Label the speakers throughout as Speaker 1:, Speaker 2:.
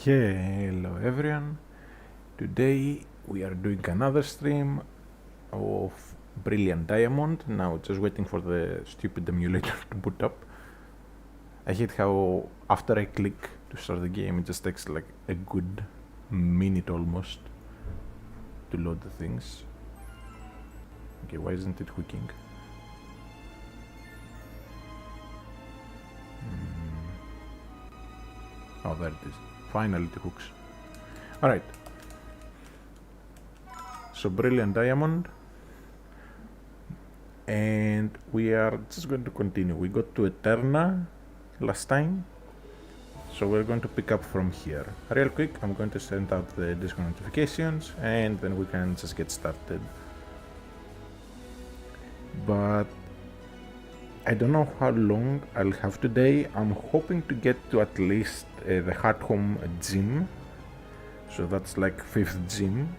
Speaker 1: Hello everyone, today we are doing another stream of Brilliant Diamond. Now just waiting for the stupid emulator to boot up. I hate how after I click to start the game it just takes like a good minute almost to load the things. Okay, why isn't it hooking? Oh, there it is. Finally it hooks. Alright. So Brilliant Diamond. And we are just going to continue. We got to Eterna last time. So we're going to pick up from here. Real quick, I'm going to send out the Discord notifications and then we can just get started. But I don't know how long I'll have today. I'm hoping to get to at least the Heart Home gym. So that's like 5th gym.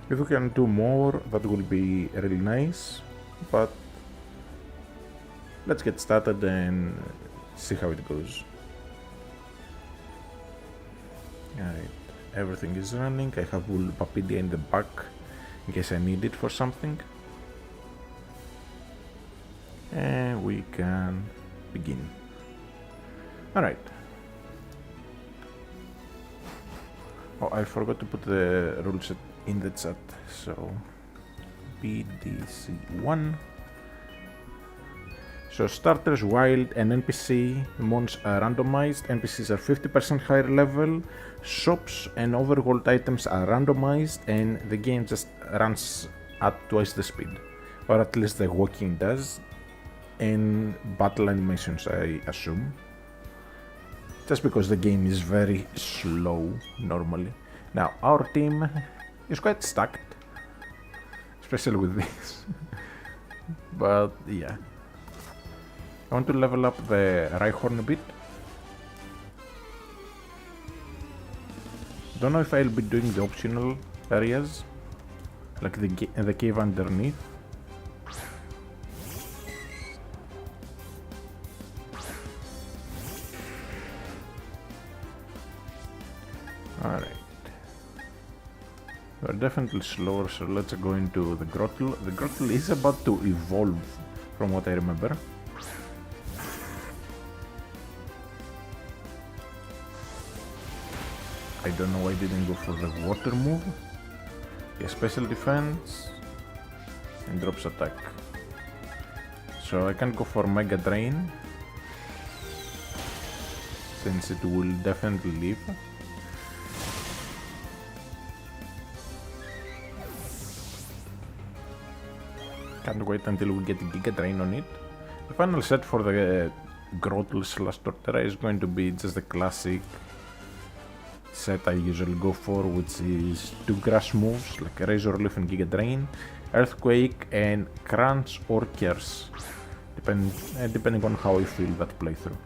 Speaker 1: If we can do more, that will be really nice. But let's get started and see how it goes. Alright, everything is running. I have Papidia in the back in case I need it for something. And we can begin. Alright. Oh, I forgot to put the rules in the chat. So BDC1. So starters, wild, and NPC mons are randomized. NPCs are 50% higher level. Shops and overworld items are randomized, and the game just runs at twice the speed, or at least the walking does. And battle animations, I assume, just because the game is very slow normally. Now our team is quite stacked, especially with this. But yeah, I want to level up the Rhyhorn a bit. Don't know if I'll be doing the optional areas, like the cave underneath. Alright. We're definitely slower, so let's go into the grottle. The grottle is about to evolve, from what I remember. I don't know why I didn't go for the water move. Yeah, special defense and drops attack. So I can go for Mega Drain, since it will definitely leave. Can't wait until we get Giga Drain on it. The final set for the Grottle / Torterra is going to be just the classic set I usually go for, which is 2 grass moves like Razor Leaf and Giga Drain, Earthquake, and Crunch or Curse, depending on how I feel that playthrough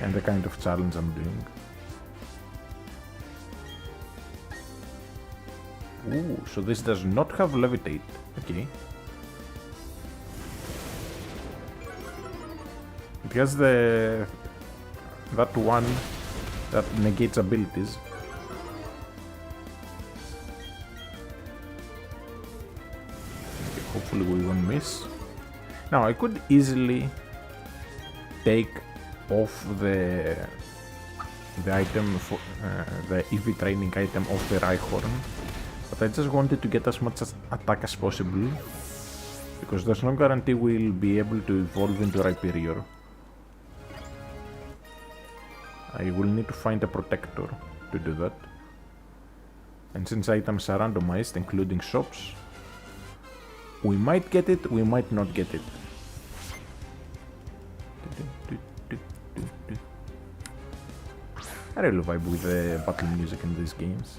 Speaker 1: and the kind of challenge I'm doing. Ooh, so this does not have Levitate. Okay. It has that one that negates abilities. Okay, hopefully we won't miss. Now I could easily take off the item for the EV training item of the Rhyhorn. But I just wanted to get as much attack as possible, because there's no guarantee we'll be able to evolve into Rhyperior. I will need to find a protector to do that. And since items are randomized, including shops, we might get it, we might not get it. I really vibe with the battle music in these games.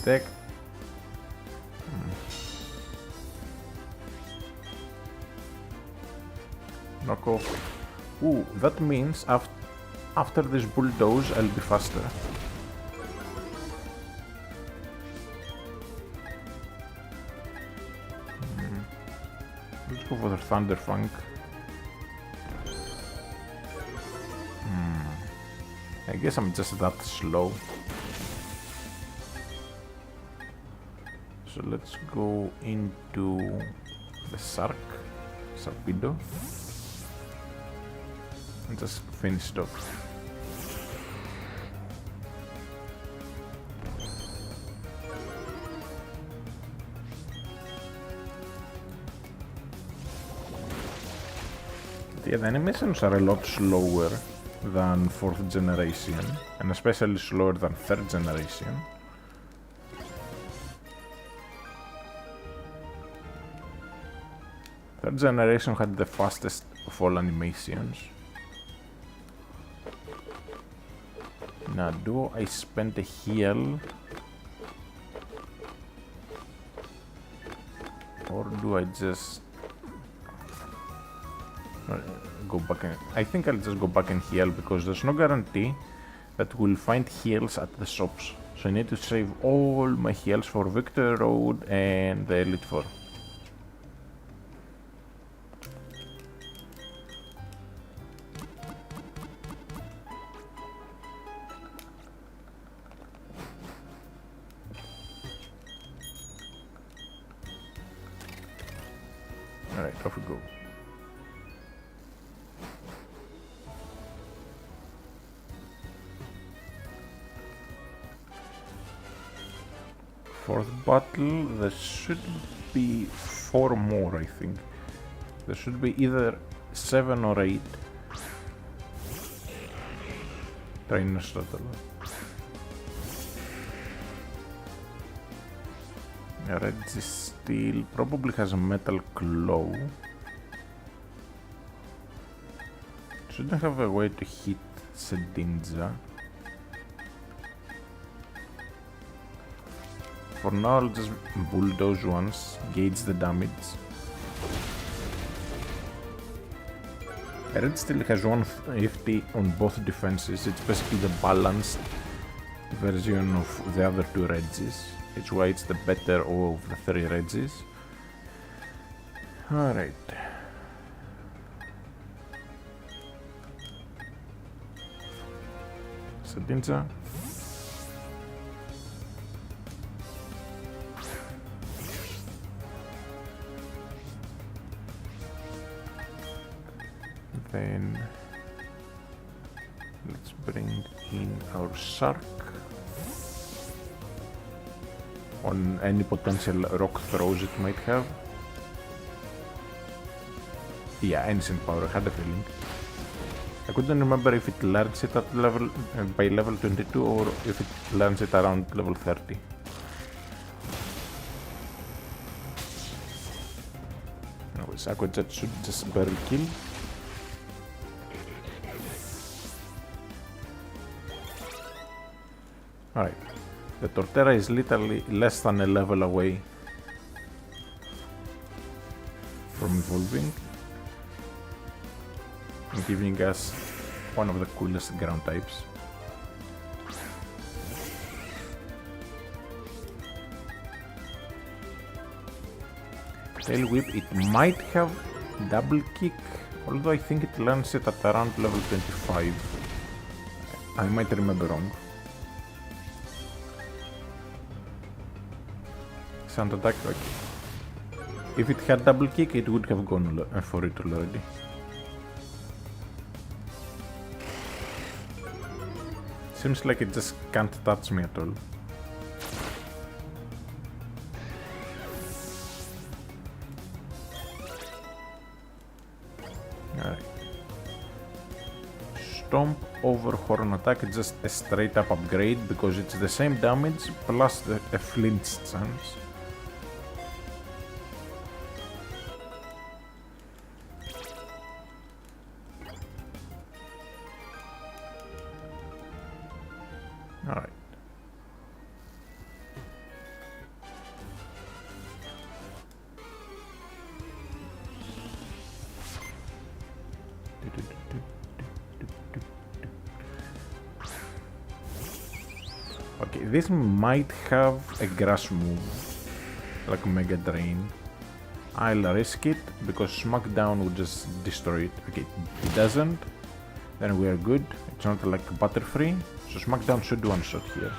Speaker 1: Deck. Knock off. Ooh, that means after this bulldoze I'll be faster. go for the Thunderfang. I guess I'm just that slow. So let's go into the Sarpedo, and just finish it off. Yeah, the animations are a lot slower than 4th generation, and especially slower than 3rd generation. Third generation had the fastest of all animations. Now, do I spend a heal? Or do I just go back and... I think I'll just go back and heal, because there's no guarantee that we'll find heals at the shops. So I need to save all my heals for Victory Road and the Elite Four. Alright, off we go. Fourth battle, there should be 4 more, I think. There should be either 7 or 8 trainers total. Reggie Steel probably has a metal claw. Shouldn't have a way to hit Sedinja. For now, I'll just bulldoze once, gauge the damage. Red still has 150 on both defenses. It's basically the balanced version of the other 2 Regis. It's why it's the better of the 3 Regis. Alright. Sedinja. Then let's bring in our Shark on any potential rock throws it might have. Yeah, Ancient Power, I had a feeling. I couldn't remember if it learns it at level by level 22 or if it learns it around level 30. Anyways, Aquajet should just barely kill. Alright, the Torterra is literally less than a level away from evolving and giving us one of the coolest ground types. Tail Whip, it might have double kick, although I think it learns it at around level 25. I might remember wrong. Sound attack, okay. If it had double kick, it would have gone for it already. Seems like it just can't touch me at all. Alright. Stomp over Horn Attack is just a straight up upgrade because it's the same damage plus a flinch chance. Alright. Okay, this might have a grass move, like Mega Drain. I'll risk it because SmackDown would just destroy it. Okay, it doesn't. Then we are good. It's not like Butterfree. So SmackDown should one shot here.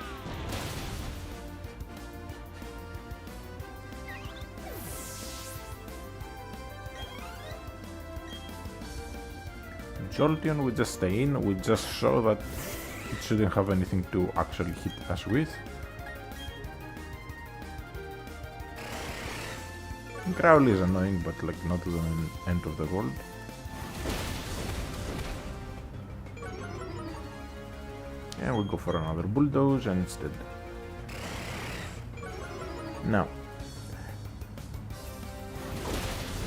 Speaker 1: Jolteon we just stay in. We just show that it shouldn't have anything to actually hit us with. Growl is annoying, but like not the end of the world. And we go for another Bulldoze and it's dead. Now,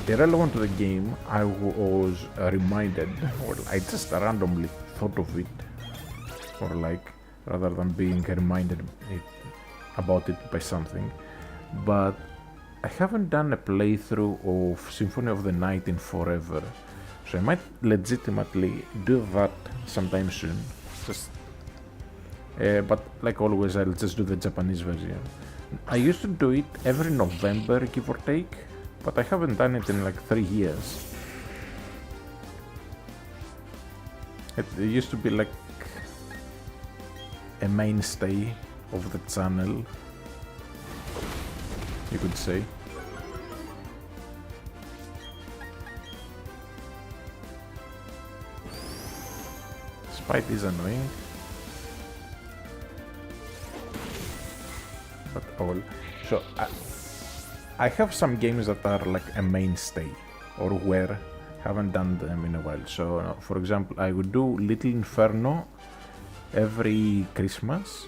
Speaker 1: irrelevant to the game, I was reminded, or I just randomly thought of it, or like, rather than being reminded about it by something, but I haven't done a playthrough of Symphony of the Night in forever, so I might legitimately do that sometime soon. Just, but like always, I'll just do the Japanese version. I used to do it every November, give or take, but I haven't done it in like 3 years. It used to be like a mainstay of the channel, you could say. Spite is annoying, but all. So I have some games that are like a mainstay, or where haven't done them in a while. So for example, I would do Little Inferno every Christmas.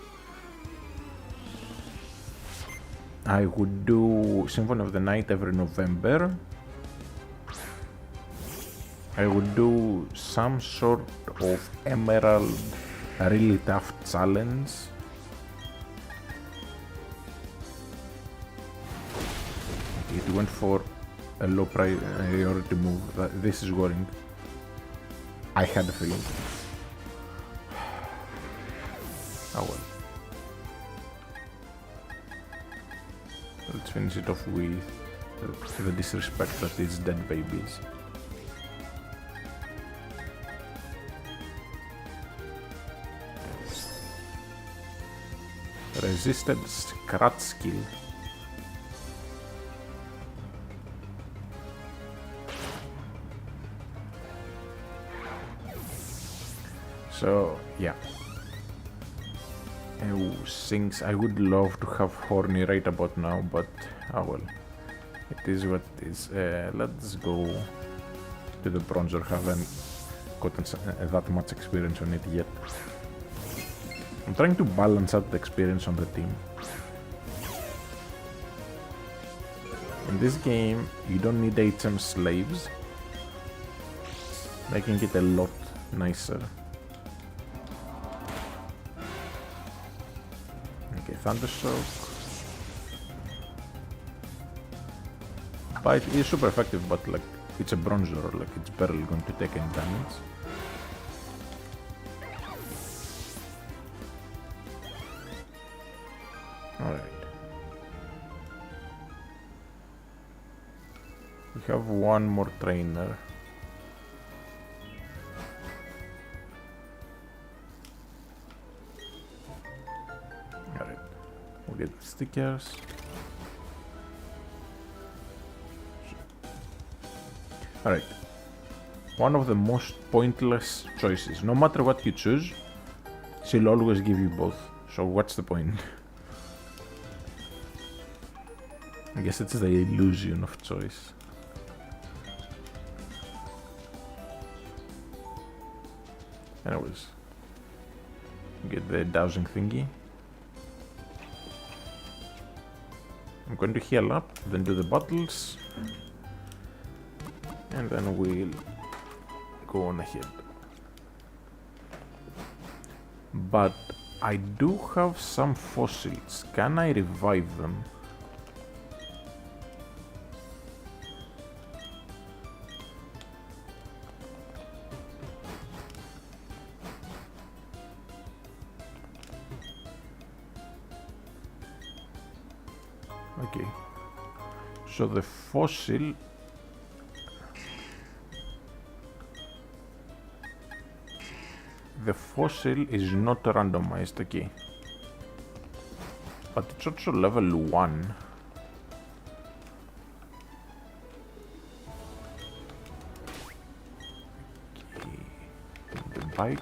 Speaker 1: I would do Symphony of the Night every November. I would do some sort of Emerald really tough challenge. Okay, it went for a low priority move. This is worrying. I had a feeling. Oh well. Let's finish it off with the disrespect that is dead babies. Resisted scratch skill. So yeah. Things I would love to have Horny right about now, but oh well, it is what it is. Let's go to the bronzer. Haven't gotten that much experience on it yet. I'm trying to balance out the experience on the team. In this game, you don't need HM slaves, making it a lot nicer. Okay, Thundershock. Bite is super effective, but like it's a bronzer, like it's barely going to take any damage. Alright. We have one more trainer. Alright. We'll get the stickers. Alright. One of the most pointless choices. No matter what you choose, she'll always give you both. So what's the point? I guess it's the illusion of choice. Anyways, get the dowsing thingy. I'm going to heal up, then do the bottles, and then we'll go on ahead. But I do have some fossils. Can I revive them? Okay, So the fossil... The fossil is not randomized, okay. But it's also level 1. Okay. The bike.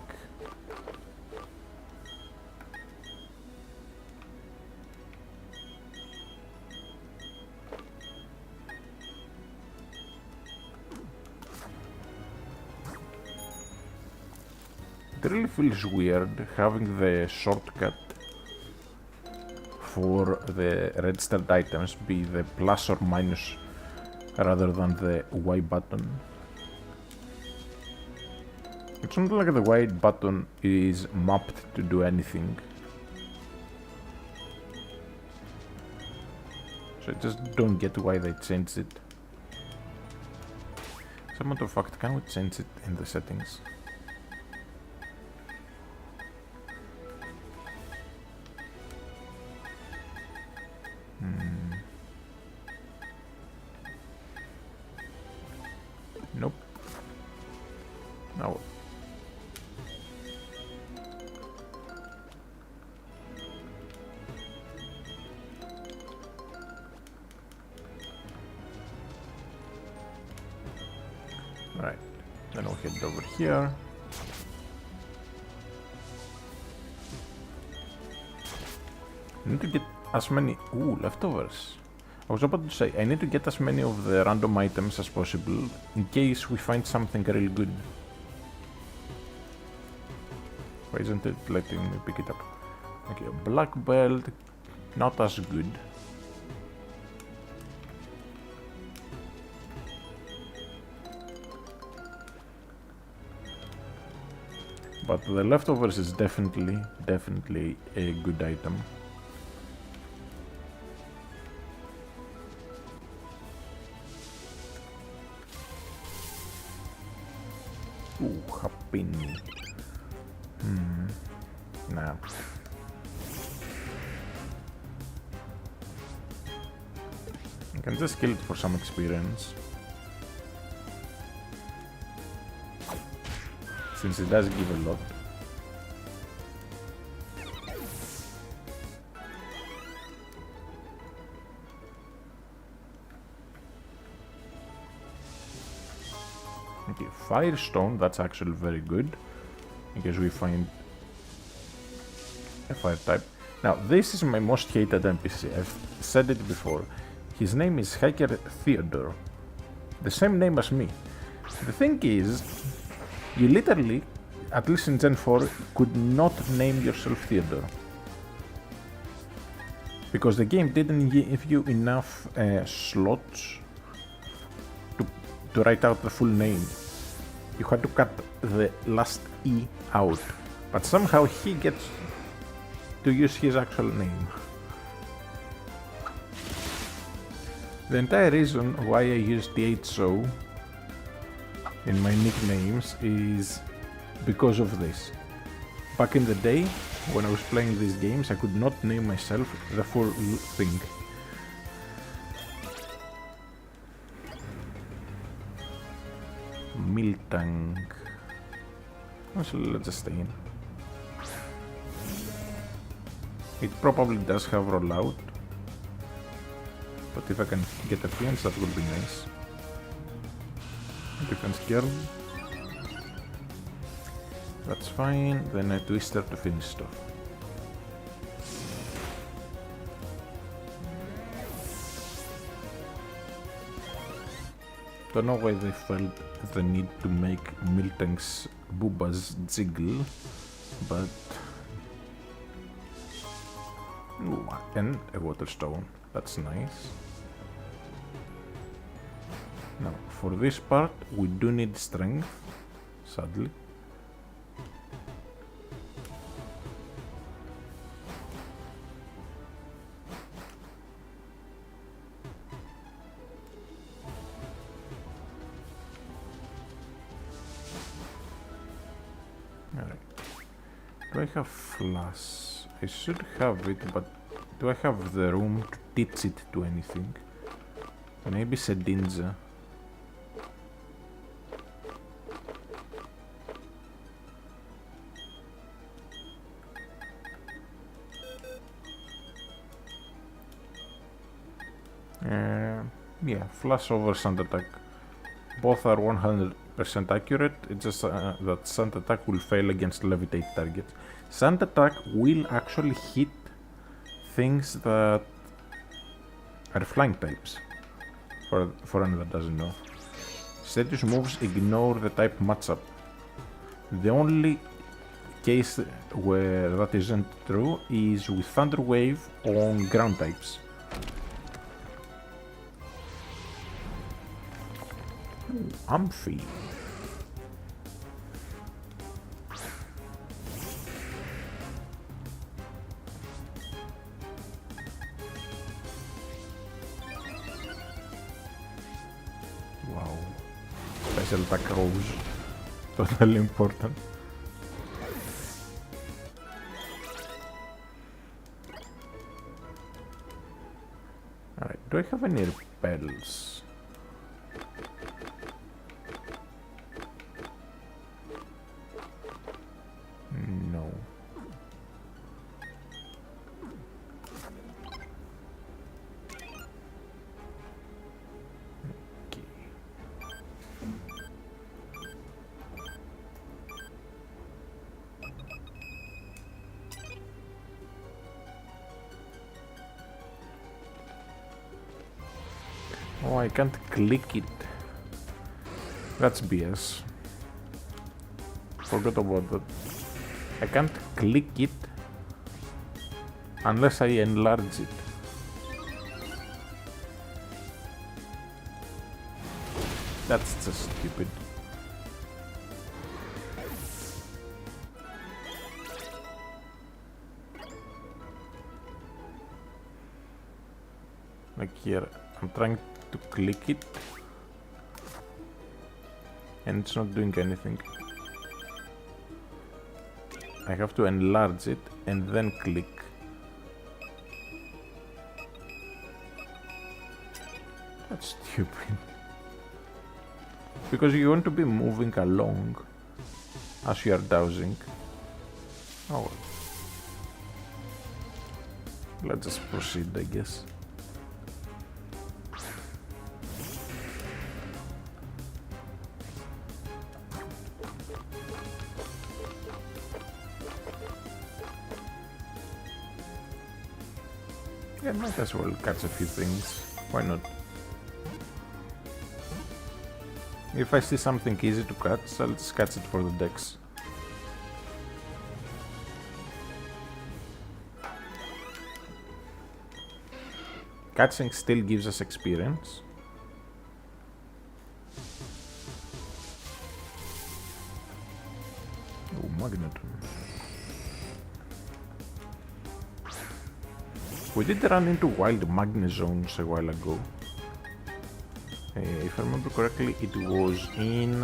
Speaker 1: It really feels weird having the shortcut for the registered items be the plus or minus rather than the Y button. It's not like the Y button is mapped to do anything. So I just don't get why they changed it. As a matter of fact, can we change it in the settings? Nope. No. Right. Then we'll head over here. I need to get as many... Ooh, leftovers. I was about to say, I need to get as many of the random items as possible in case we find something really good. Why isn't it letting me pick it up? Okay, a black belt, not as good. But the leftovers is definitely a good item. Ooh, happini. Nah. I can just kill it for some experience. Since it does give a lot. Okay, Firestone, that's actually very good. In case we find a fire type. Now, this is my most hated NPC. I've said it before. His name is Hiker Theodore. The same name as me. The thing is, you literally, at least in Gen 4, could not name yourself Theodore. Because the game didn't give you enough slots to write out the full name. You had to cut the last E out. But somehow he gets to use his actual name. The entire reason why I use THO in my nicknames is because of this. Back in the day, when I was playing these games, I could not name myself the full thing. Miltank. So let's just stay in. It probably does have rollout, but if I can get a fence, that would be nice. Defense girl. That's fine. Then a twister to finish stuff. Don't know why they felt the need to make Miltank's boobas jiggle, but... Ooh, and a water stone. That's nice. Now, for this part, we do need strength, sadly. Alright. Do I have flash? I should have it, but do I have the room to teach it to anything? Maybe Sedinja. Yeah, flash over sand attack. Both are 100% accurate, it's just that sand attack will fail against levitate targets. Sand attack will actually hit things that are flying types, for anyone that doesn't know. Status moves ignore the type matchup. The only case where that isn't true is with Thunder Wave on ground types. Amphi. Wow. Special attack rose. Totally important. Alright, do I have any repels? No. Okay. Oh, I can't click it. That's BS. Forgot about that. I can't click it unless I enlarge it. That's just stupid. Like here, I'm trying to click it and it's not doing anything. I have to enlarge it and then click. That's stupid. Because you want to be moving along as you are dowsing. Oh well. Let's just proceed, I guess. Yeah, might as well catch a few things. Why not? If I see something easy to catch, I'll just catch it for the dex. Catching still gives us experience. Oh, magnet. We did run into wild magnet zones a while ago. If I remember correctly, it was in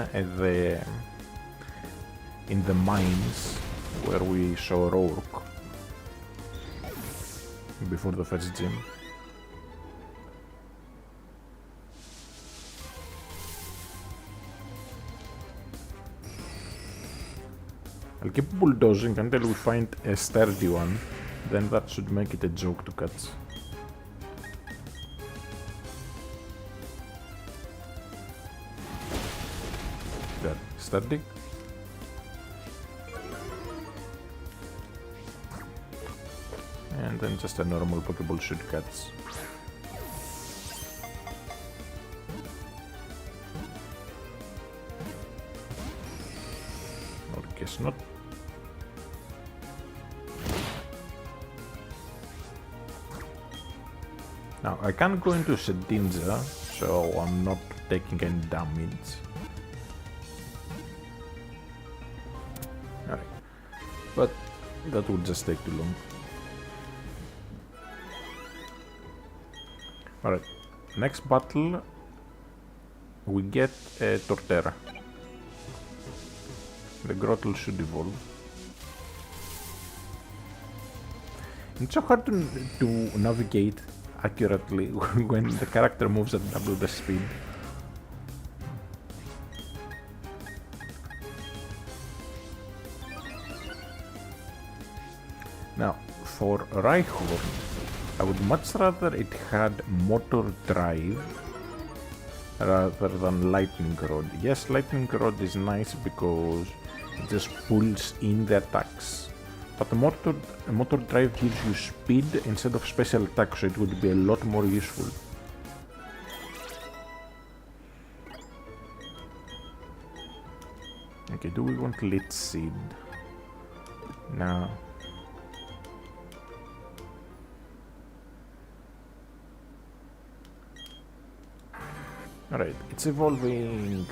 Speaker 1: the mines where we saw Rourke before the first gym. I'll keep bulldozing until we find a sturdy one, then that should make it a joke to catch. There, sturdy. And then just a normal Pokeball should catch. Or guess not. Now I can't go into Sedinja, so I'm not taking any damage. Alright, but that would just take too long. Alright, next battle we get a Torterra. The Grottle should evolve. It's so hard to navigate accurately when the character moves at double the speed. Now, for Rhyhorn, I would much rather it had motor drive rather than lightning rod. Yes, lightning rod is nice because it just pulls in the attacks, but the motor drive gives you speed instead of special attack, so it would be a lot more useful. Okay, do we want Lit Seed? No. Alright, it's evolving.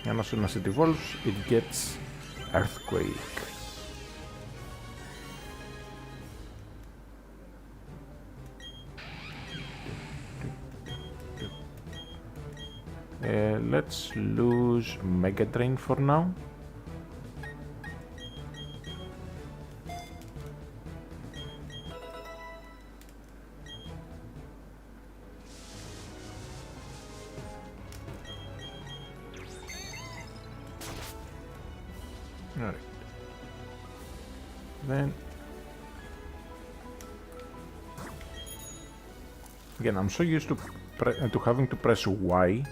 Speaker 1: And as soon as it evolves, it gets Earthquake. Let's lose Mega Drain for now. Alright. Then again, I'm so used to having to press Y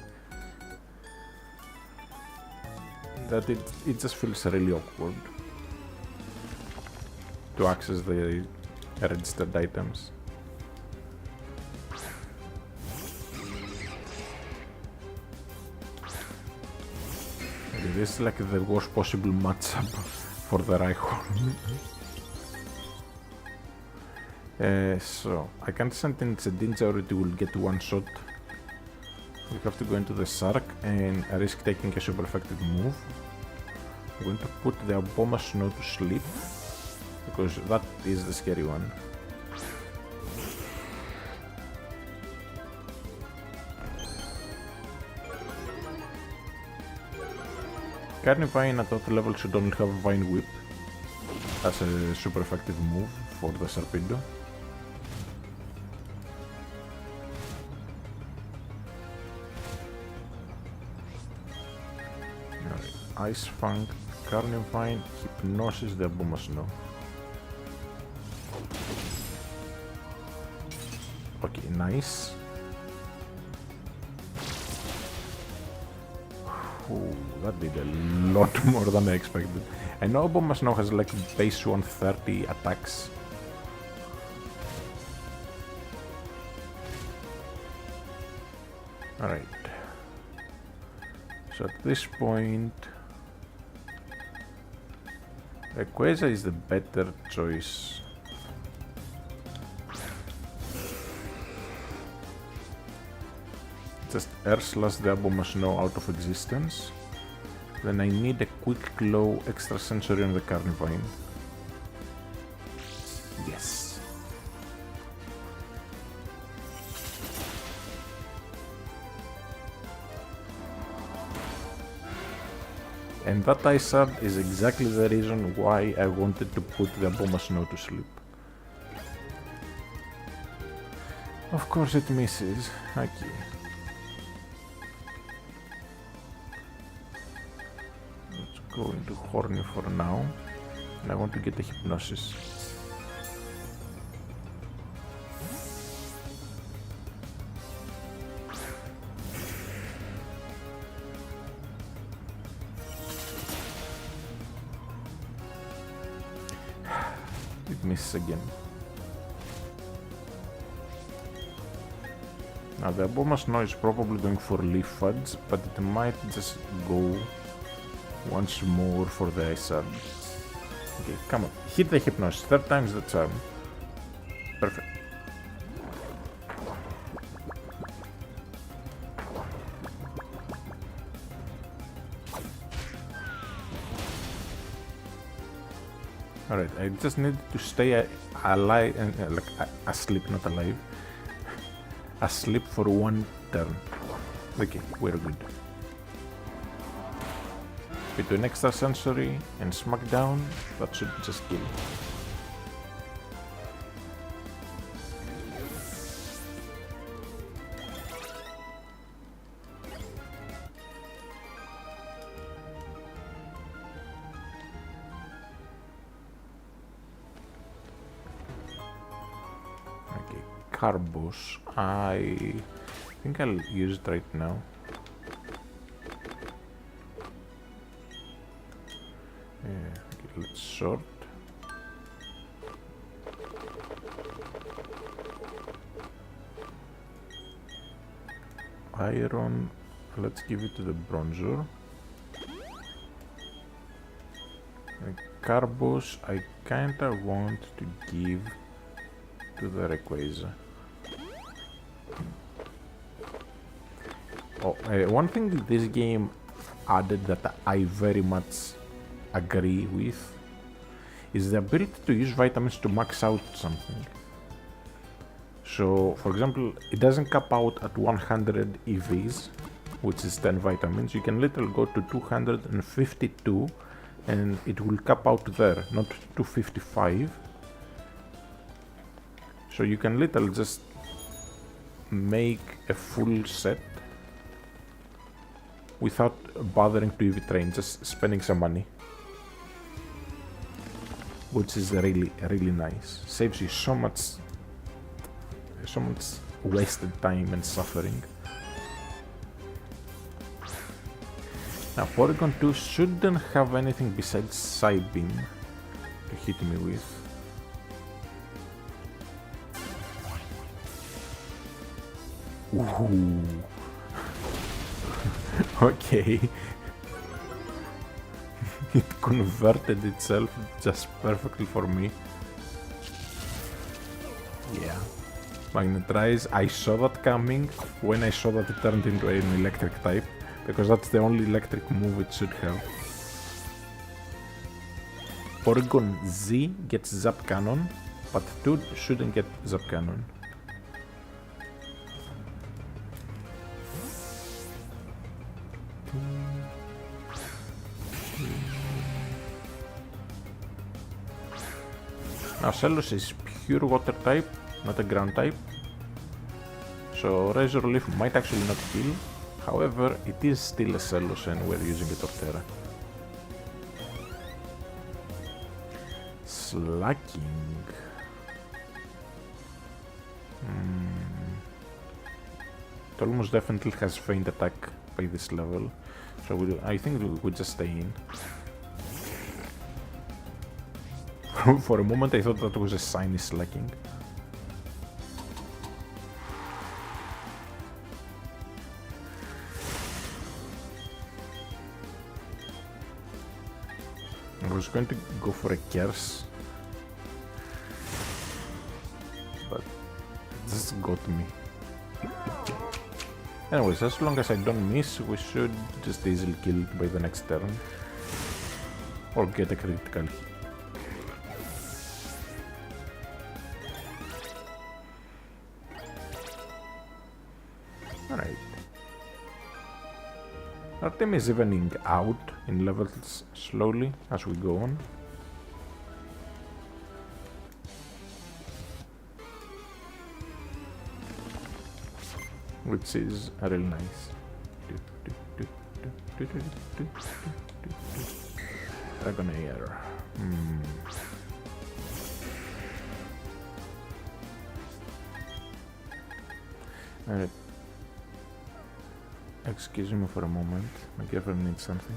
Speaker 1: that it just feels really awkward to access the registered items. Okay, this is like the worst possible matchup for the Rhyhorn. So, I can't send in Sedinja or it will get one shot. We have to go into the Shark and risk taking a super effective move. I'm going to put the Aboma Snow to sleep, because that is the scary one. Carnivine at auto level should only have Vine Whip as a super effective move for the Sharpedo. Ice Fang, Carnivine, Hypnosis, the Aboma Snow. Okay, nice. Ooh, that did a lot more than I expected. I know Aboma Snow has like base 130 attacks. Alright. So at this point, Rayquaza is the better choice. Just Airslash the Aboma Snow out of existence. Then I need a quick glow extrasensory on the Carnivine. Yes. And that Ice Shard is exactly the reason why I wanted to put the Aboma Snow to sleep. Of course it misses. Okay. Let's go into Horny for now. And I want to get a Hypnosis. Misses again. Now the Aboma Snow is probably going for Leaf Fudge, but it might just go once more for the Ice Shard. Okay, come on, hit the Hypnosis, 3 times the charm. Perfect. Alright, I just need to stay alive, like asleep, not alive. Asleep for 1 turn. Okay, we're good. Between Extrasensory and Smackdown, that should just kill. Carbos. I think I'll use it right now. Yeah, okay, let's sort. Iron, let's give it to the bronzer. And Carbos, I kinda want to give to the Rayquaza. Oh, one thing this game added that I very much agree with is the ability to use vitamins to max out something. So, for example, it doesn't cap out at 100 EVs, which is 10 vitamins. You can literally go to 252 and it will cap out there, not 255. So you can literally just make a full set without bothering to EV train, just spending some money. Which is really nice. Saves you so much wasted time and suffering. Now Porygon 2 shouldn't have anything besides Psybeam to hit me with. Ooh. Okay. It converted itself just perfectly for me. Yeah. Magnetize, I saw that coming when I saw that it turned into an electric type, because that's the only electric move it should have. Porygon Z gets Zap Cannon, but 2 shouldn't get Zap Cannon. Now Celos is pure water type, not a ground type, so Razor Leaf might actually not kill. However, it is still a Celos and we're using a Torterra. Slacking. It almost definitely has Feint Attack by this level, so I think we'll just stay in. For a moment I thought that was a sign is slacking. I was going to go for a curse, but it just got me. Anyways, as long as I don't miss, we should just easily kill it by the next turn. Or get a critical hit. Alright. Our team is evening out in levels slowly as we go on. Which is really nice. Dragonair. Alright. Excuse me for a moment, my girlfriend needs something.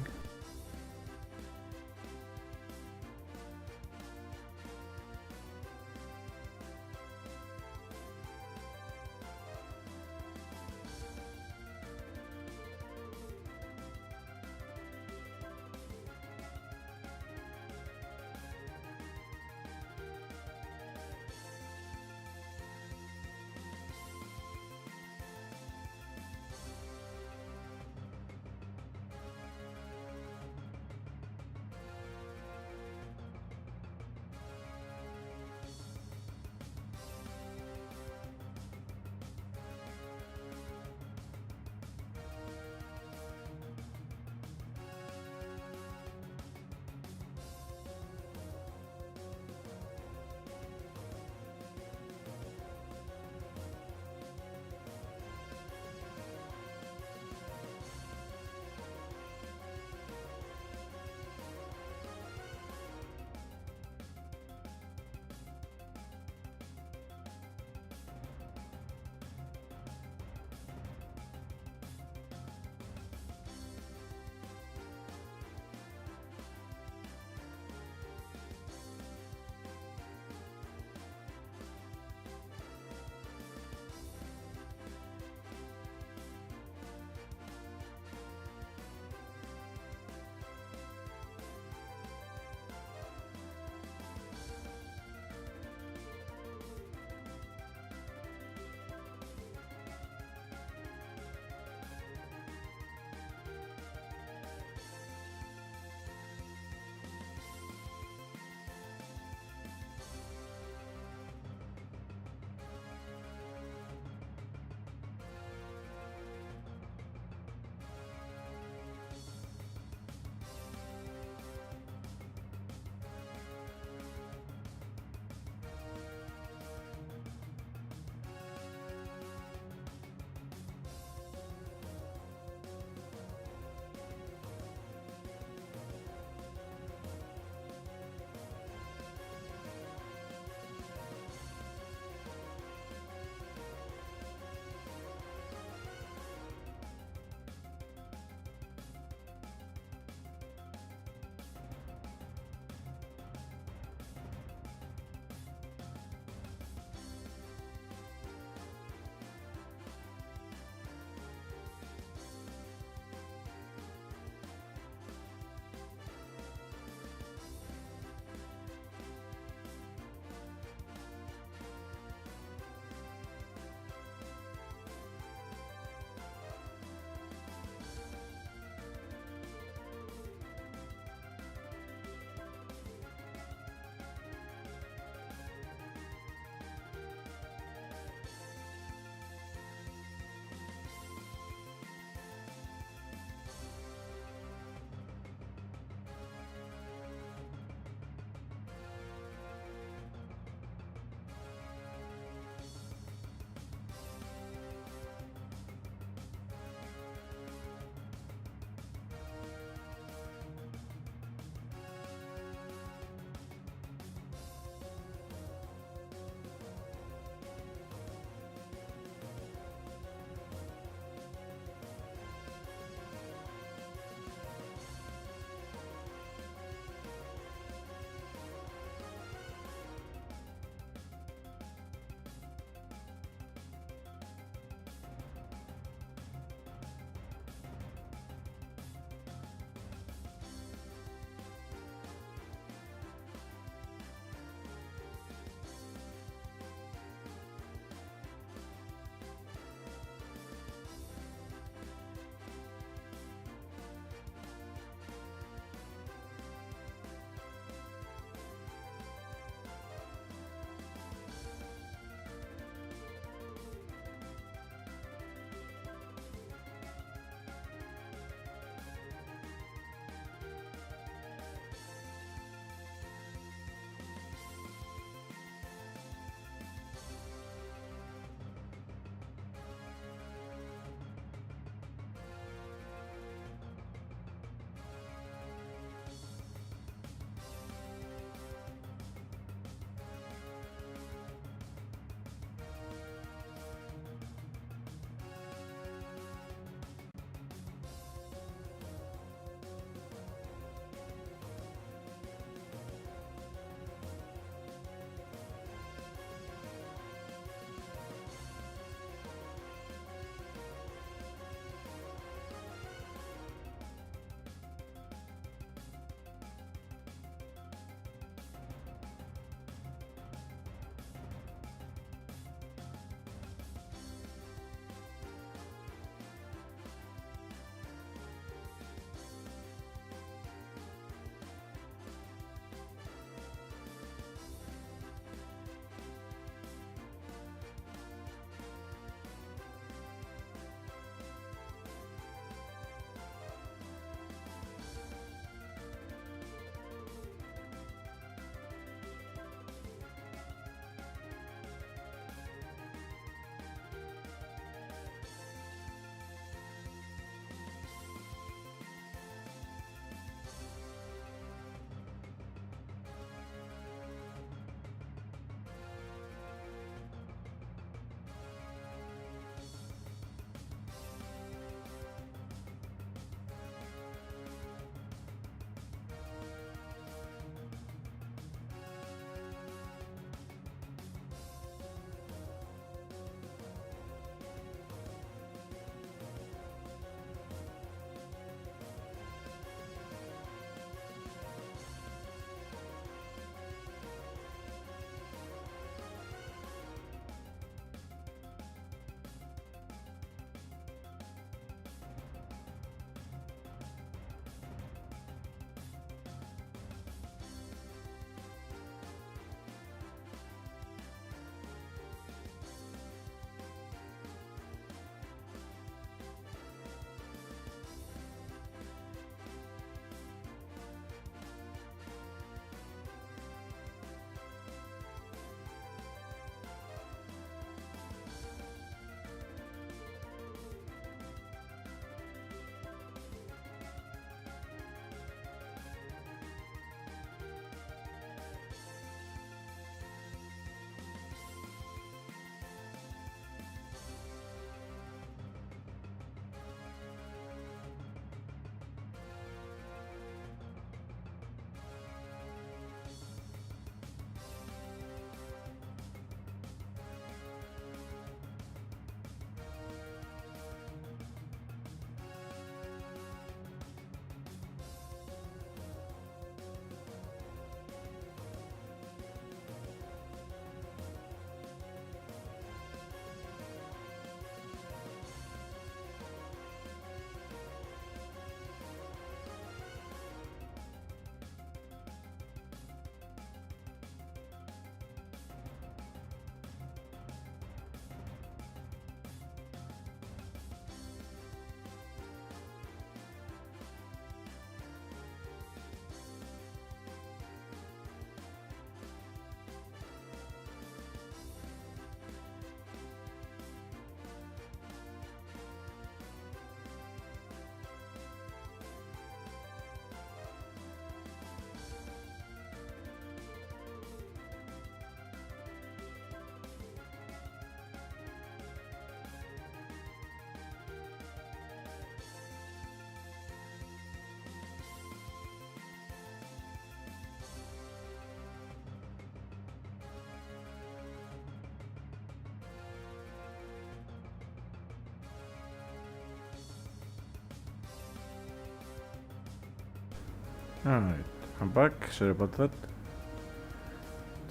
Speaker 1: Alright, I'm back. Sorry about that.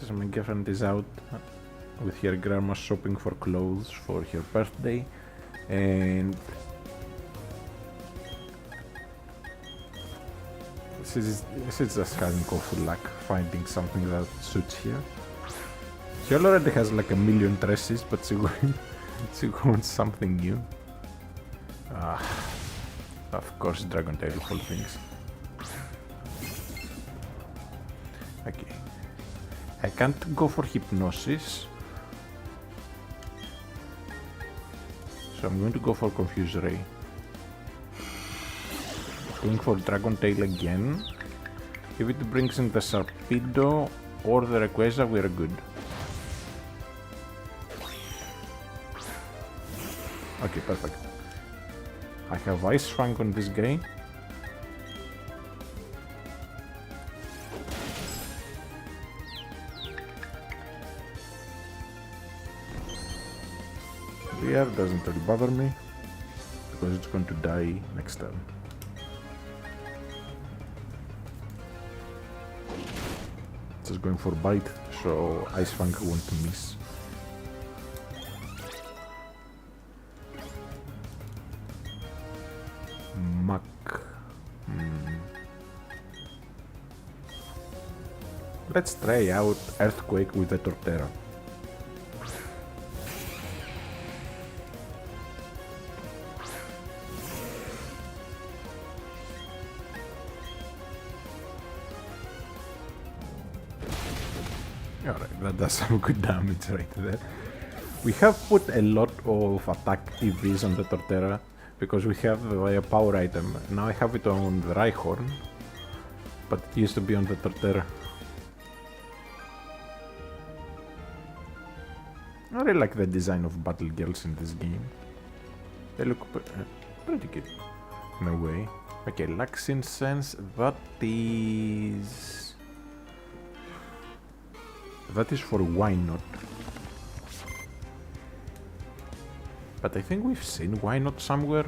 Speaker 1: Just my girlfriend is out with her grandma shopping for clothes for her birthday, and she's just having awful luck finding something that suits her. She already has like a million dresses, but she wants something new. Of course, Dragon Tail whole things. Okay. I can't go for Hypnosis, so I'm going to go for Confuse Ray. Going for Dragon Tail again. If it brings in the Sharpedo or the Rayquaza, we're good. Okay, perfect. I have Ice Fang on this guy. The air doesn't really bother me because it's going to die next turn. Just going for Bite, so Ice Fang won't miss. Muck. Let's try out Earthquake with the Torterra. Alright, that does some good damage right there. We have put a lot of attack EVs on the Torterra because we have the power item. Now I have it on the Rhyhorn, but it used to be on the Torterra. I really like the design of battle girls in this game. They look pretty good in a way. Okay, Lux Incense, that is for Why Not. But I think we've seen Why Not somewhere.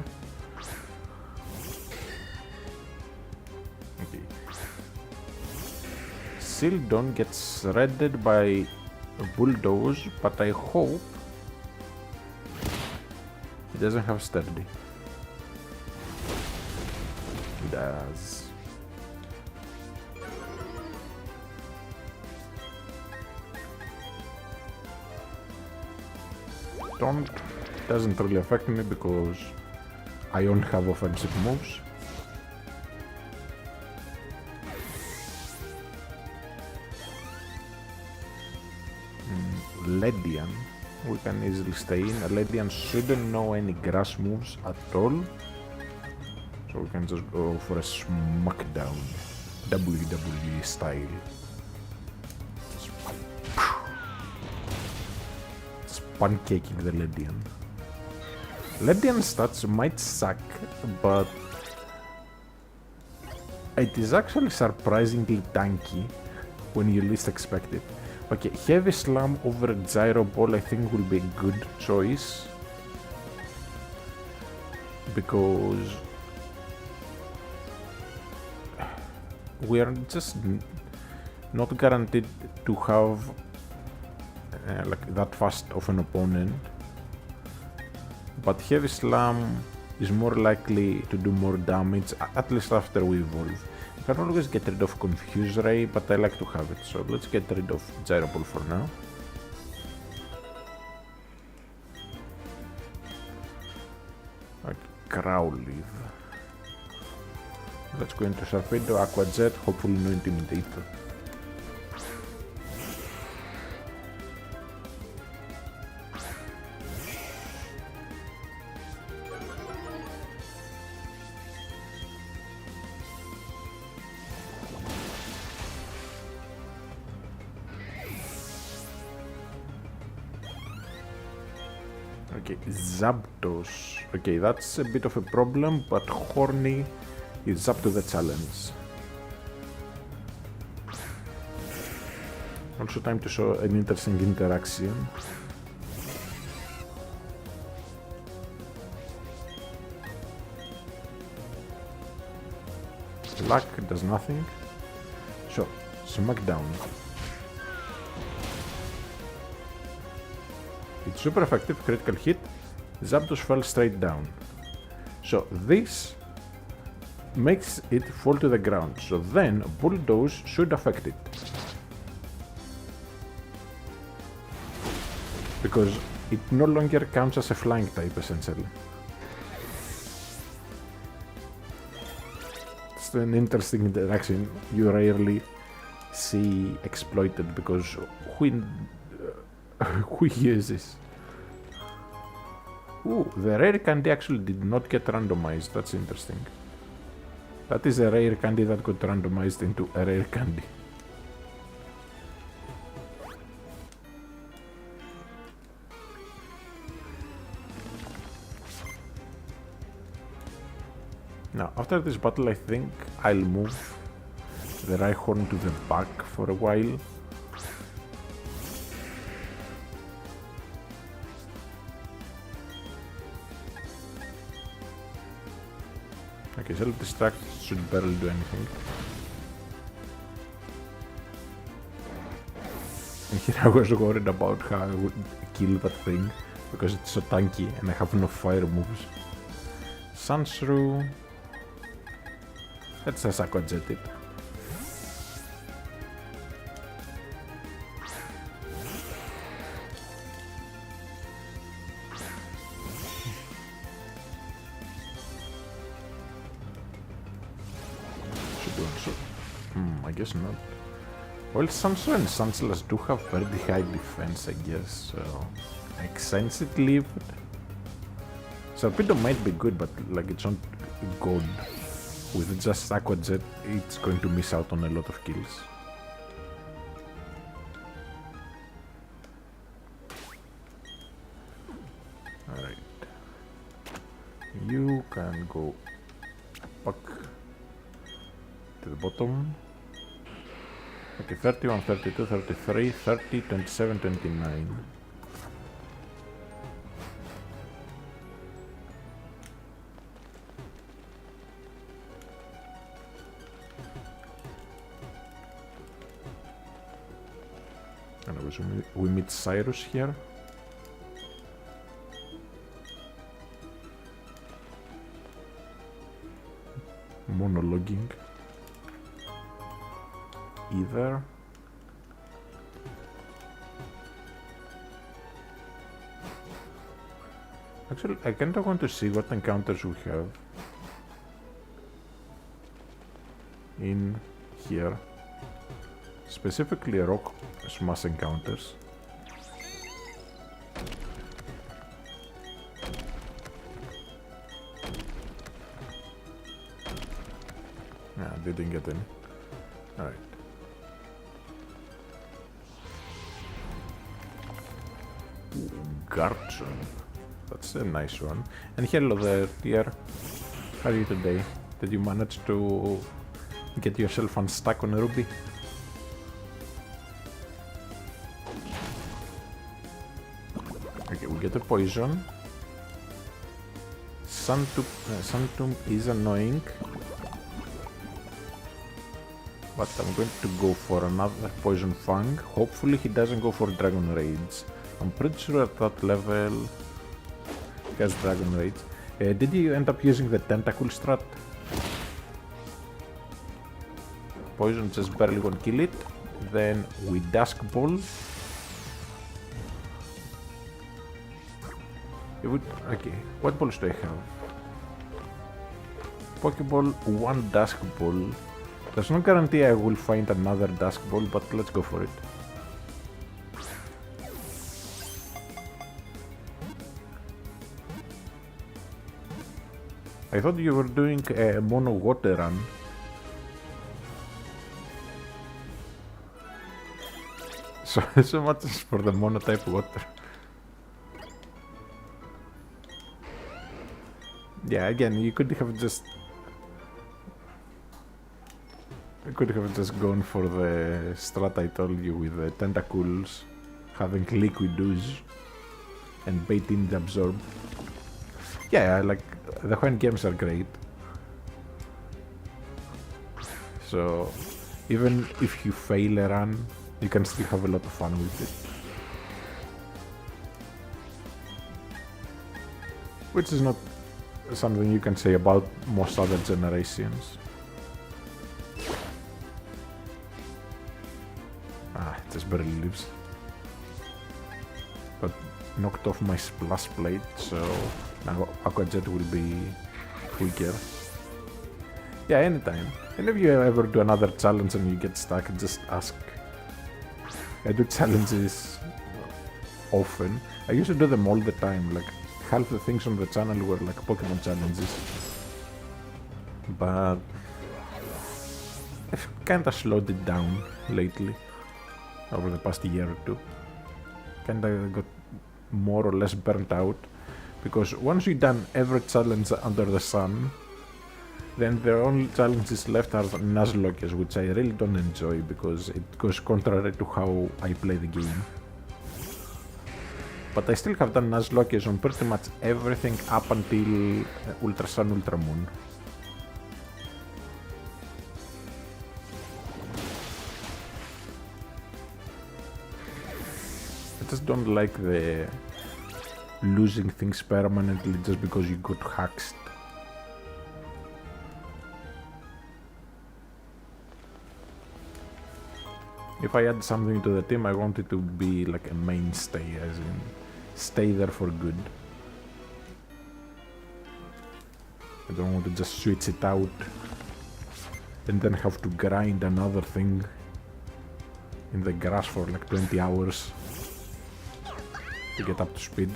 Speaker 1: Okay. Sildon gets shredded by Bulldoze, but I hope he doesn't have Sturdy. He does. Don't doesn't really affect me because I only have offensive moves. Ledian, we can easily stay in. Ledian shouldn't know any grass moves at all, so we can just go for a smackdown, WWE style. Pancaking the Ledian. Ledian stats might suck, but it is actually surprisingly tanky when you least expect it. Okay, Heavy Slam over Gyro Ball I think will be a good choice because we are just not guaranteed to have like that fast of an opponent, but Heavy Slam is more likely to do more damage, at least after we evolve. You can always get rid of Confuse Ray, but I like to have it, so let's get rid of Gyro Ball for now. Okay, Growlithe. Let's go into Sharpedo, Aqua Jet, hopefully no Intimidator. Okay, Zapdos. Okay, that's a bit of a problem, but Horny is up to the challenge. Also time to show an interesting interaction. Luck does nothing. So, Smackdown. It's super effective, critical hit. Zapdos fell straight down. So this makes it fall to the ground. So then Bulldoze should affect it. Because it no longer counts as a flying type essentially. It's an interesting interaction you rarely see exploited because who uses? Ooh, the rare candy actually did not get randomized. That's interesting. That is a rare candy that got randomized into a rare candy. Now, after this battle, I think I'll move the Rhyhorn to the back for a while. Okay, self-destruct should barely do anything. And here I was worried about how I would kill that thing, because it's so tanky and I have no fire moves. Sunshrew. Let's Aqua Jet it. I guess not. Well, Sunshrew and Sunsplash do have very high defense, I guess, so makes sense it lived. Torpedo might be good, but like it's not good. With just Aqua Jet, it's going to miss out on a lot of kills. Alright. You can go back to the bottom. Okay, 31, 32, 33, 30, 27, 29. And we meet Cyrus here. Monologuing. Either. Actually, I kinda want to see what encounters we have in here. Specifically rock smash encounters. Nah, didn't get any. Alright. Garchomp. That's a nice one. And hello there, dear. How are you today? Did you manage to get yourself unstuck on a Ruby? Okay, we get a poison. Suntomb is annoying. But I'm going to go for another Poison Fang. Hopefully he doesn't go for Dragon Rage. I'm pretty sure at that level he has Dragon Rage. Did you end up using the Tentacle strat? Poison just barely won't kill it. Then we Dusk Ball. Okay, what balls do I have? Pokeball, one Dusk Ball. There's no guarantee I will find another Dusk Ball, but let's go for it. I thought you were doing a mono water run. So much for the mono type water. Yeah, again, you could have just gone for the strat I told you with the tentacles, having liquid ooze, and bait in the absorb. Yeah, like the Hwen games are great. So even if you fail a run, you can still have a lot of fun with it. Which is not something you can say about most other generations. It just barely lives. But knocked off my splash plate, so now Aqua Jet will be quicker. Yeah, anytime. And if you ever do another challenge and you get stuck, just ask. I do challenges often. I used to do them all the time. Like half the things on the channel were like Pokemon challenges. But I've kinda slowed it down lately. Over the past year or two. Kinda got more or less burnt out. Because once you've done every challenge under the sun, then the only challenges left are the Nuzlocke, which I really don't enjoy because it goes contrary to how I play the game. But I still have done Nuzlocke on pretty much everything up until Ultra Sun, Ultra Moon. I just don't like the losing things permanently just because you got hacked. If I add something to the team, I want it to be like a mainstay, as in stay there for good. I don't want to just switch it out and then have to grind another thing in the grass for like 20 hours to get up to speed.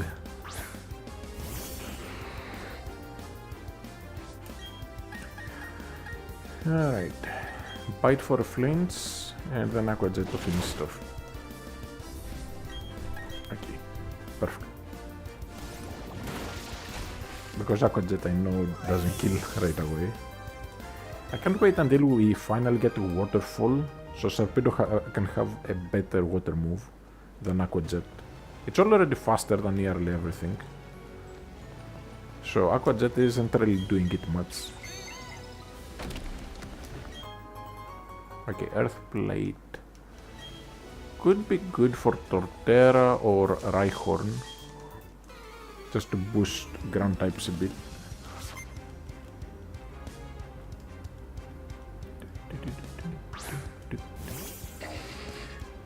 Speaker 1: Alright, bite for a flinch and then Aqua Jet to finish stuff. Okay, perfect. Because Aqua Jet I know doesn't kill right away. I can't wait until we finally get a waterfall so Serpedo can have a better water move than Aqua Jet. It's already faster than nearly everything. So Aqua Jet isn't really doing it much. Okay, Earth Plate. Could be good for Torterra or Rhyhorn. Just to boost ground types a bit.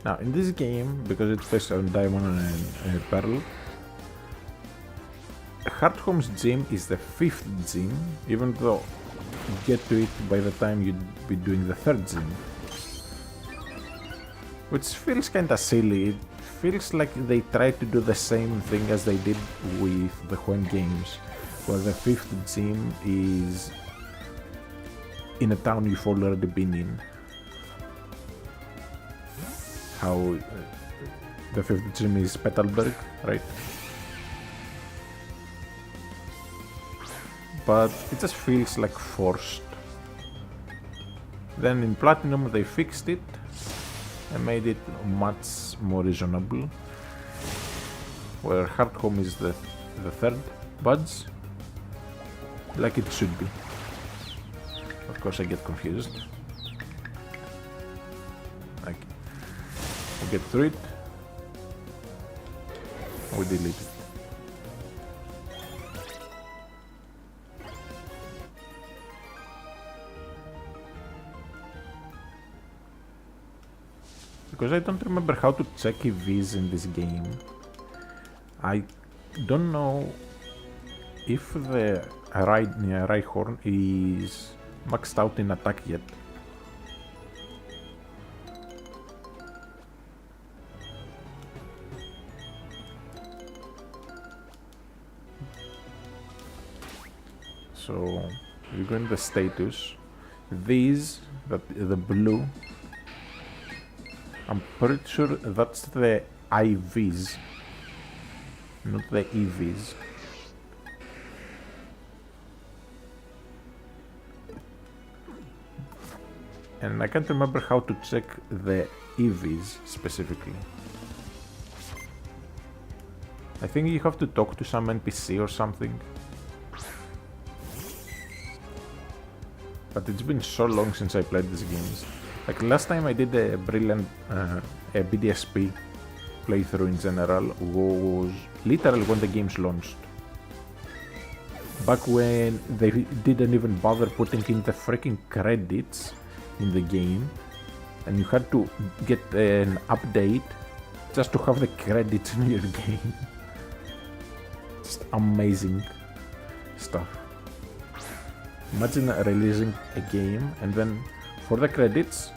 Speaker 1: Now in this game, because it's based on Diamond and Pearl, Hardhome's gym is the 5th gym, even though you get to it by the time you'd be doing the 3rd gym. Which feels kinda silly. It feels like they tried to do the same thing as they did with the Huen games, where the 5th gym is in a town you've already been in. How the 5th gym is Petalburg, right? But it just feels like forced. Then in Platinum they fixed it and made it much more reasonable, where Hardhome is the 3rd Buds, like it should be. Of course I get confused. We get through it, we delete it. Because I don't remember how to check EVs in this game. I don't know if the Rhyhorn is maxed out in attack yet. So you go in the status. These, the blue, I'm pretty sure that's the IVs, not the EVs. And I can't remember how to check the EVs specifically. I think you have to talk to some NPC or something. but it's been so long since I played these games. Like last time I did a brilliant a BDSP playthrough in general was literally when the games launched. Back when they didn't even bother putting in the freaking credits in the game, and you had to get an update just to have the credits in your game. Just amazing stuff. Imagine releasing a game and then for the credits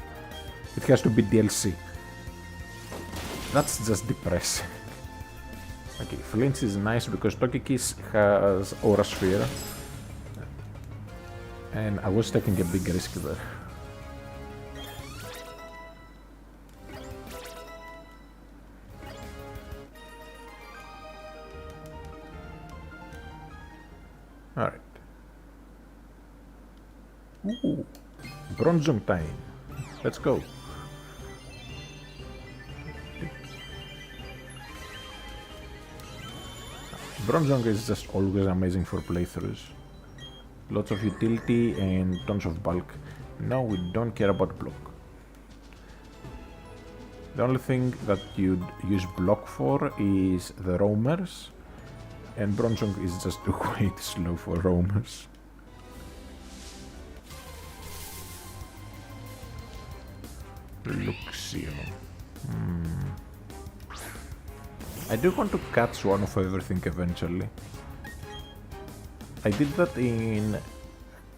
Speaker 1: it has to be DLC. That's just depressing. Okay, Flinch is nice because Tokikis has Aura Sphere and I was taking a big risk there. Alright. Ooh, Bronzong time. Let's go. Bronzong is just always amazing for playthroughs. Lots of utility and tons of bulk. No, we don't care about block. The only thing that you'd use block for is the roamers, and Bronzong is just way too slow for roamers. Luxio. I do want to catch one of everything eventually. I did that in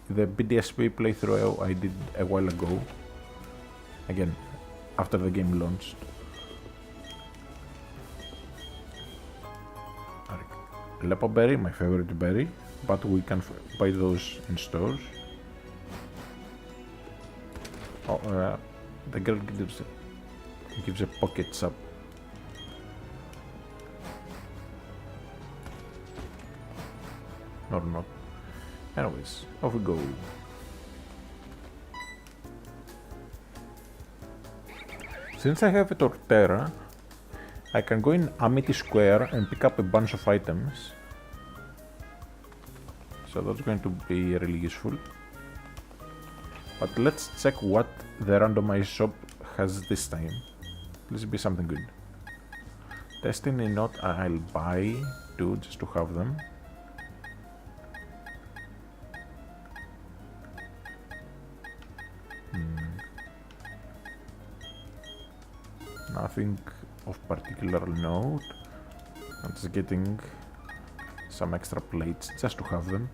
Speaker 1: the BDSP playthrough I did a while ago. Again, after the game launched. Lepo berry, my favorite berry, but we can buy those in stores. Oh, the girl gives a pocket sub. Or not. Anyways, off we go. Since I have a Torterra, I can go in Amity Square and pick up a bunch of items. So that's going to be really useful. But let's check what the randomized shop has this time. Please be something good. Destiny Note, I'll buy 2 just to have them. Nothing of particular note. I'm just getting some extra plates just to have them.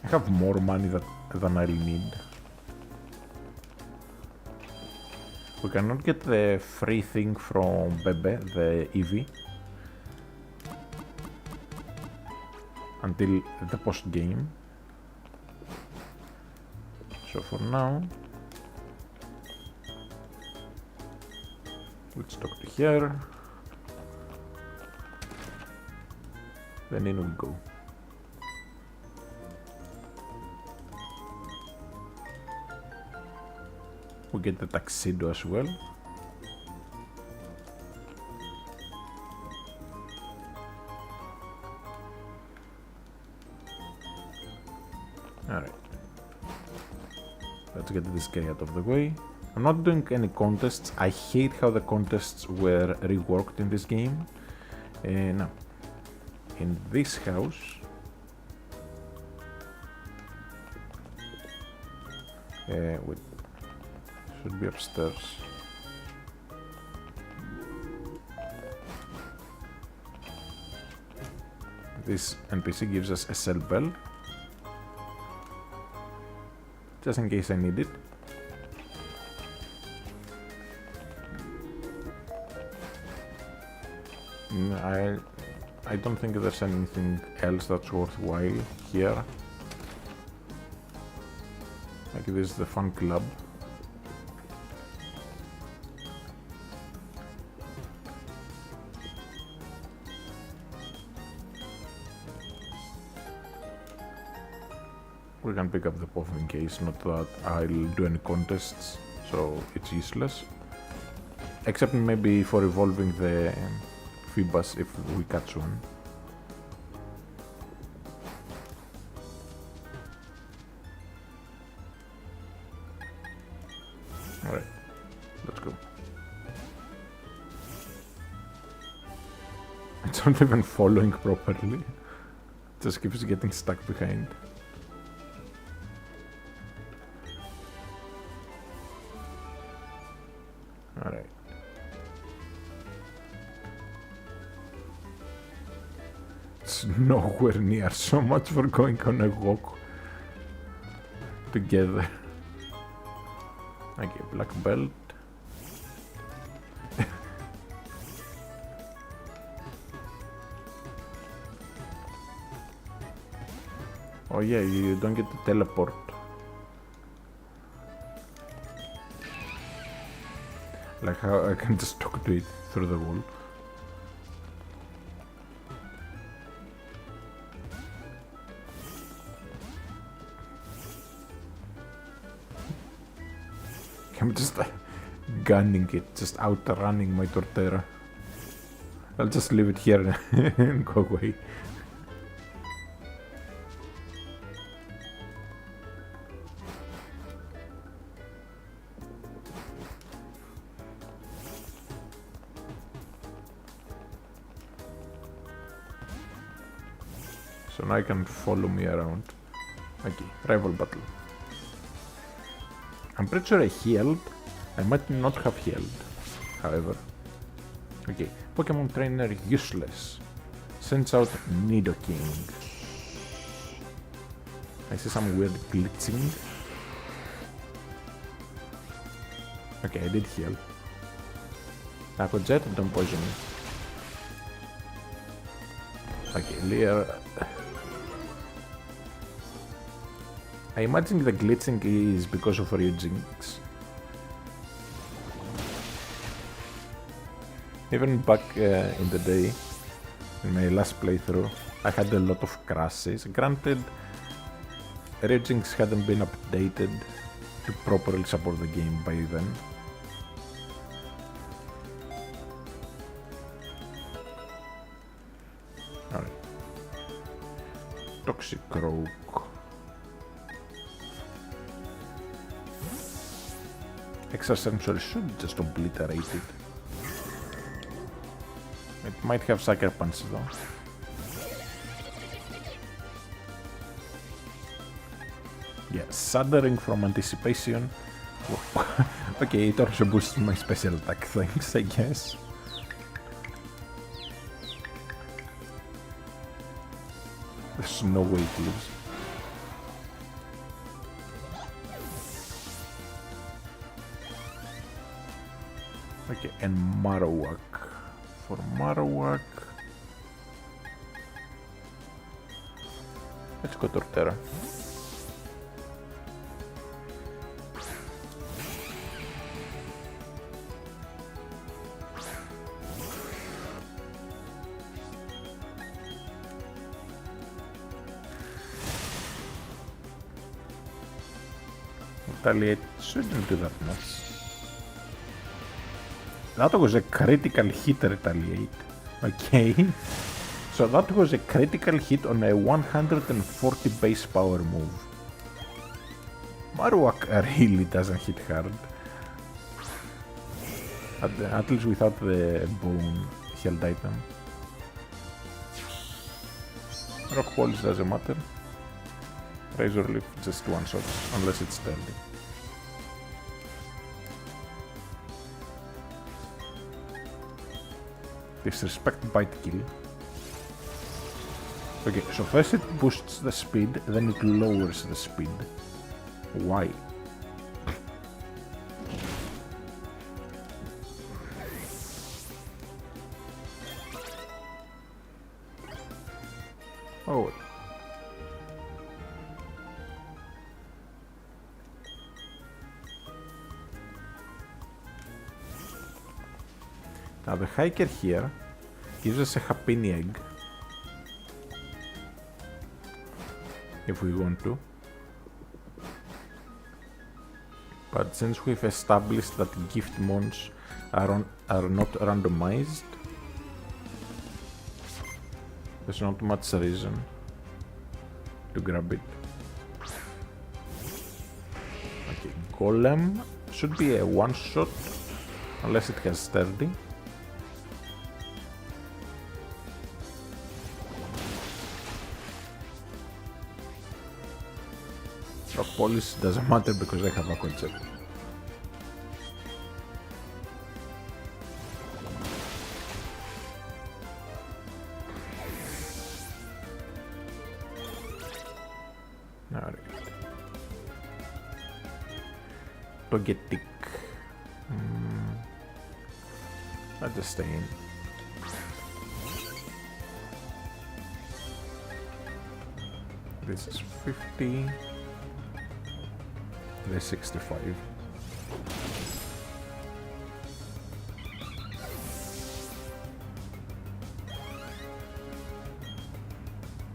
Speaker 1: I have more money than I'll need. We cannot get the free thing from Bebe, the Eevee, until the post game. So for now, let's talk to her. Then in we go. We get the tuxedo as well. Alright. Let's get this guy out of the way. I'm not doing any contests. I hate how the contests were reworked in this game. Now, in this house, wait, should be upstairs. This NPC gives us a cell bell, just in case I need it. I don't think there's anything else that's worthwhile here. Like this is the fun club. We can pick up the puff in case, not that I'll do any contests, so it's useless. Except maybe for evolving the Phoebus if we catch one. Alright, let's go. It's not even following properly. It just keeps getting stuck behind. Alright. It's nowhere near so much for going on a walk together. Okay, black belt. Oh yeah, you don't get to teleport. Like how I can just talk to it through the wall. I'm just gunning it, just outrunning my Torterra. I'll just leave it here and go away. So now I can follow me around. Okay, rival battle. I'm pretty sure I healed. I might not have healed, however. Okay, Pokemon Trainer useless. Sends out Nidoking. I see some weird glitching. Okay, I did heal. Taco Jet, don't poison me. Okay, Leer. I imagine the glitching is because of Ryujinx. Even back in the day, in my last playthrough, I had a lot of crashes. Granted, Ryujinx hadn't been updated to properly support the game by then. Alright. Toxicroak. Extrasensory should just obliterate it. It might have Sucker Punch though. Yeah, shuddering from anticipation. Okay, it also boosts my special attack, thanks, I guess. There's no way to lose. Okay, and Marowak. For Marowak, let's go Torterra. Retaliate shouldn't do that much. That was a critical hit, Retaliate. Okay. So that was a critical hit on a 140 base power move. Marowak really doesn't hit hard. At least without the bone held item. Rock Polish doesn't matter. Razor Leaf just one shot, unless it's stealthy. Disrespect bite kill. Okay, so first it boosts the speed, then it lowers the speed. Why? Oh. Now the hiker here gives us a Happiny egg, if we want to. But since we've established that gift mons are not randomized, there's not much reason to grab it. Okay, Golem should be a one-shot, unless it has sturdy. Polish doesn't matter because I have a concept. Alright. Togetic. I'll just stay in. This is 50. There's 65.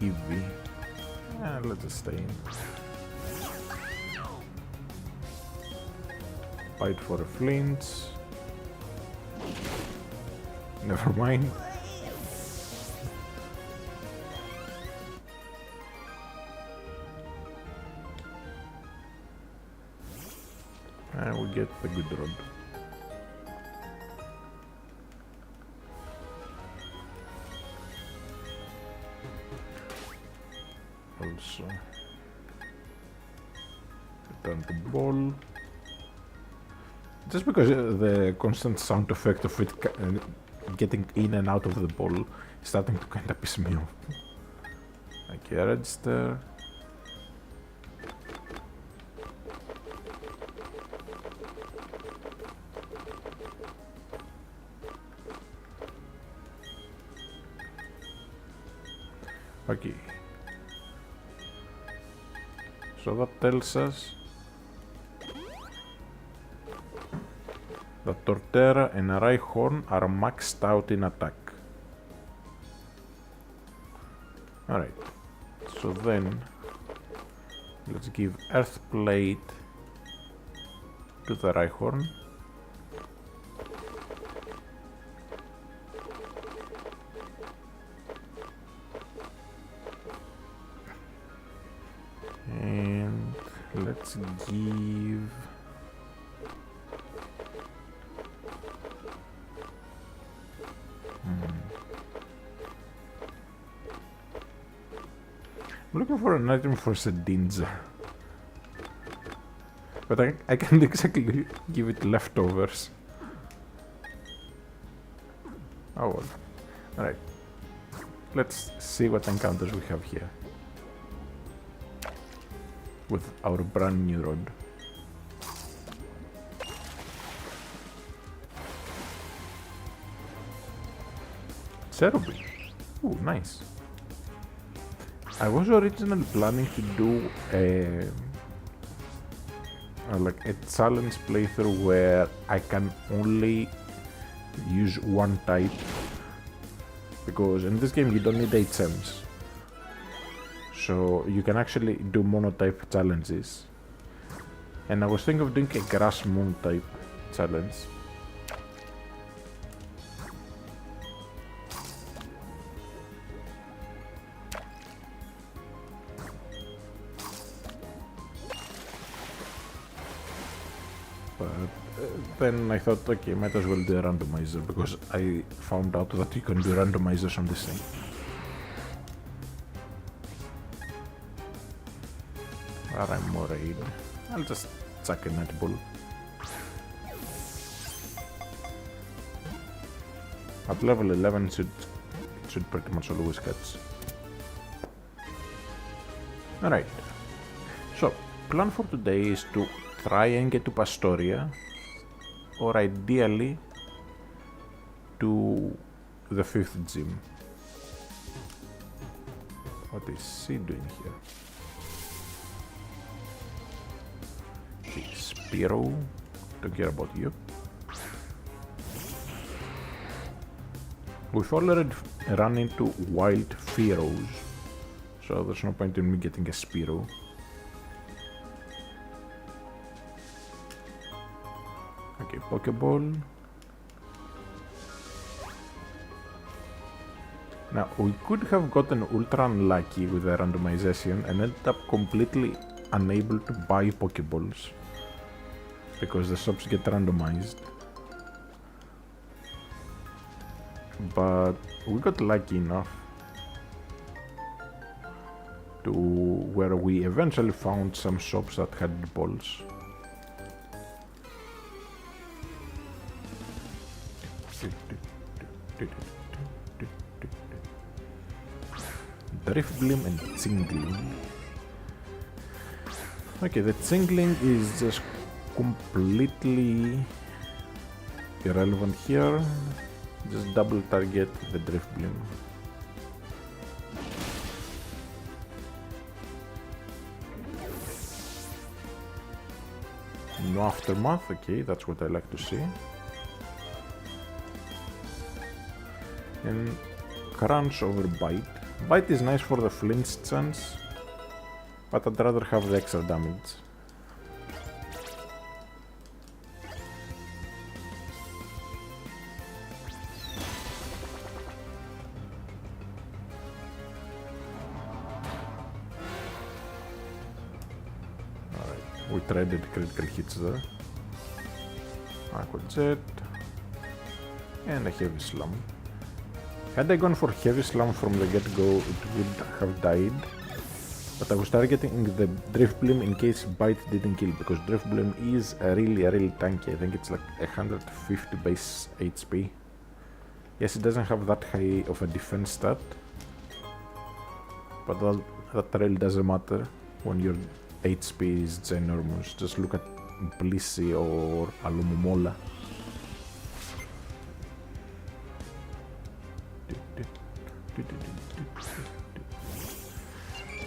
Speaker 1: Eevee. Let's just stay in. Fight for a flinch. Never mind. And we get the good rod. Also, return the ball. Just because the constant sound effect of it getting in and out of the ball is starting to kind of piss me off. Okay, register. Okay. So that tells us that Torterra and Rhyhorn are maxed out in attack. Alright, so then let's give Earth Plate to the Rhyhorn. And let's give I'm looking for an item for Sedinja, but I can't exactly give it leftovers. Oh well. Alright, let's see what encounters we have here with our brand new rod. Cerubi. Ooh, nice. I was originally planning to do a challenge playthrough where I can only use one type, because in this game you don't need HMs, so you can actually do monotype challenges, and I was thinking of doing a grass moon type challenge. Then I thought, okay, might as well do a randomizer, because I found out that you can do randomizers on this thing. Raid. I'll just chuck a netball. At level 11 it should pretty much always catch. Alright, so plan for today is to try and get to Pastoria, or ideally to the 5th gym. What is she doing here? Okay, Spearow, don't care about you. We've already run into wild Fearows, so there's no point in me getting a Spearow. Okay, Pokeball. Now, we could have gotten ultra unlucky with the randomization and ended up completely unable to buy Pokeballs. because the shops get randomized. But we got lucky enough to where we eventually found some shops that had balls. Drift Beam and Tingling. Okay, the Tingling is just completely irrelevant here. Just double target the Drift Beam. No aftermath, okay, that's what I like to see. And Crunch over Bite. Bite is nice for the flinch chance, but I'd rather have the extra damage. We traded critical hits there. Aqua Jet. And a Heavy Slam. Had I gone for Heavy Slam from the get-go, it would have died. But I was targeting the Drift Beam in case Bite didn't kill, because Drift Beam is really tanky. I think it's like 150 base HP. Yes, it doesn't have that high of a defense stat. But that really doesn't matter when your HP is ginormous. Just look at Blissey or Alumomola.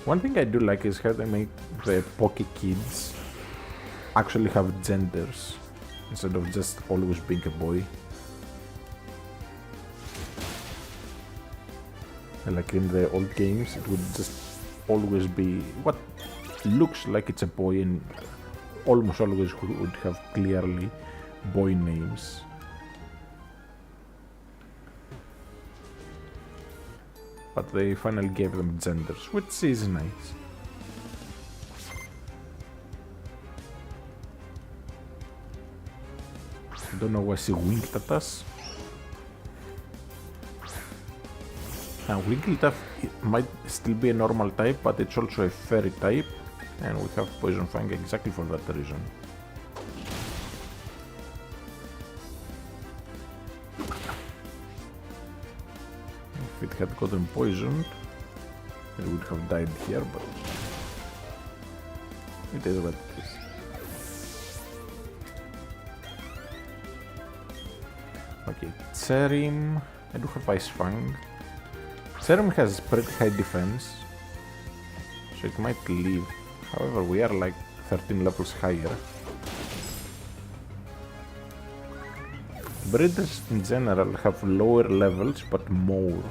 Speaker 1: One thing I do like is how they make the Poké Kids actually have genders instead of just always being a boy. And like in the old games, it would just always be what looks like it's a boy, and almost always would have clearly boy names. But they finally gave them genders, which is nice. I don't know why she winked at us. Now Wigglytuff might still be a normal type, but it's also a fairy type, and we have Poison Fang exactly for that reason. If it had gotten poisoned, it would have died here, but it is what it is. Okay, Tserim. I do have Ice Fang. Tserim has pretty high defense, so it might leave. However, we are like 13 levels higher. Breeders in general have lower levels but more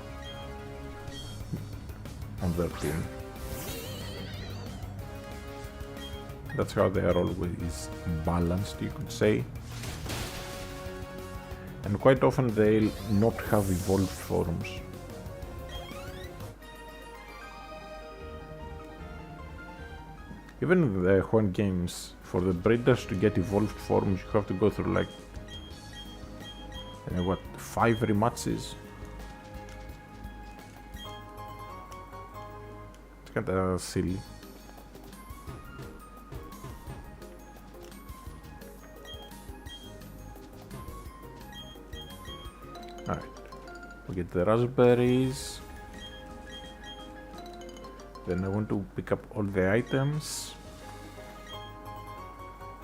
Speaker 1: on their team. That's how they are always balanced, you could say. And quite often they'll not have evolved forms. Even in the Juan games, for the breeders to get evolved forms, you have to go through like, what, 5 rematches? It's kinda silly. Alright, we get the raspberries. Then I want to pick up all the items.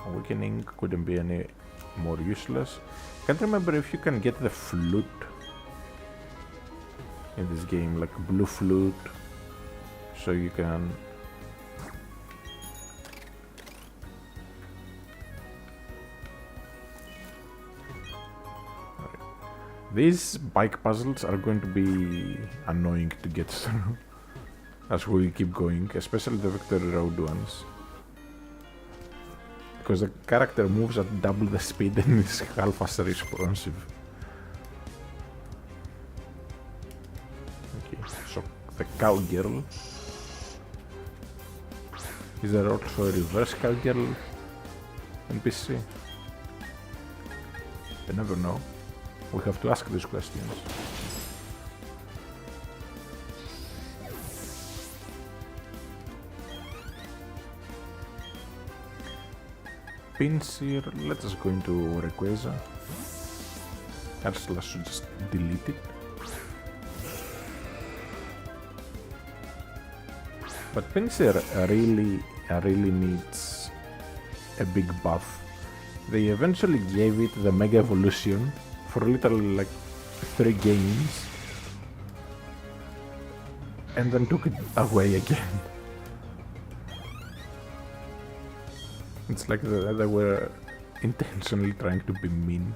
Speaker 1: Awakening couldn't be any more useless. Can't remember if you can get the flute in this game, like blue flute, so you can These bike puzzles are going to be annoying to get through as we keep going, especially the Victory Road ones. Because the character moves at double the speed and is half as responsive. Okay, so the cowgirl. Is there also a reverse cowgirl NPC? You never know. We have to ask these questions. Pinsir, let us go into Rayquaza. Ursula should just delete it. But Pinsir really needs a big buff. They eventually gave it the Mega Evolution for literally like 3 games and then took it away again. It's like they were intentionally trying to be mean.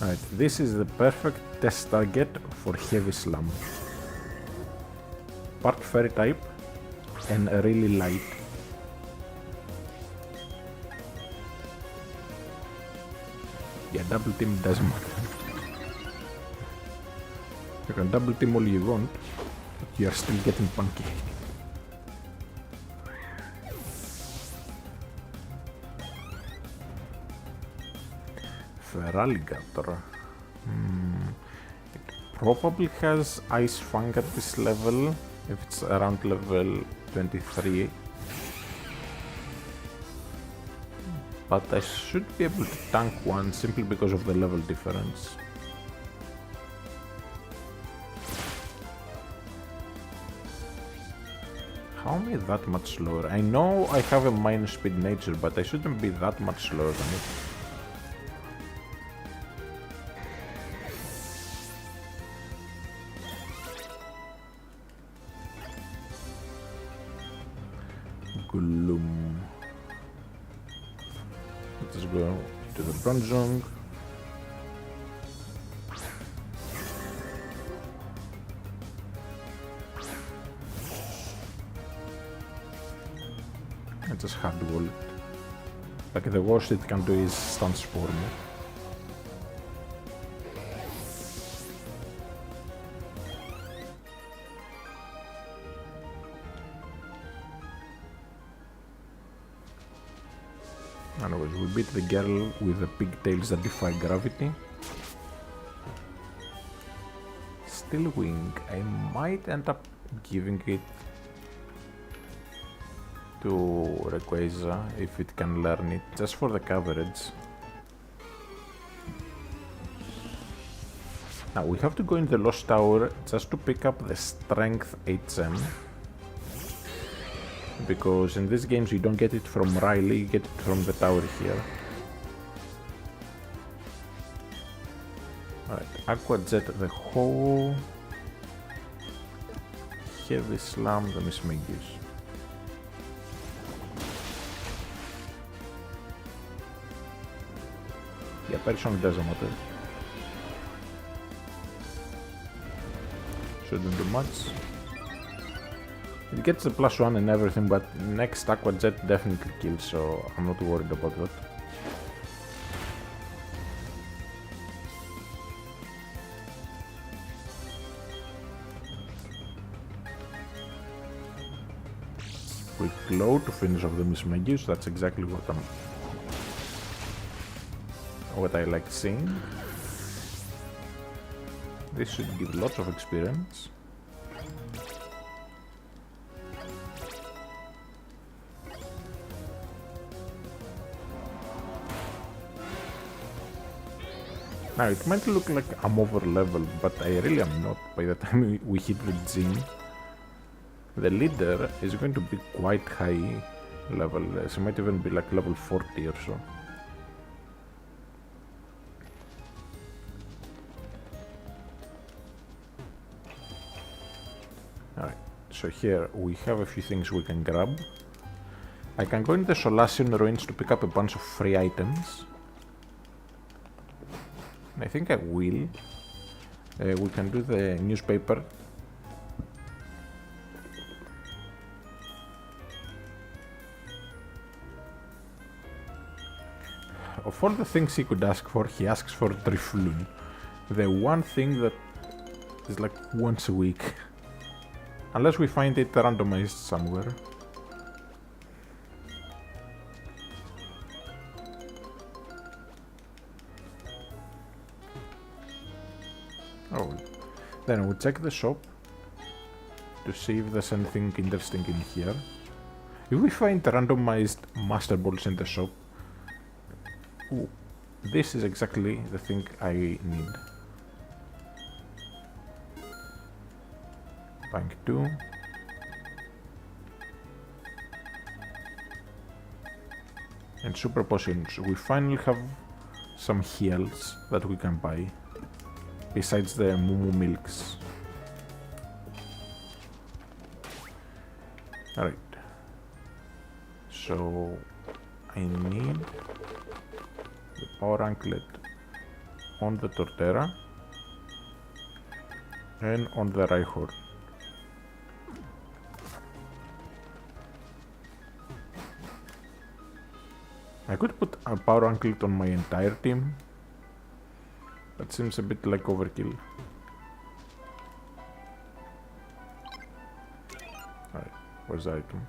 Speaker 1: Alright, this is the perfect test target for Heavy Slam. Part Fairy type and really light. Yeah, double team doesn't matter. You can double team all you want, but you are still getting pancaked. Feraligatr. It probably has Ice Fang at this level, if it's around level 23. But I should be able to tank one simply because of the level difference. How am I that much slower? I know I have a minus speed nature, but I shouldn't be that much slower than it. Gloom. Let's go to the Bronzong. I just hardwall it. Like the worst it can do is transform it. Anyways, we beat the girl with the pigtails that defy gravity. Steel Wing. I might end up giving it to Rayquaza if it can learn it, just for the coverage. Now we have to go in the Lost Tower just to pick up the Strength HM. Because in these games you don't get it from Riley, you get it from the tower here. Alright, Aqua Jet the Ho, Heavy Slam the Mismagius. Yeah, personally doesn't matter. Shouldn't do much. It gets the +1 and everything, but next Aqua Jet definitely kills, so I'm not worried about that. Quick glow to finish off the Mismagius, that's exactly what I like seeing. This should give lots of experience. Now it might look like I'm over leveled, but I really am not. By the time we hit the gym, the leader is going to be quite high level. She might even be like level 40 or so. Alright, so here we have a few things we can grab. I can go in the Solasian Ruins to pick up a bunch of free items. I think I will. We can do the newspaper. Of all the things he could ask for, he asks for Drifloon. The one thing that is like once a week. Unless we find it randomized somewhere. Then we check the shop to see if there's anything interesting in here. If we find randomized master balls in the shop, ooh, this is exactly the thing I need. Bank 2. And super potions. We finally have some heals that we can buy. Besides the Mumu milks. Alright. So I need the power anklet on the Torterra and on the Rhyhorn. I could put a power anklet on my entire team. That seems a bit like overkill. Alright, where's the item?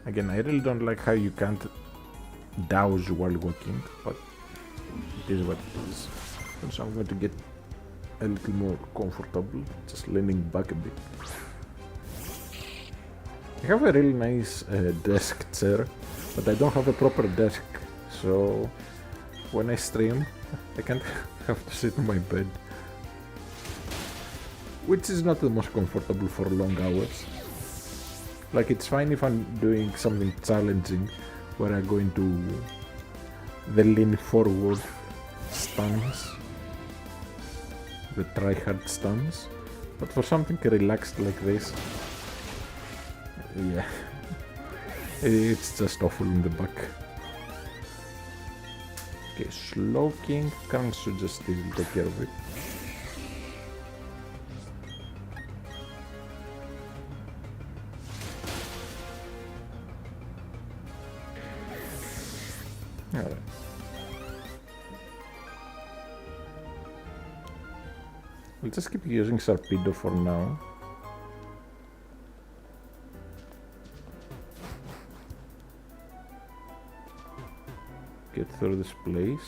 Speaker 1: Again, I really don't like how you can't douse while walking, but it is what it is. So I'm going to get a little more comfortable, just leaning back a bit. I have a really nice desk chair, but I don't have a proper desk, so when I stream, I can't have to sit on my bed, which is not the most comfortable for long hours. Like, it's fine if I'm doing something challenging, where I go into the lean forward stance, the try-hard stance, but for something relaxed like this, yeah, it's just awful in the back. Okay, slow king, Kang should just easily take care of it. Alright. We'll just keep using Sarpedo for now. Get through this place.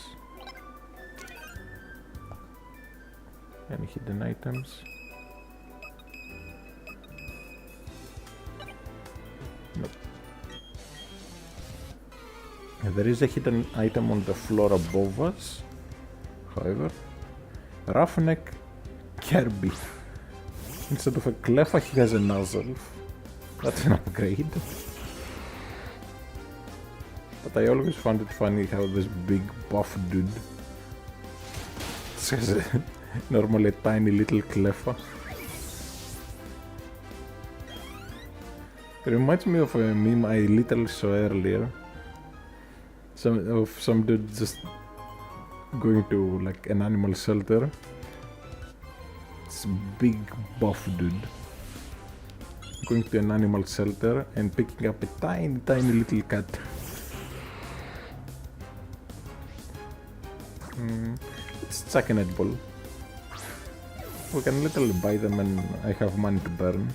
Speaker 1: Any hidden items? Nope. There is a hidden item on the floor above us, however. Roughneck Kirby. Instead of a Cleffa, he has a Nuzzle. That's an upgrade. But I always found it funny how this big buff dude has normally a tiny little Cleffa. It reminds me of a meme I literally saw earlier. Some dude just going to like an animal shelter. This big buff dude going to an animal shelter and picking up a tiny little cat. It's Chuck and Ball. We can literally buy them and I have money to burn.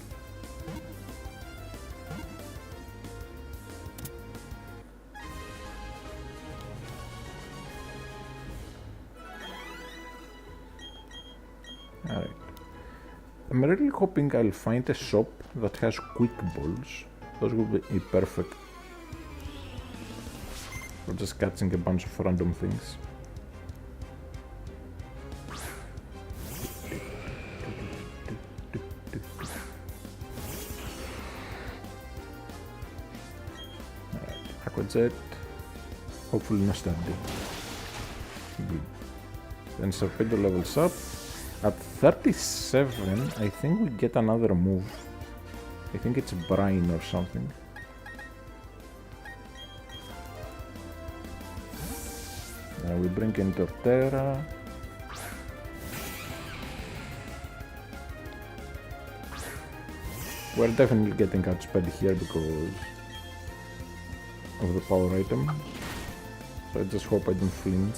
Speaker 1: Alright. I'm really hoping I'll find a shop that has quick balls. Those will be perfect for just catching a bunch of random things. Aquajet, hopefully no standing. Good. Then Sarpedo levels up. At 37, I think we get another move. I think it's Brine or something. We bring in Torterra. We're definitely getting outsped here because of the power item. So I just hope I don't flinch.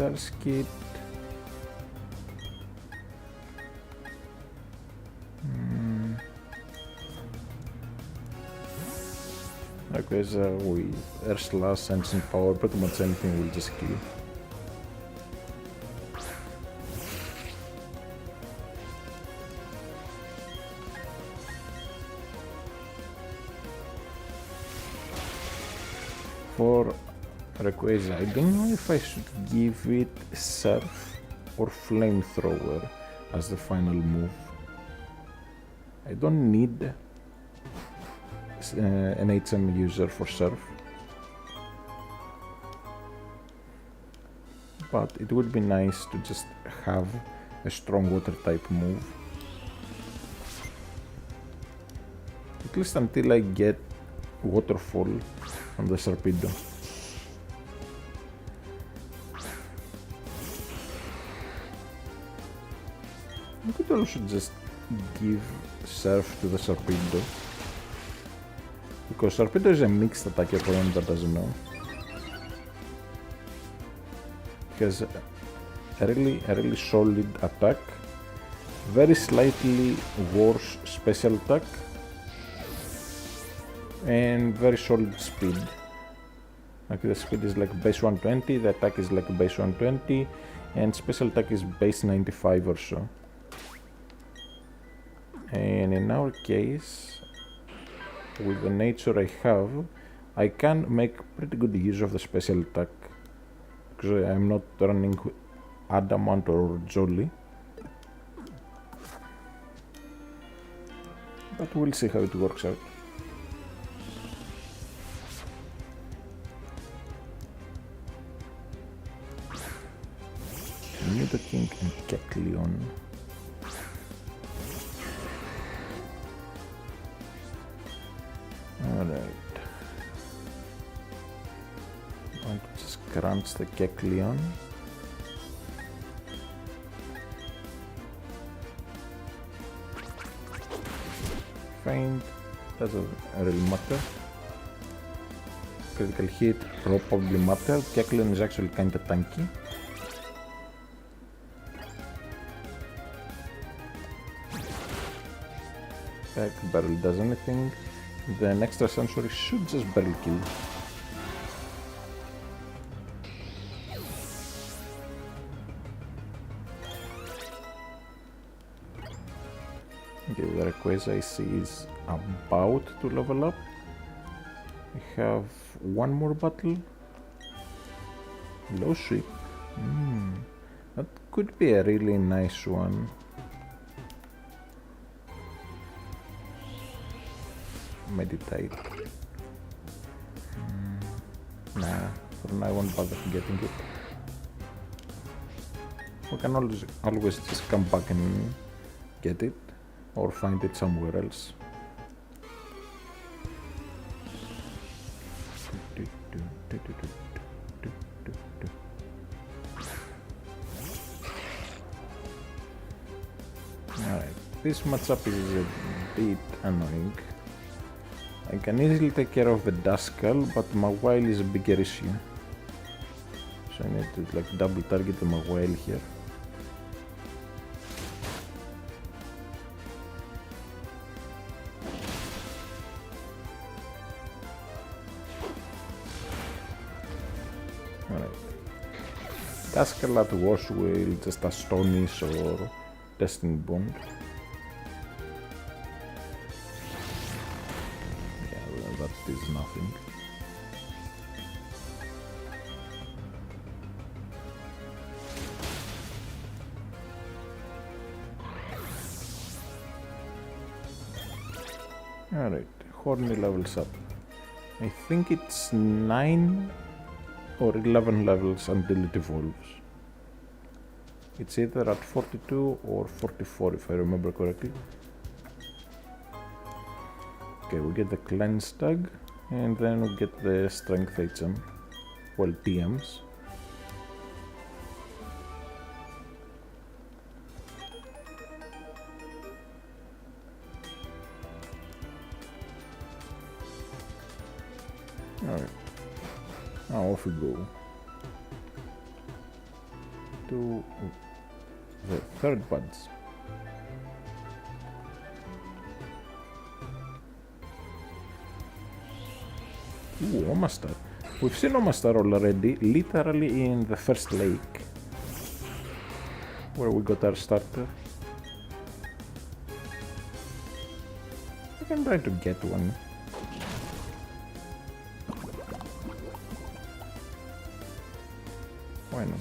Speaker 1: Search kit. Because with Air Slash, Ancient Power, pretty much anything will just kill. For Rayquaza, I don't know if I should give it Surf or Flamethrower as the final move. I don't need an HM user for Surf, but it would be nice to just have a strong water type move, at least until I get Waterfall from the Sharpedo. I could also just give Surf to the Sharpedo, because Sharpedo is a mixed attacker for anyone that doesn't know. It has a really solid attack, very slightly worse special attack, and very solid speed. Like the speed is like base 120, the attack is like base 120, and special attack is base 95 or so. And in our case, with the nature I have, I can make pretty good use of the special attack, because I'm not running Adamant or Jolly. But we'll see how it works out. Nidoking and Kecleon. Alright. I'm going to just crunch the Kecleon. Faint, doesn't really matter. Critical hit probably matters. Kecleon is actually kinda tanky. Back barrel does anything. Then extra sensory should just barrel kill. Okay, the Rayquaza I see is about to level up. We have one more battle. Low sweep. That could be a really nice one. Meditate. Nah, for now I won't bother getting it. We can always just come back and get it, or find it somewhere else. Alright, this matchup is a bit annoying. I can easily take care of the Duskull, but Mawile is a bigger issue. So I need to like double target the Mawile here. Alright. Duskull at worst will just Astonish or Destiny Bond. That is nothing. Alright, Horny levels up. I think it's 9 or 11 levels until it evolves. It's either at 42 or 44 if I remember correctly. Okay, we get the Cleanse tag, and then we get the Strength HM, well, TMs. Alright, now off we go. to the third badge. Ooh, Omastar. We've seen Omastar already, literally in the first lake, where we got our starter. I can try to get one. Why not?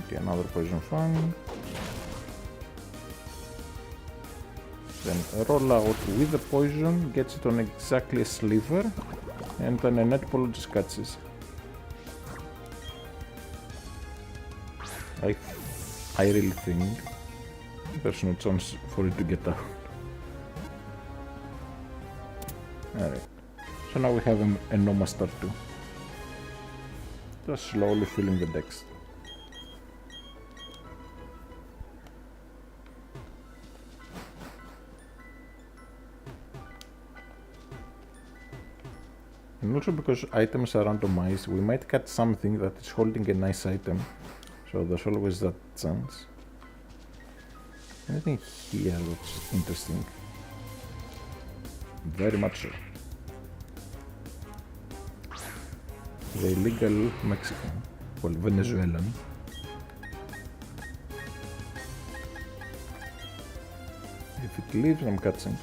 Speaker 1: Okay, another poison fang. Then roll out with the poison, gets it on exactly a sliver, and then a netball just catches. I really think there's no chance for it to get out. Alright, so now we have a Omastar too. Just slowly filling the decks. And also because items are randomized, we might catch something that is holding a nice item. So there's always that chance. Anything here looks interesting. Very much so. The illegal Mexican, well, Venezuelan. If it leaves, I'm catching.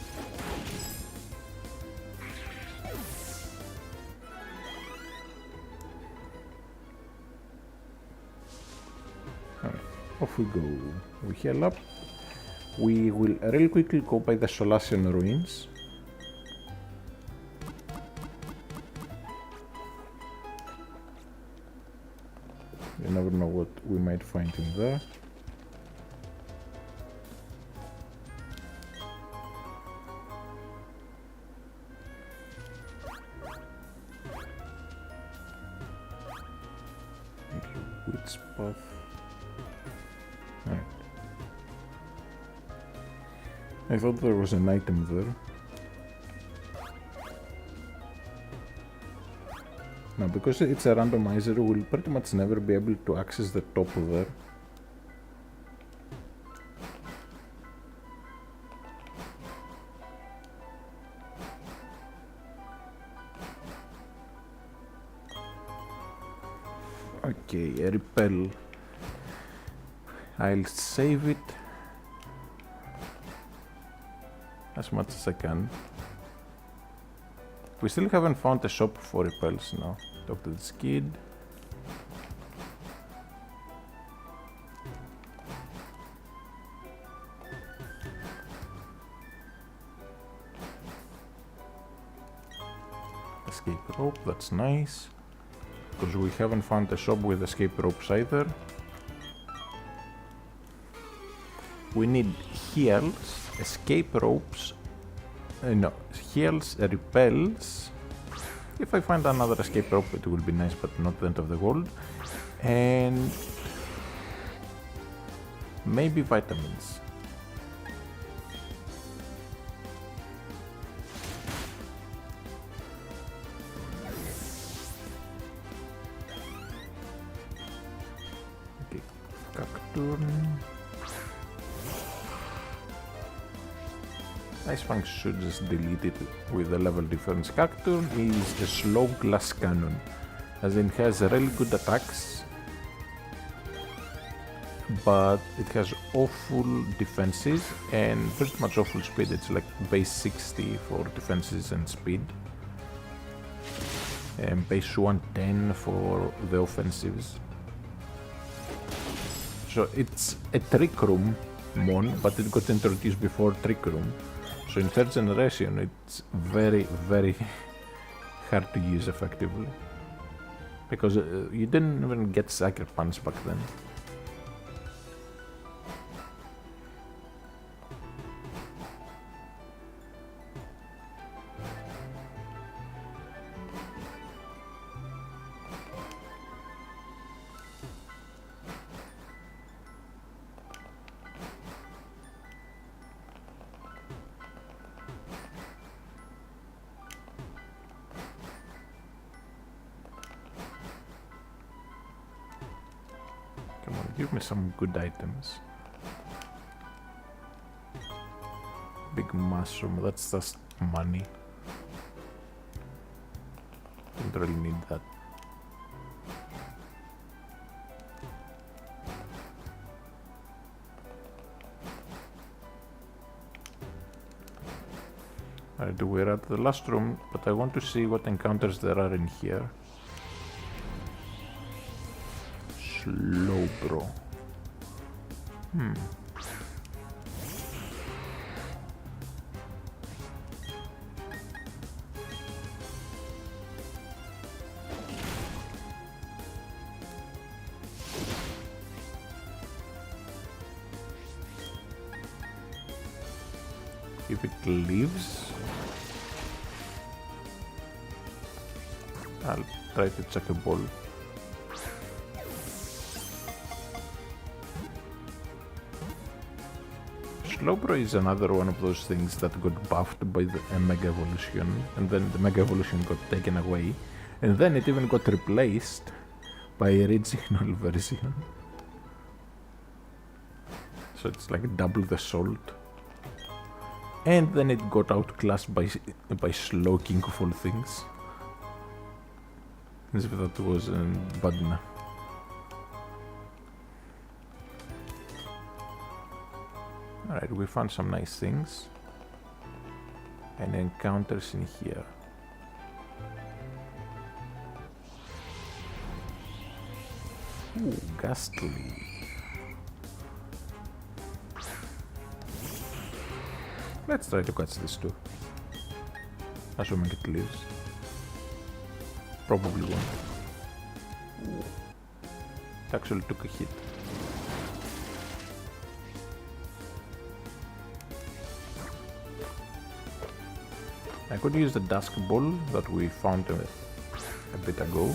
Speaker 1: Off we go. We heal up. We will really quickly go by the Solasian ruins. You never know what we might find in there. Okay, which path? Right. I thought there was an item there. Now, because it's a randomizer, we'll pretty much never be able to access the top there. Okay, a repel. I'll save it as much as I can. We still haven't found a shop for repels now. Talk to this kid. Escape rope, that's nice. Because we haven't found a shop with escape ropes either. We need heals, escape ropes, no, heals, repels. If I find another escape rope, it will be nice, but not the end of the world. And maybe vitamins. Okay, Cacturn. Ice Fang should just delete it with the level difference. Cacturn is a slow glass cannon, as in it has really good attacks, but it has awful defenses and pretty much awful speed. It's like base 60 for defenses and speed, and base 110 for the offensives. So it's a Trick Room mon, but it got introduced before Trick Room. So in third generation, it's very, very hard to use effectively, because you didn't even get Sucker Punch back then. Give me some good items. Big mushroom, that's just money. Don't really need that. Alright, we're at the last room, but I want to see what encounters there are in here. Slow bro. If it leaves, I'll try to check a ball. Slowbro is another one of those things that got buffed by the Mega Evolution, and then the Mega Evolution got taken away, and then it even got replaced by a original version. So it's like double the salt. And then it got outclassed by Slow King of all things. As if that was bad enough. Alright, we found some nice things. And encounters in here. Ooh, ghastly. Let's try to catch this too. Assuming it lives. Probably won't. Ooh. It actually took a hit. I could use the dusk ball that we found a bit ago,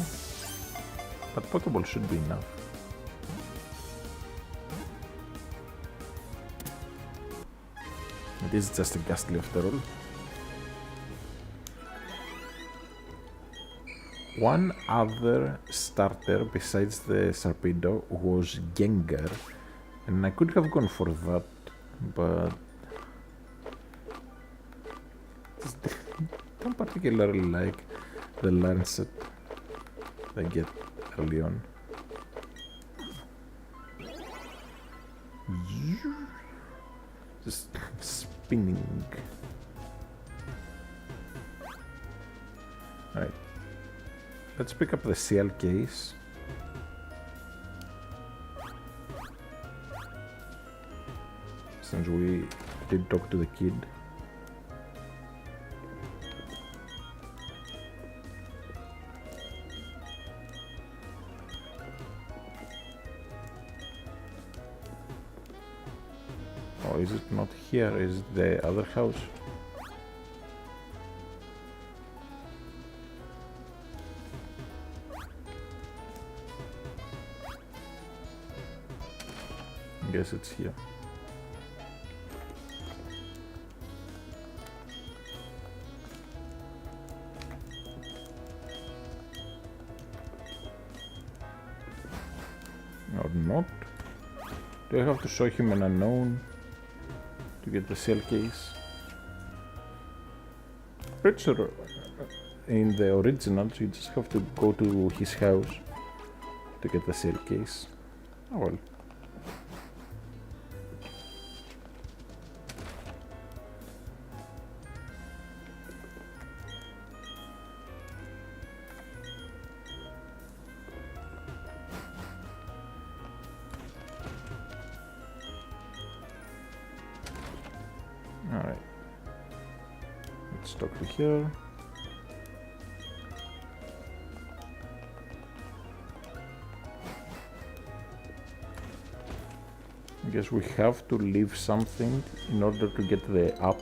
Speaker 1: but Pokeball should be enough. It is just a ghastly after all. One other starter besides the Sharpedo was Gengar, and I could have gone for that, but don't particularly like the Lancet I get early on. Just spinning. Alright. Let's pick up the CL case. Since we did talk to the kid. Oh, is it not here? Is it the other house? I guess it's here. Or not? Do I have to show him an unknown to get the cell case? Pretty sure in the originals you just have to go to his house to get the cell case. Oh well. Alright. Let's talk to here. I guess we have to leave something in order to get the app.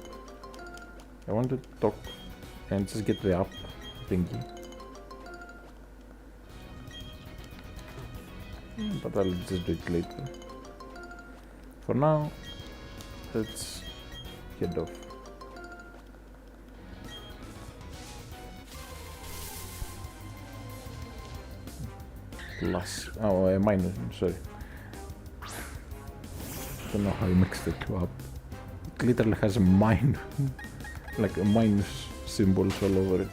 Speaker 1: I want to talk and just get the app thingy. But I'll just do it later. For now, let's head off. Plus, oh, a minus, sorry. don't know how you mix the two up. It literally has a mine, like a minus symbols all over it.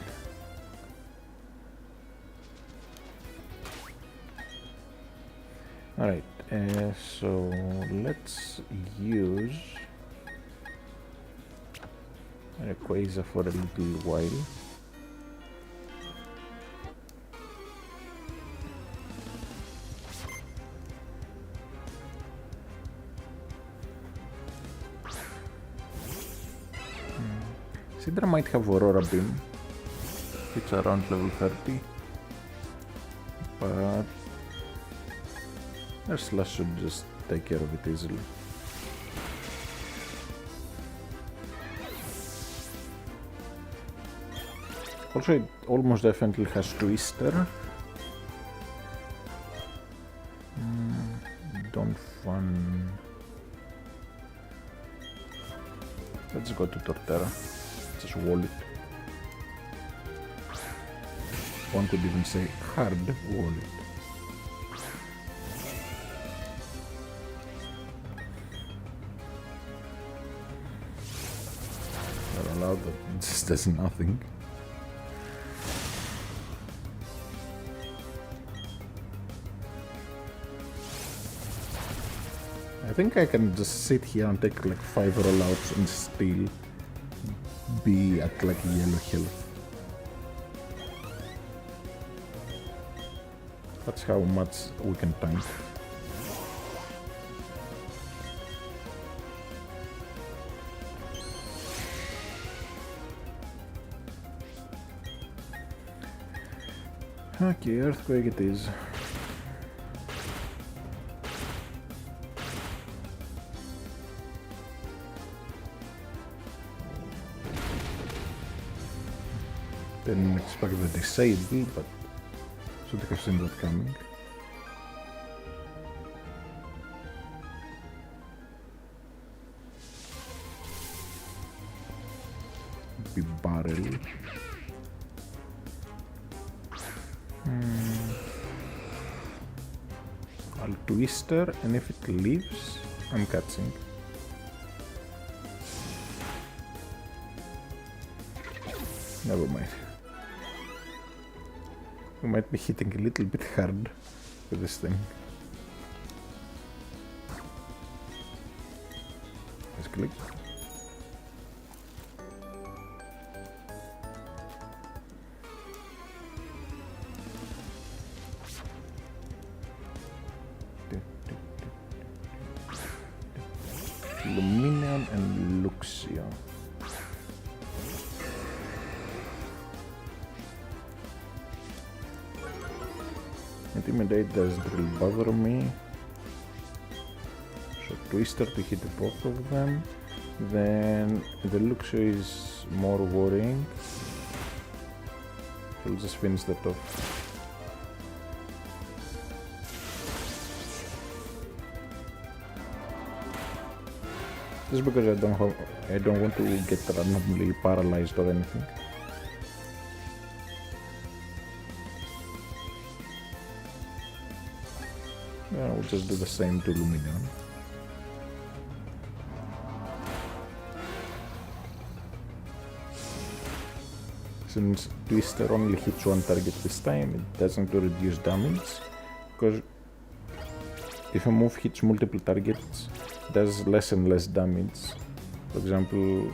Speaker 1: Alright, so let's use Rayquaza for a little while. Sidra might have Aurora Beam, it's around level 30, but their Slash should just take care of it easily. Also, it almost definitely has Twister. Don't fun. Let's go to Torterra. Just wall it. One could even say hard wall it. Not allowed, but it just does nothing. I think I can just sit here and take like 5 rollouts and still be at like yellow health. That's how much we can tank. Okay, Earthquake it is. Didn't expect the disable, but should have seen that coming. Be barrel. I'll Twister, and if it leaves, I'm catching. Never mind. We might be hitting a little bit hard with this thing. Let's click. Luminion and Luxio. Intimidate doesn't really bother me. So Twister to hit both of them. Then the Luxio is more worrying. We'll just finish that off. Just because I don't want to get randomly paralyzed or anything. Yeah, we'll just do the same to Luminion. Since Twister only hits one target this time, it doesn't reduce damage, because if a move hits multiple targets, it does less and less damage. For example,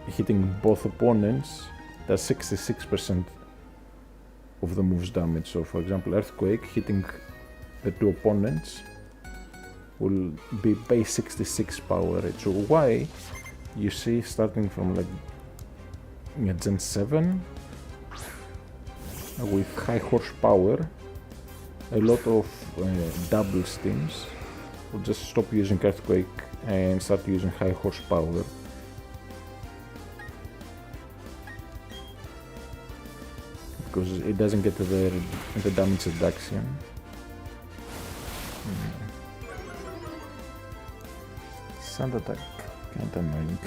Speaker 1: hitting both opponents does 66% of the move's damage. So for example, Earthquake hitting the two opponents will be base 66 power rate. So why you see starting from like Gen 7 with high horsepower, a lot of double steams will just stop using Earthquake and start using high horsepower. Because it doesn't get the damage reduction. Sand attack, kinda annoying.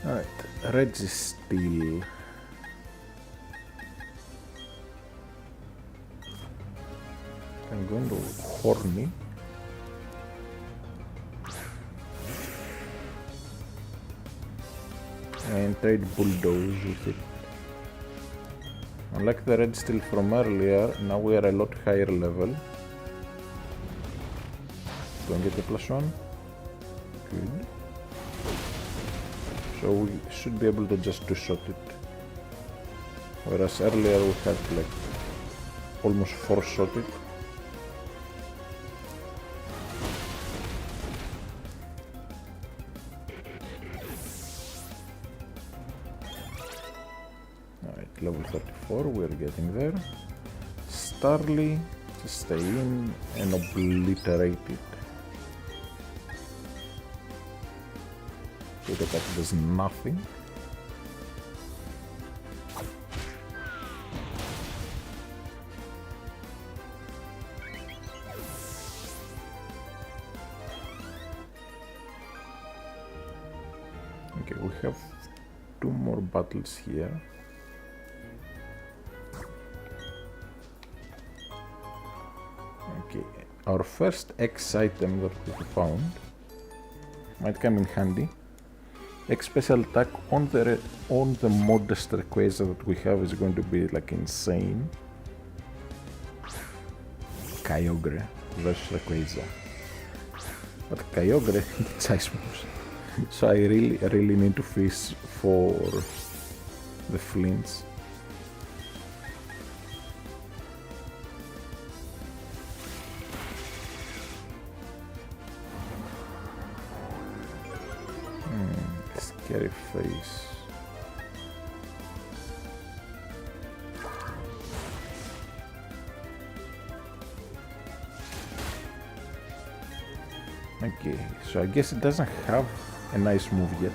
Speaker 1: Alright, Reds is still I'm going to Horny. And trade Bulldoze with it. Unlike the red steel from earlier, now we are a lot higher level. Don't get the +1. Good. So we should be able to just two-shot it. Whereas earlier we had like almost 4-shot it. Alright, level 34, we're getting there. Starly, just stay in and obliterate it. Good attack does nothing. Okay, we have 2 more battles here. Okay, our first X item that we found might come in handy. X special attack on the modest Rayquaza that we have is going to be like insane. Kyogre versus Rayquaza. But Kyogre gets ice moves. So I really need to fish for the flints. Scary face. Okay, so I guess it doesn't have a nice move yet,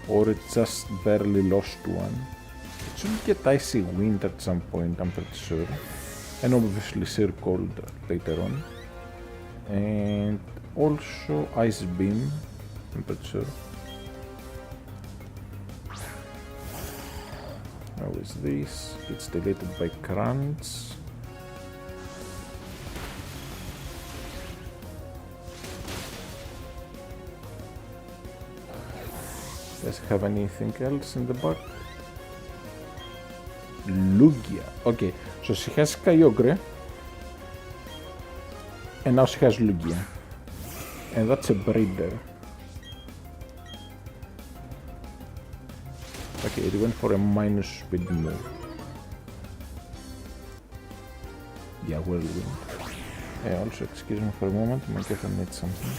Speaker 1: or it just barely lost one. It should get Icy Wind at some point, I'm pretty sure, and obviously Circled later on, and also Ice Beam, I'm pretty sure. How is this? It's deleted by Crunch. Does it have anything else in the back? Lugia. Okay, so she has Kyogre. And now she has Lugia. And that's a breeder. Okay, it went for a minus speed move. Yeah, Whirlwind. Also, excuse me for a moment, I might have need something.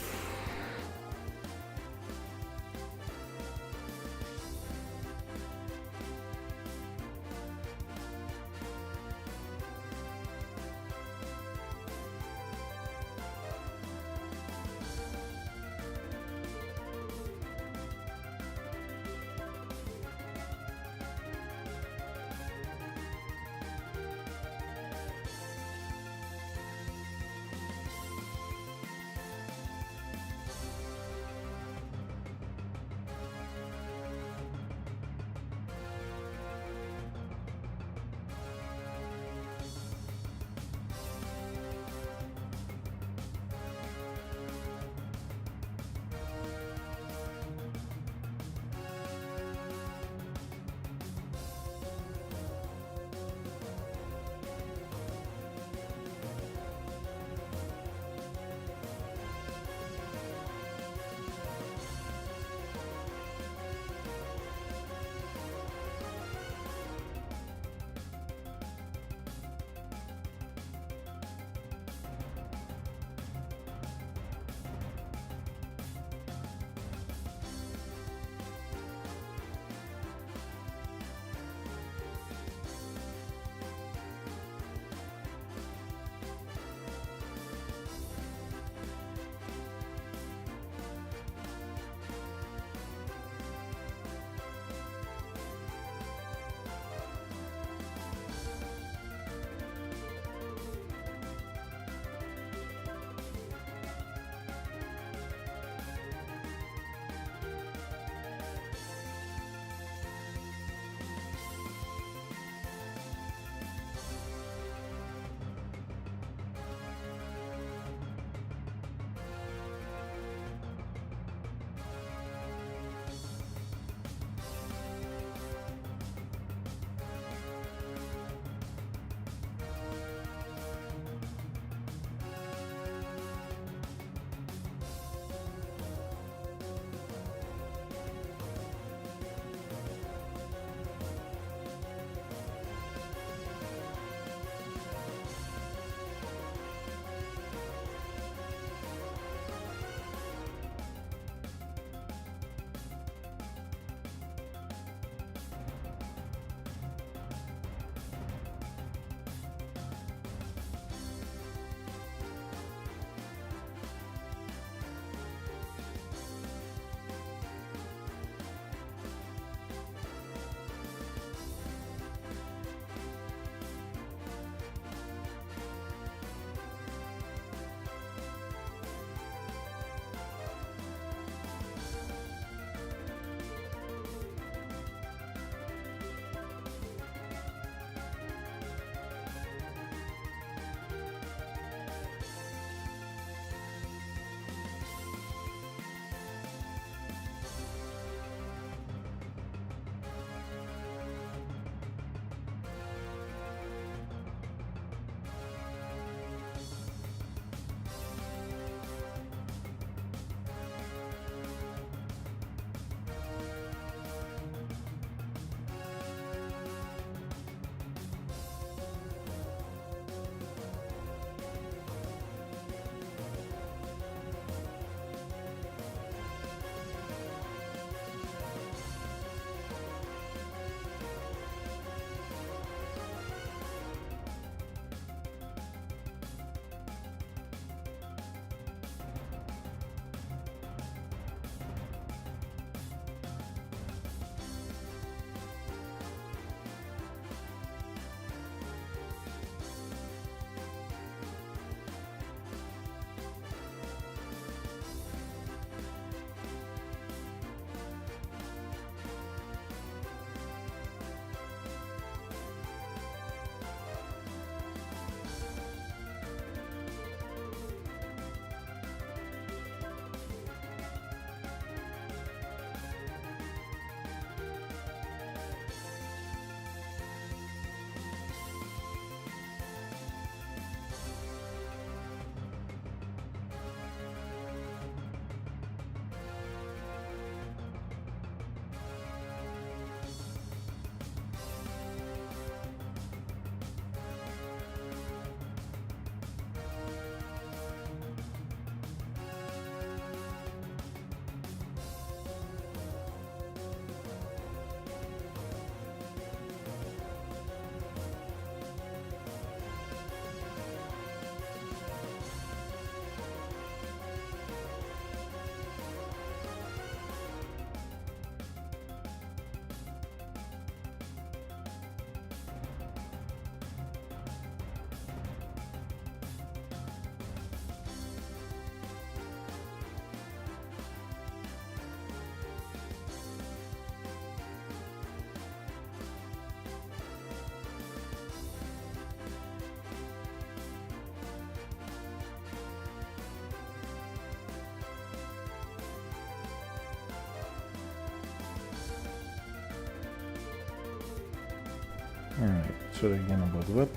Speaker 1: Alright, sorry again about that.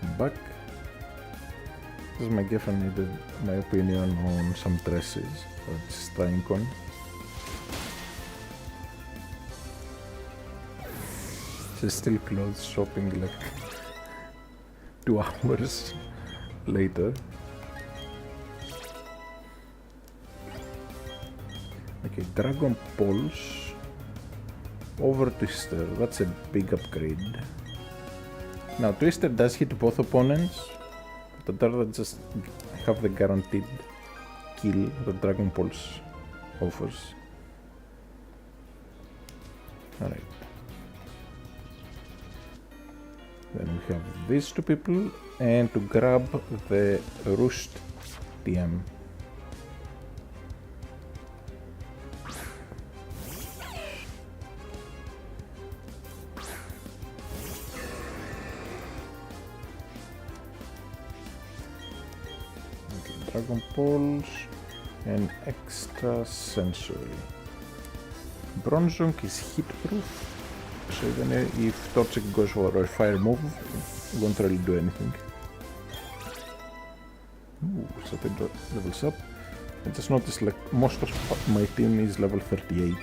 Speaker 1: I'm back. This is my girlfriend needed my opinion on some dresses that she's trying on. She's still clothes shopping like 2 hours later. Okay, Dragon Pulse over Twister, that's a big upgrade. Now Twister does hit both opponents, but the other just have the guaranteed kill that Dragon Pulse offers. Alright. Then we have these two people, and to grab the Roost TM. Dragon Pulse and extra sensory. Bronzong is hit proof, so even if Toxic goes for a fire move, it won't really do anything. Ooh, so they levels up. I just noticed like most of my team is level 38.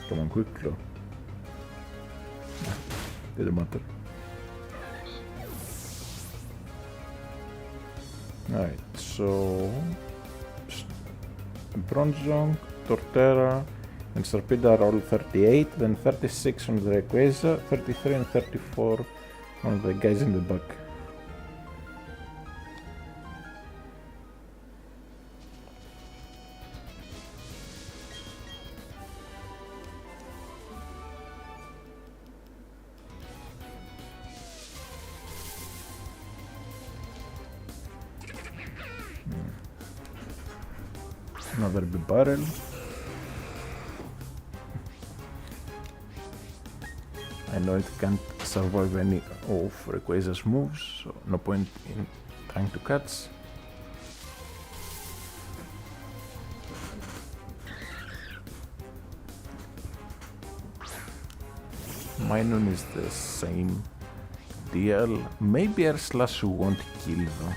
Speaker 1: Come on, quick claw. Didn't matter. Alright, so Bronzong, Torterra, and Serpida are all 38, then 36 on the Rayquaza, 33 and 34 on the guys in the back. Another big barrel. I know it can't survive any of Rayquaza's moves, so no point in trying to catch. Minun is the same deal. Maybe Air Slash won't kill though.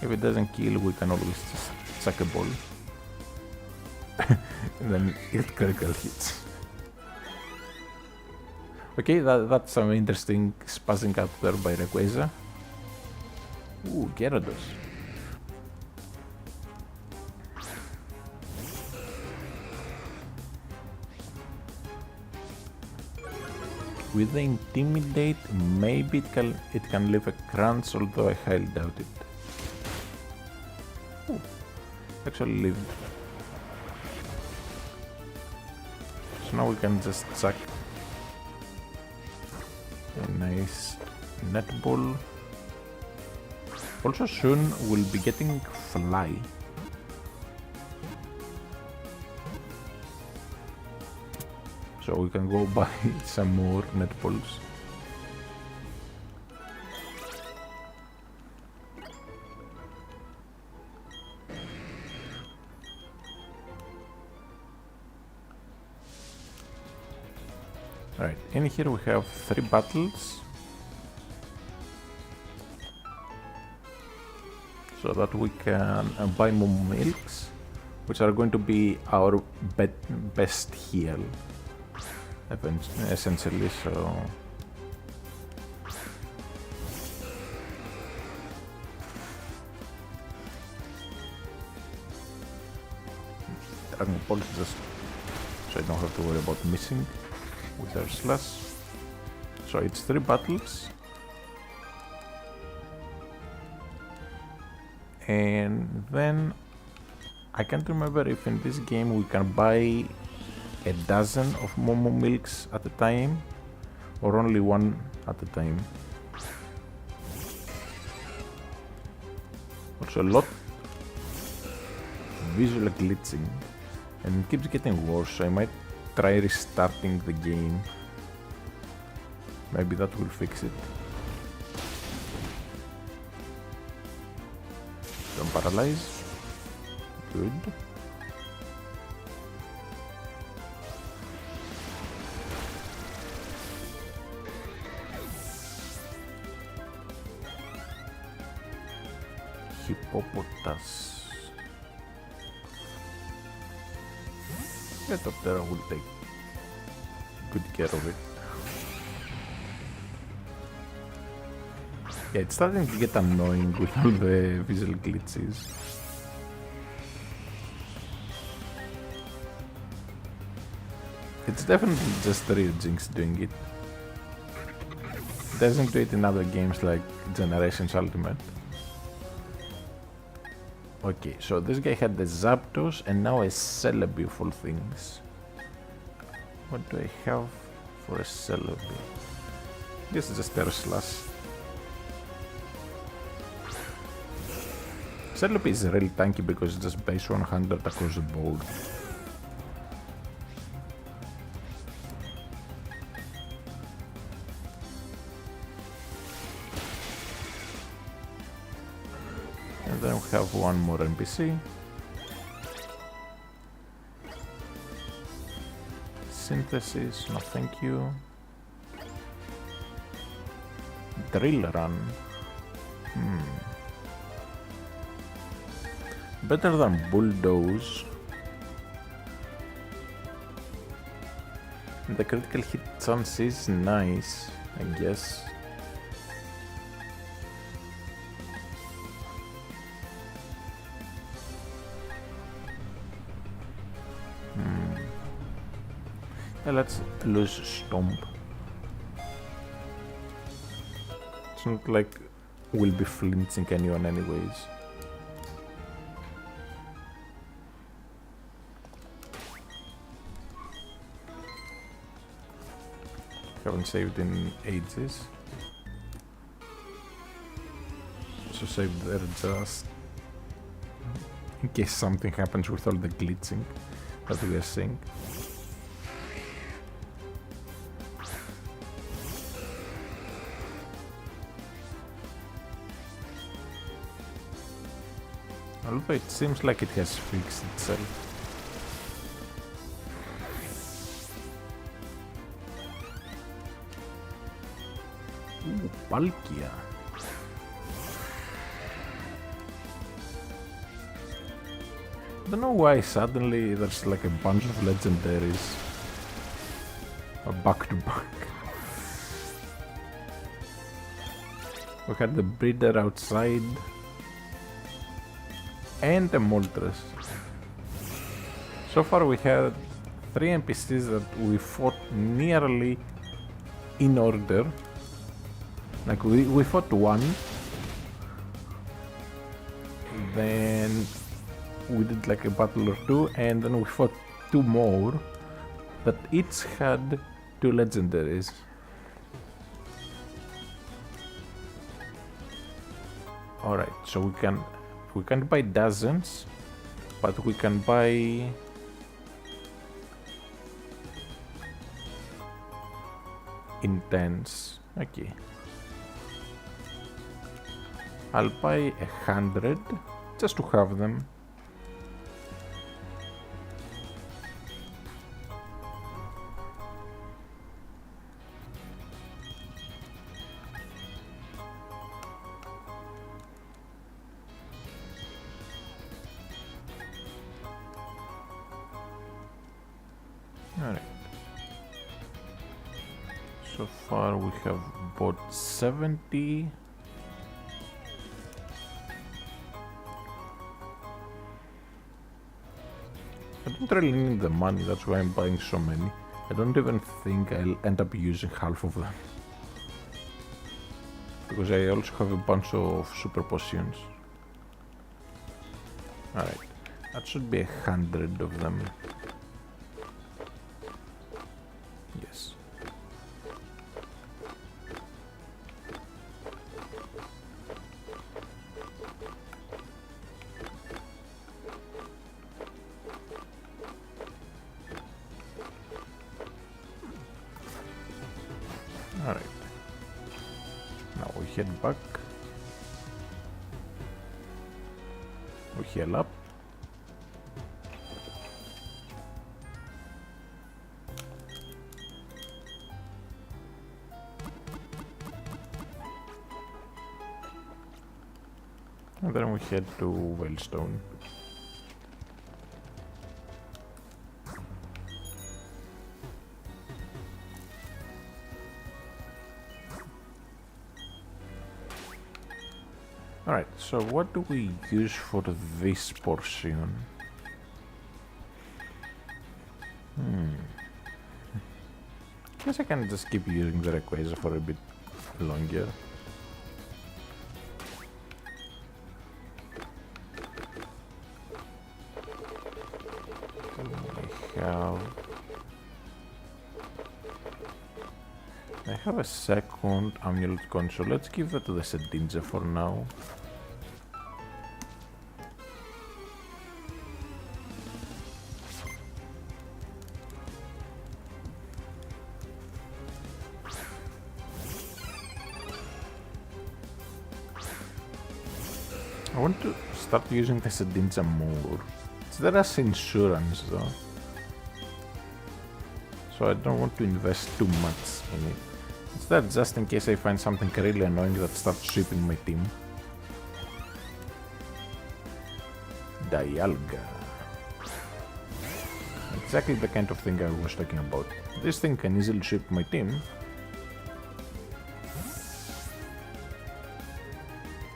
Speaker 1: If it doesn't kill, we can always just suck a ball. And then get critical hits. Okay, that's some interesting spazzing out there by Rayquaza. Ooh, Gyarados. With the Intimidate, maybe it can leave a crunch, although I highly doubt it. Ooh, actually lived. So now we can just chuck a nice netball. Also soon we'll be getting Fly. So we can go buy some more netballs. Right, in here we have 3 battles. So that we can buy more milks, which are going to be our best heal, essentially, so... Dragon Pulse just so I don't have to worry about missing with our slash. So it's 3 battles. And then I can't remember if in this game we can buy a dozen of Momo milks at a time or only 1 at a time. Also a lot visual glitching and it keeps getting worse, so I might try restarting the game. Maybe that will fix it. Don't paralyze. Good. Hippopotas. Lepidoptera will take good care of it. Yeah, it's starting to get annoying with all the visual glitches. It's definitely just Ryujinx doing it. It doesn't do it in other games like Generations Ultimate. Okay, so this guy had the Zapdos and now a Celebi of all things. What do I have for a Celebi? This is just Terra Slash. Celebi is really tanky because it's just base 100 across the board. And then we have one more NPC. Synthesis, no thank you. Drill Run. Better than Bulldoze. The critical hit chance is nice, I guess. Let's lose Stomp. It's not like we'll be flinching anyone anyways. Haven't saved in ages. So save there just in case something happens with all the glitching that we are seeing. Although it seems like it has fixed itself. Ooh, Palkia. I don't know why suddenly there's like a bunch of legendaries back to back. We had the breeder outside and a Moltres. So far we had 3 NPCs that we fought nearly in order. Like we fought one, then we did like a battle or two, and then we fought 2 more that each had 2 legendaries. Alright, so we can't buy dozens, but we can buy intense. Okay. I'll buy 100 just to have them. Alright. So far we have bought 70. I don't really need the money, that's why I'm buying so many. I don't even think I'll end up using half of them. Because I also have a bunch of super potions. Alright, that should be 100 of them. Yes. Alright. Now we head back. heal up. And then we head to Veilstone. Alright, so what do we use for this portion? Guess I can just keep using the Rayquaza for a bit longer. I have a second amulet coin, so let's give that to the Sedinja for now. I want to start using the Sedinja more. It's there as insurance though, so I don't want to invest too much in it. It's there just in case I find something really annoying that starts sweeping my team. Dialga. Exactly the kind of thing I was talking about. This thing can easily sweep my team.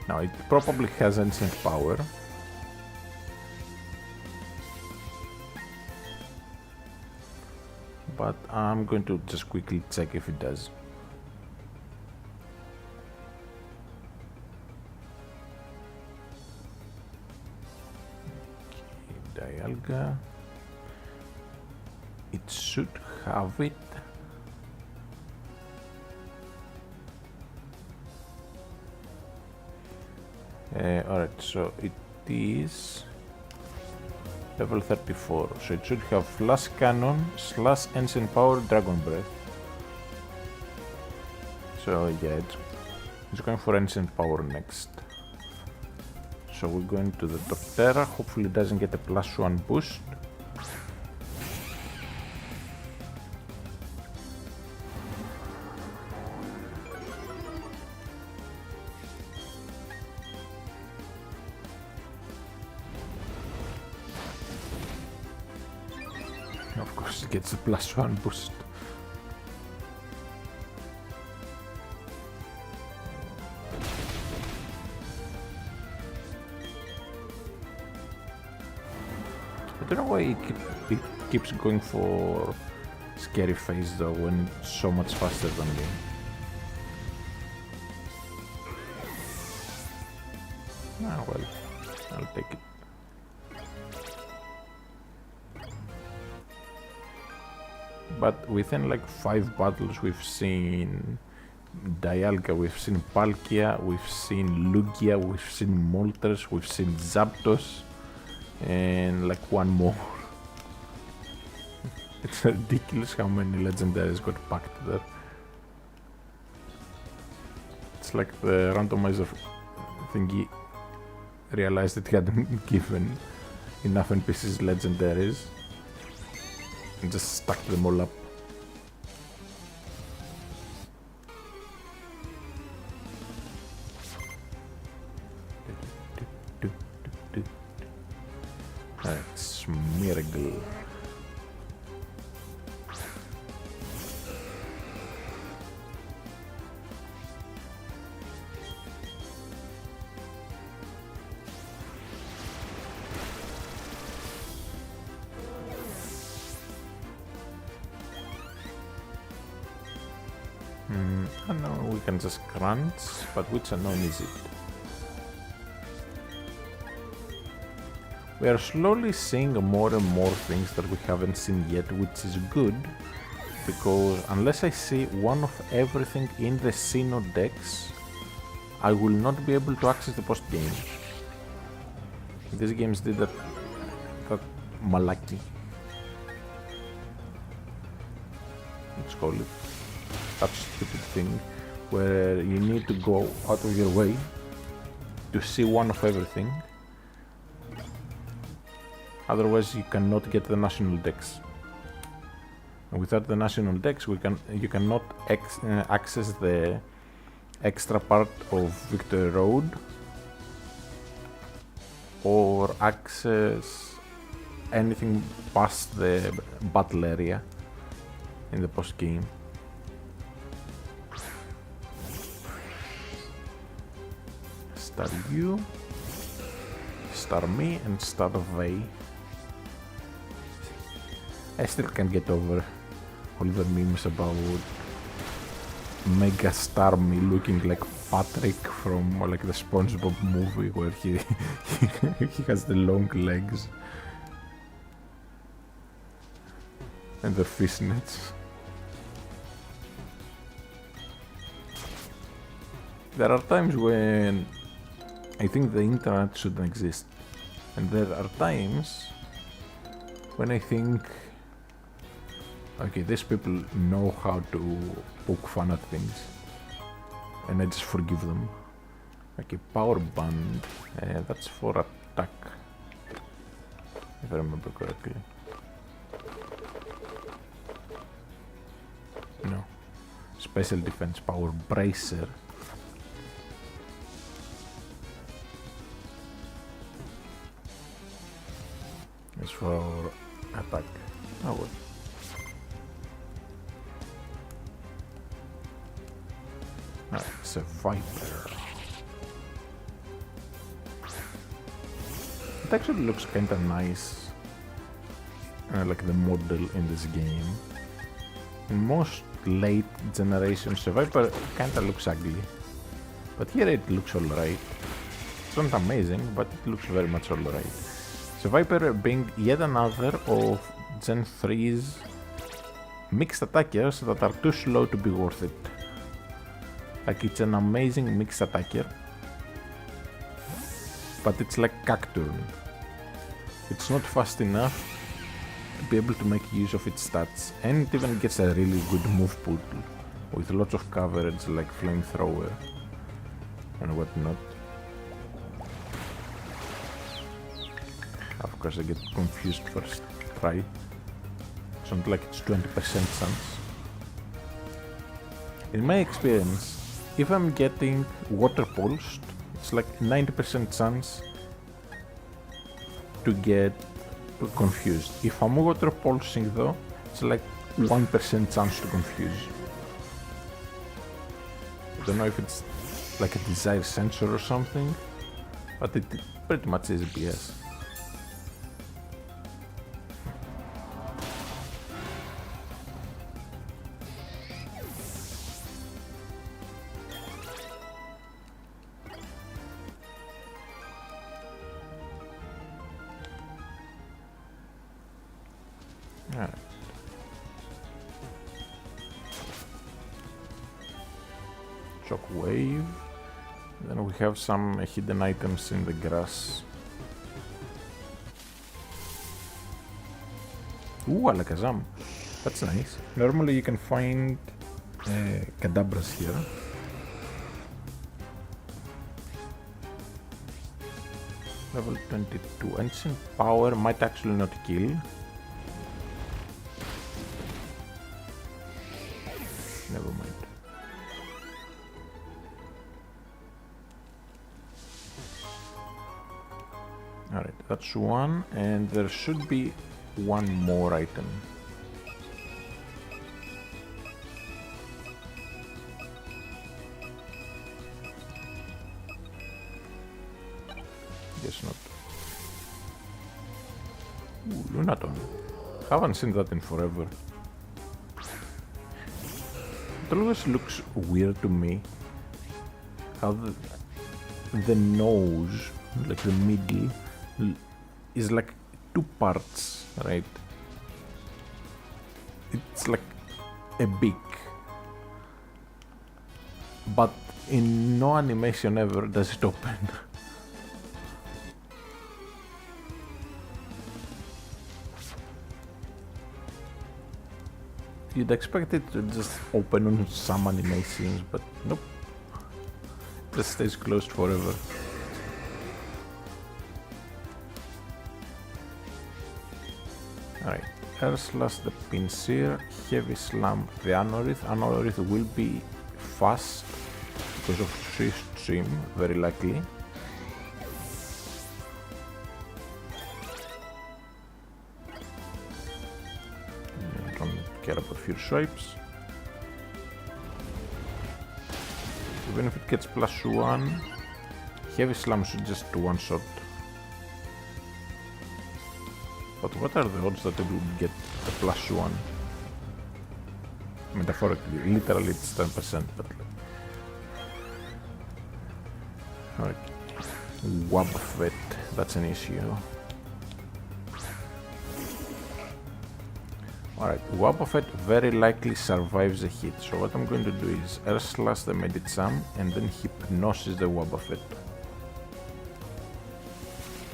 Speaker 1: Now it probably has ancient power. But I'm going to just quickly check if it does. Okay, Dialga. It should have it. Alright, so it is level 34, so it should have Flash Cannon, Slash Ancient Power, Dragon Breath. So yeah, it's going for Ancient Power next. So we're going to the Doctera, hopefully it doesn't get a +1 boost. Of course it gets a +1 boost. I don't know why it keeps going for Scary Face though when it's so much faster than me. Ah well, I'll take it. But within like 5 battles we've seen Dialga, we've seen Palkia, we've seen Lugia, we've seen Moltres, we've seen Zapdos, and like one more. It's ridiculous how many legendaries got packed there. It's like the randomizer thingy realized it hadn't given enough NPCs legendaries and just stuck them all up. That's Miracle. I know we can just crunch, but which unknown is it? We are slowly seeing more and more things that we haven't seen yet, which is good, because unless I see one of everything in the Sinnoh Dex, I will not be able to access the post-game. These games did that malaki. Let's call it. That stupid thing where you need to go out of your way to see one of everything. Otherwise, you cannot get the national decks. And without the national decks, you cannot access the extra part of Victory Road or access anything past the battle area in the post game. Star you, star me, and star they. I still can't get over all the memes about Mega Star me looking like Patrick from like the SpongeBob movie where he he has the long legs and the fishnets. There are times when I think the internet shouldn't exist, and there are times when I think, okay, these people know how to poke fun at things, and I just forgive them. Okay, power band, that's for attack, if I remember correctly. No, special defense power bracer. It's for attack. Oh well. It's a Viper. It actually looks kinda nice, like the model in this game. In most late generations, the Viper kinda looks ugly, but here it looks alright. It's not amazing, but it looks very much alright. The Viper being yet another of Gen 3's mixed attackers that are too slow to be worth it. Like, it's an amazing mixed attacker, but it's like Cacturne. It's not fast enough to be able to make use of its stats, and it even gets a really good move pool with lots of coverage like Flamethrower and whatnot. Of course I get confused first try. Sounds like it's 20% chance. In my experience, if I'm getting water pulsed, it's like 90% chance to get confused. If I'm water pulsing though, it's like 1% chance to confuse. I don't know if it's like a desire sensor or something, but it pretty much is BS. Shockwave. Then we have some hidden items in the grass. Ooh, Alakazam. That's nice. Normally you can find Kadabras here. Level 22. Ancient Power might actually not kill. Never mind. Alright, that's one, and there should be one more item. Guess not. Ooh, Lunaton. Haven't seen that in forever. It always looks weird to me how the nose, like the middle, is like two parts, right? It's like a beak, but in no animation ever does it open. You'd expect it to just open on some animations, but nope. It just stays closed forever. Alright, Air Slash the Pinsir, Heavy Slam the Anorith. Anorith will be fast because of Swift Stream, very likely. Don't care about few swipes. Even if it gets +1, Heavy Slam should just one-shot. But what are the odds that it would get a +1? Metaphorically, literally it's 10%, but... Alright. Wobbuffet, that's an issue. Alright, Wobbuffet very likely survives a hit, so what I'm going to do is Air Slash the Medicham and then Hypnosis the Wobbuffet.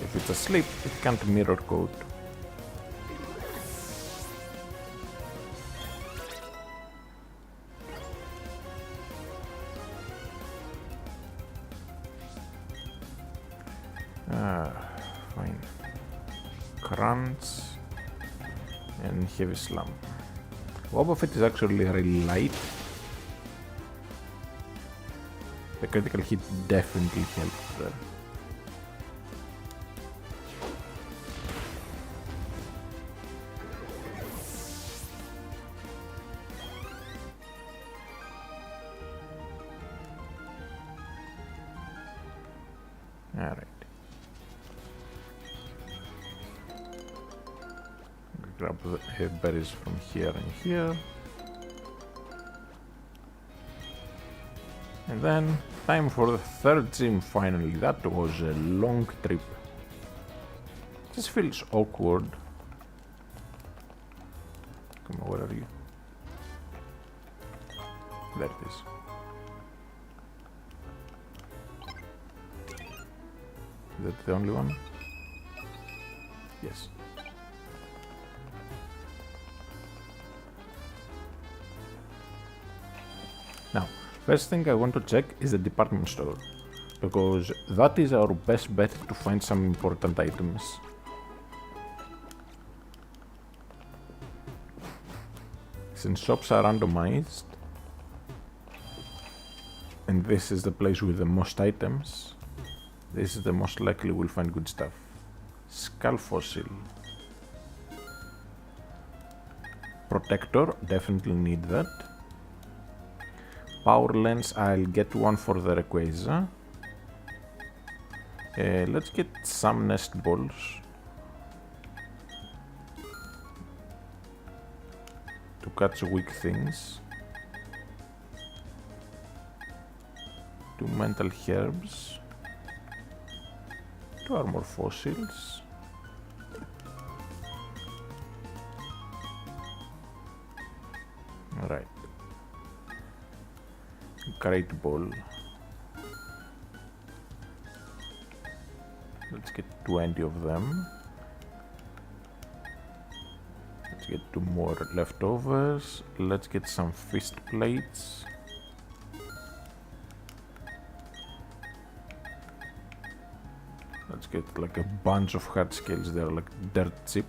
Speaker 1: If it's asleep, it can't mirror code. Fine. Crunch and Heavy Slam. Wobbuffet is actually really light. The critical hit definitely helped there. Alright. Grab the berries from here and here. And then, time for the third gym finally. That was a long trip. This feels awkward. Come on, where are you? There it is. Is that the only one? Yes. Now, first thing I want to check is the department store, because that is our best bet to find some important items. Since shops are randomized, and this is the place with the most items, this is the most likely we'll find good stuff. Skull Fossil. Protector, definitely need that. Power Lens, I'll get one for the Rayquaza. Let's get some Nest Balls. To catch weak things. 2 Mental Herbs. 2 Armor Fossils. Alright. Great Ball. Let's get 20 of them. Let's get 2 more leftovers. Let's get some Fist Plates. Let's get like a bunch of hard scales there, like dirt chip.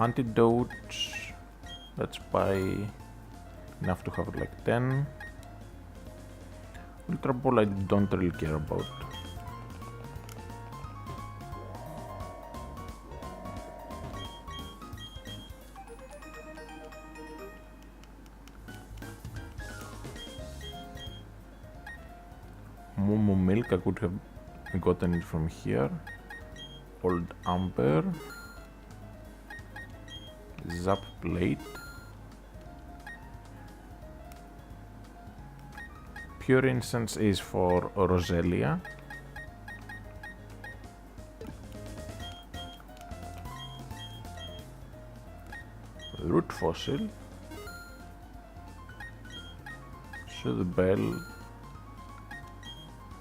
Speaker 1: Antidotes. Let's buy enough to have like 10. Ultra Ball I don't really care about. Momo Milk, I could have gotten it from here. Old Amber. Zap Plate. Pure Incense is for Roselia. Root Fossil. Soothe Bell.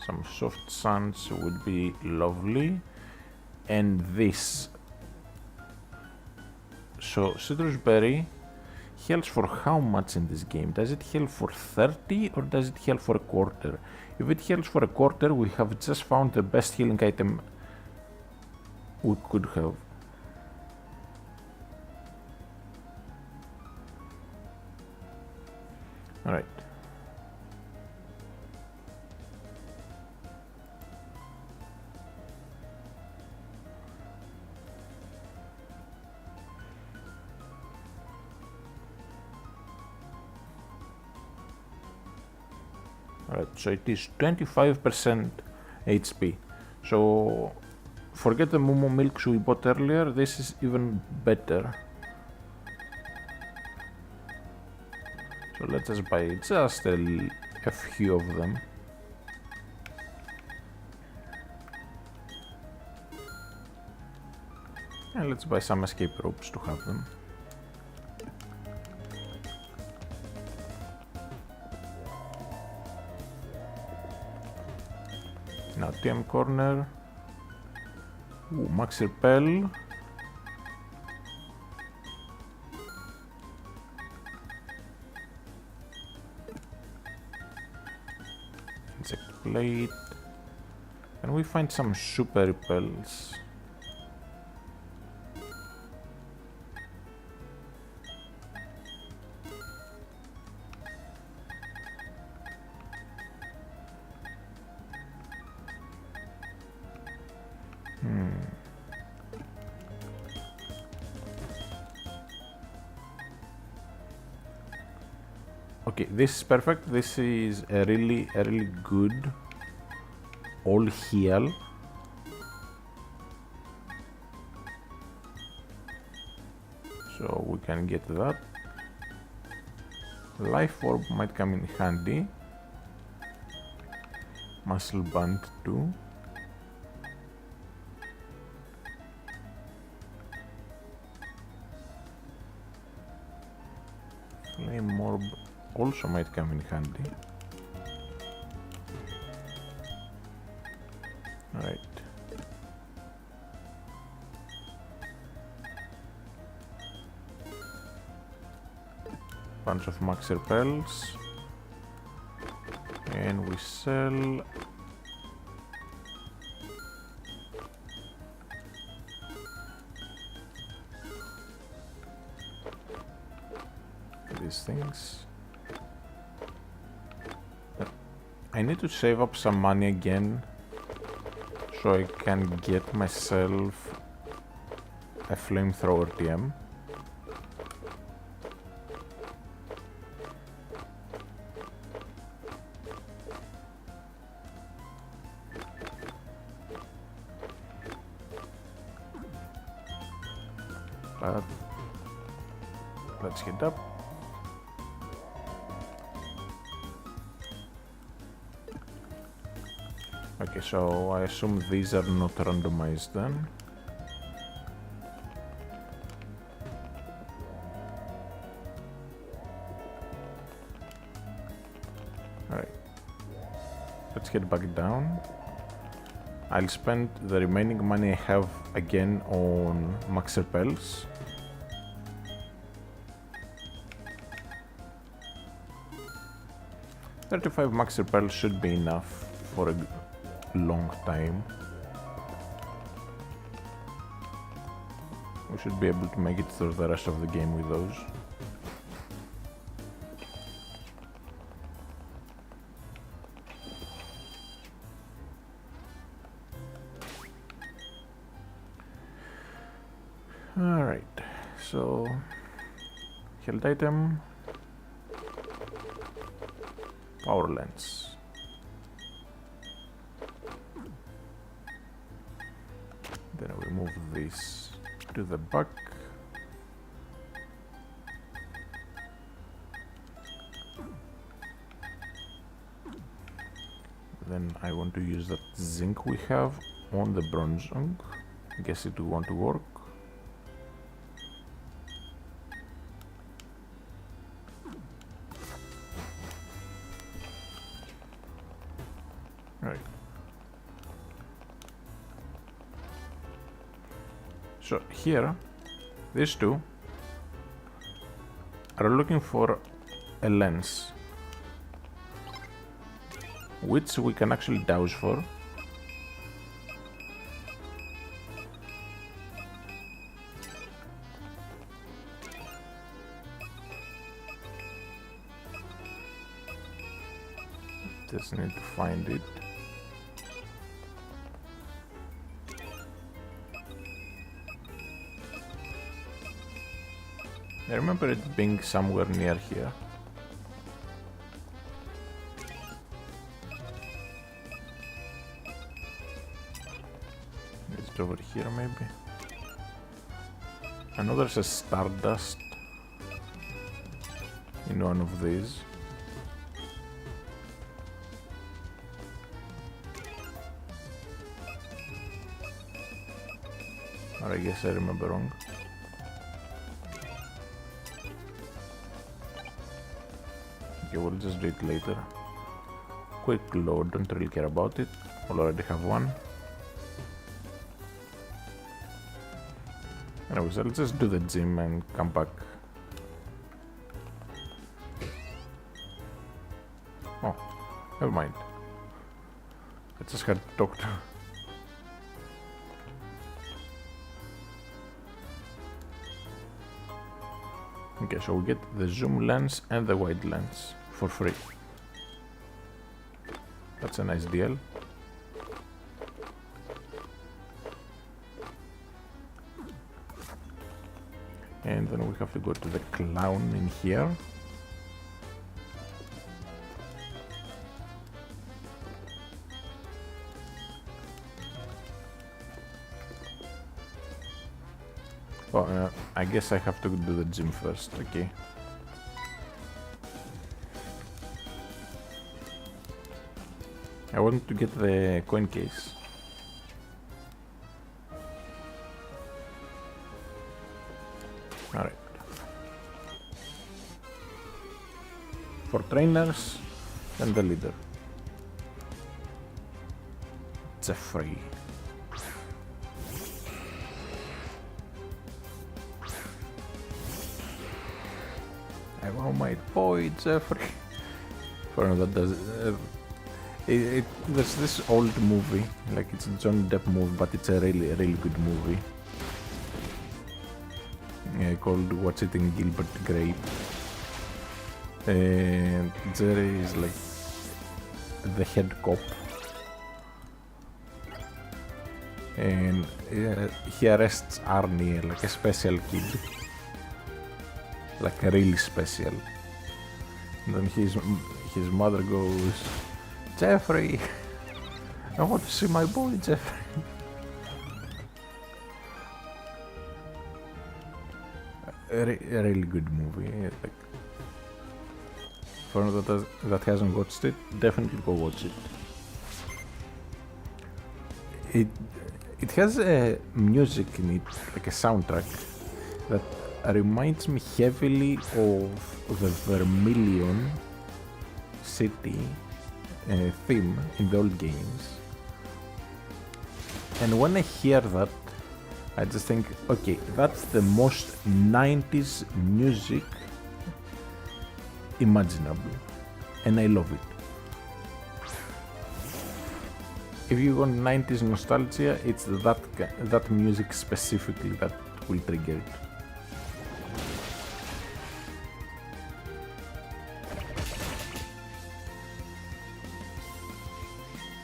Speaker 1: Some Soft Sands would be lovely. And this. So, Citrus Berry heals for how much in this game? Does it heal for 30 or does it heal for a quarter? If it heals for a quarter, we have just found the best healing item we could have. Alright. Alright, so it is 25% HP. So forget the Momo milks we bought earlier, this is even better. So let's just buy just a few of them. And let's buy some escape ropes to have them. Now TM corner. Ooh, max repel. Insect plate. Can we find some super repels? Okay, this is perfect. This is a really good all heal. So we can get that. Life orb might come in handy. Muscle band too. Flame orb also might come in handy. Alright. Bunch of max repels. And we sell these things. I need to save up some money again so I can get myself a flamethrower TM. But let's get up. Okay, so I assume these are not randomized then. Alright. Let's get back down. I'll spend the remaining money I have again on max repels. $35 max repels should be enough for a long time. We should be able to make it through the rest of the game with those. Alright, so health item, power lens. Then we move this to the back. Then I want to use that zinc we have on the bronze ong. I guess it will want to work. Right. So here, these two are looking for a lens, which we can actually douse for. Just need to find it. I remember it being somewhere near here. Is it over here maybe? I know there's a Stardust in one of these. Or I guess I remember wrong. Okay, we'll just do it later. Quick load, don't really care about it. We'll already have one. Anyways, I'll just do the gym and come back. Oh, never mind. I just had to talk to her. Okay, so we get the zoom lens and the wide lens for free. That's a nice deal. And then we have to go to the clown in here. Well, I guess I have to do the gym first, okay. I want to get the coin case. Alright. For trainers and the leader. Jeffrey. I want my boy Jeffrey. For that does there's this old movie, like it's a Johnny Depp movie, but it's a really good movie. Called What's Eating Gilbert Grape. And Jerry is like the head cop. And he arrests Arnie, like a special kid. Like a really special. And then his mother goes, Jeffrey, I want to see my boy Jeffrey. A really good movie. Like, for anyone that hasn't watched it, definitely go watch it. It has a music in it, like a soundtrack, that reminds me heavily of the Vermilion City theme in the old games. And when I hear that, I just think, okay, that's the most 90s music imaginable, and I love it. If you want 90s nostalgia, it's that music specifically that will trigger it.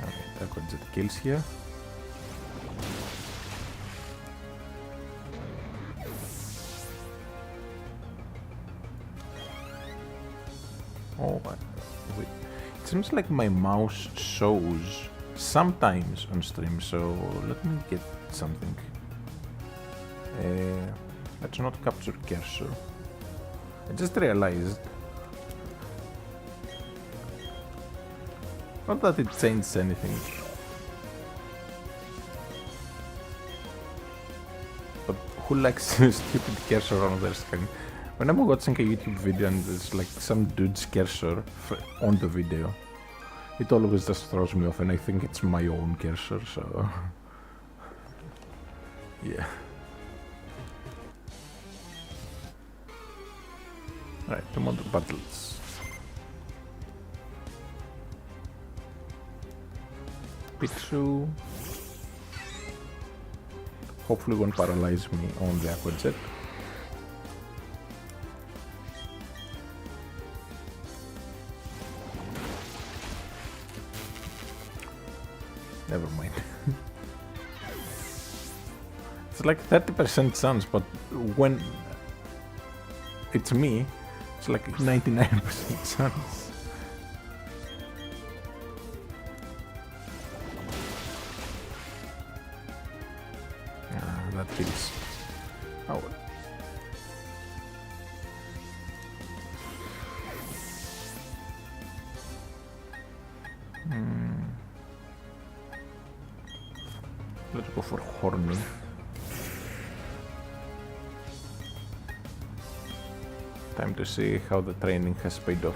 Speaker 1: Alright, I got jet kills here. Oh, wait. It seems like my mouse shows sometimes on stream, so let me get something. Let's not capture cursor. I just realized, not that it changed anything, but who likes stupid cursor on their screen? When I'm watching a YouTube video and there's like some dude's cursor on the video, it always just throws me off, and I think it's my own cursor, so yeah. Alright, 2 more battles. Pichu hopefully won't paralyze me on the aqua jet. Never mind. It's like 30% chance, but when it's me, it's like 99% chance. That kills. Oh well. Let's go for Horny. Time to see how the training has paid off.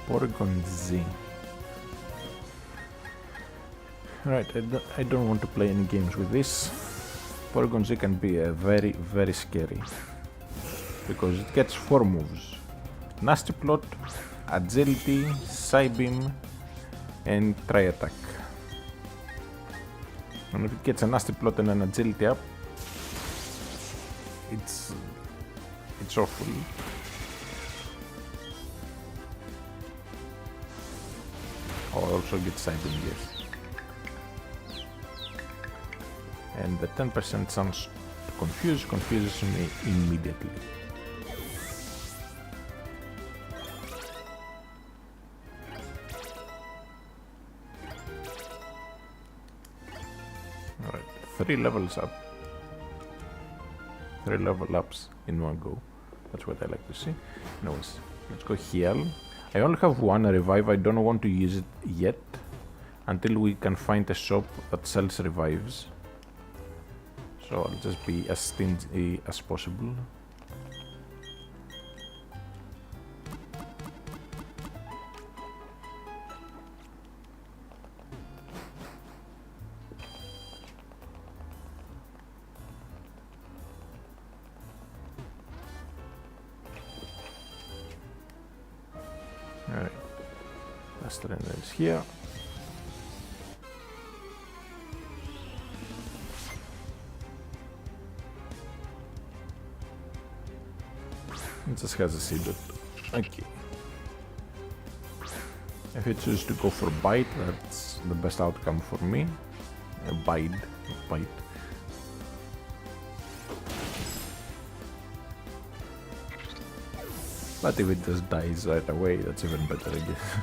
Speaker 1: Porygon Z. Right, I don't want to play any games with this. Porygon Z can be very, very scary. Because it gets 4 moves. Nasty Plot, Agility, Psybeam, and Tri-Attack. And if it gets a Nasty Plot and an Agility up, it's awful. Oh, I also get Psybeam, yes. And the 10% chance to confuses me immediately. Alright, 3 levels up. 3 level ups in one go. That's what I like to see. Anyways, let's go heal. I only have 1 revive, I don't want to use it yet until we can find a shop that sells revives. So I'll just be as stingy as possible. Alright, last trainer is here. It just has a seeded. Okay. If it chooses to go for bite, that's the best outcome for me. Bite. But if it just dies right away, that's even better, I guess.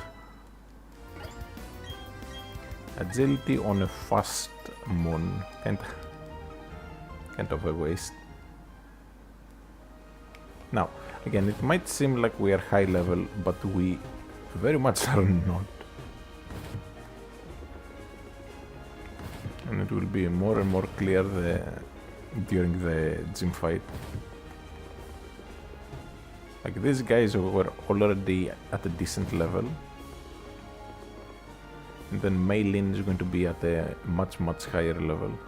Speaker 1: Agility on a fast mon. Kind of a waste. Now, again, it might seem like we are high level, but we very much are not. And it will be more and more clear during the gym fight. Like, these guys were already at a decent level. And then Maylin is going to be at a much, much higher level.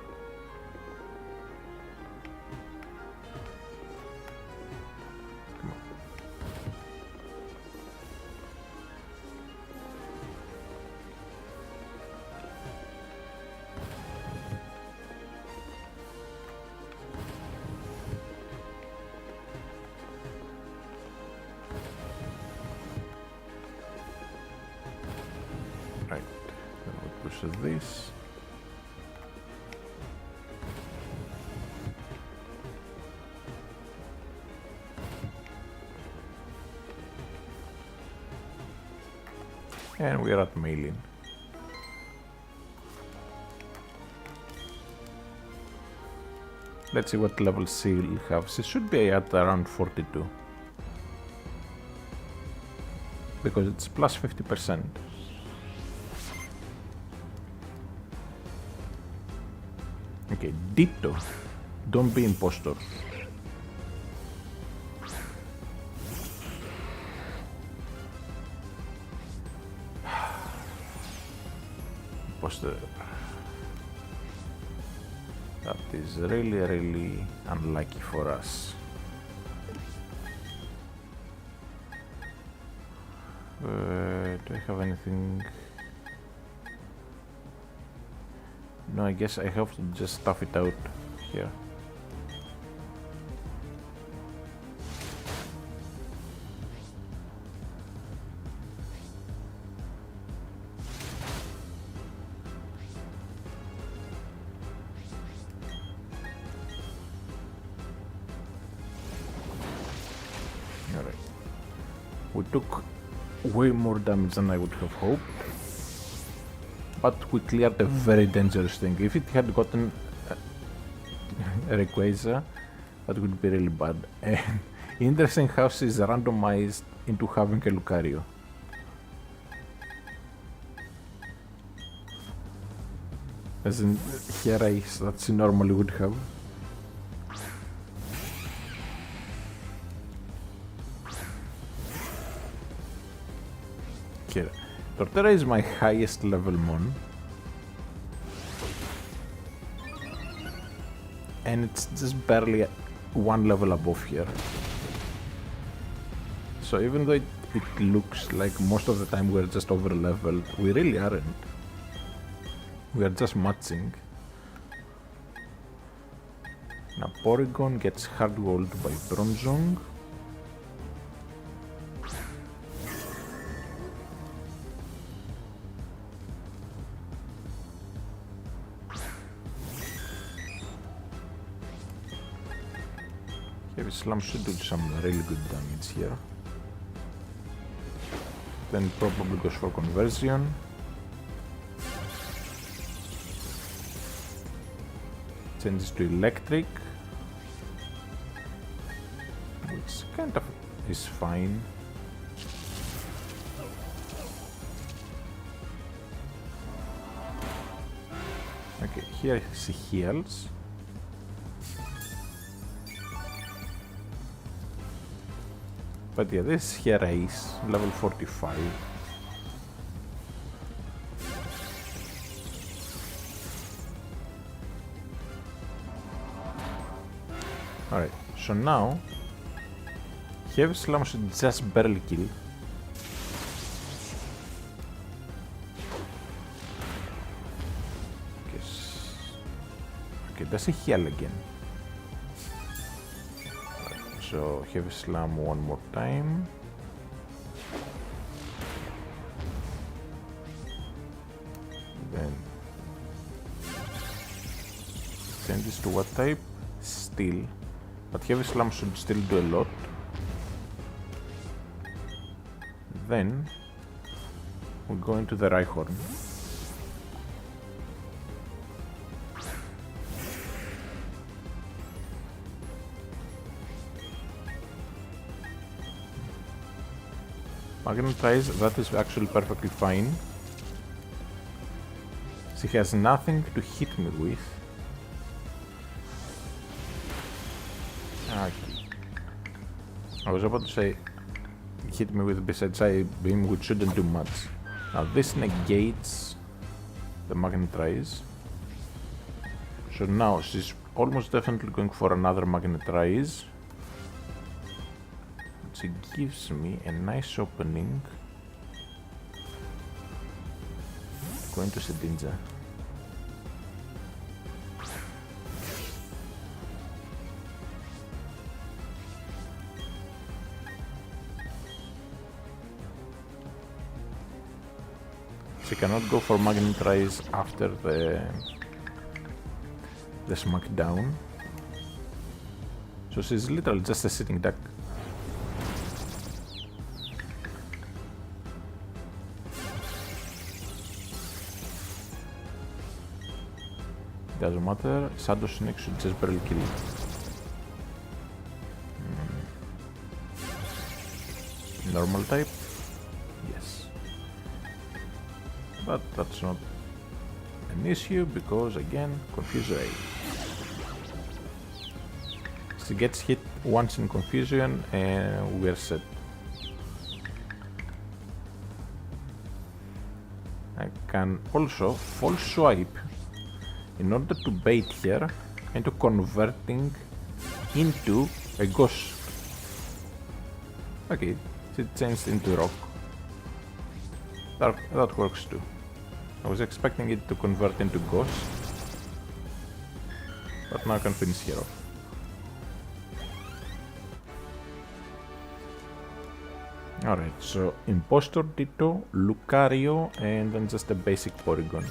Speaker 1: Right, then we'll push this. And we are at Maylin. Let's see what level C will have. She should be at around 42. Because it's plus 50%. Okay, Ditto. Don't be impostor. Impostor. That is really, really unlucky for us. Do I have anything? No, I guess I have to just stuff it out here. Alright. We took way more damage than I would have hoped. But we cleared a very dangerous thing. If it had gotten a Rayquaza, that would be really bad. And interesting how she's randomized into having a Lucario. As in her race that she normally would have. Here. Torterra is my highest level mon. And it's just barely one level above here. So even though it looks like most of the time we're just over leveled, we really aren't. We are just matching. Now Porygon gets hard walled by Bronzong. Heavy Slam should do some really good damage here. Then probably goes for conversion. Changes to electric, which kind of is fine. Okay, here she heals. But yeah, this here is level 45. Alright, so now Heavy Slam should just barely kill. Okay, does he heal again? So Heavy Slam one more time. Then send this to what type? Steel. But Heavy Slam should still do a lot. Then we go into the Rhyhorn. Magnetize, that is actually perfectly fine. She has nothing to hit me with. Okay. I was about to say hit me with besides Eye Beam, which shouldn't do much. Now this negates the Magnetize. So now she's almost definitely going for another Magnetize. She gives me a nice opening. Going to Sedinja. She cannot go for Magnetize after the smackdown. So she's literally just a sitting duck. Doesn't matter, Shadow Sneak should just barely kill it. Normal type? Yes. But that's not an issue because again, Confuse Ray. She gets hit once in Confusion and we're set. I can also False Swipe in order to bait her into converting into a ghost. Okay, she changed into rock. That works too. I was expecting it to convert into ghost, But now I can finish here off. Alright, so Impostor Ditto, Lucario, and then just a basic Porygon,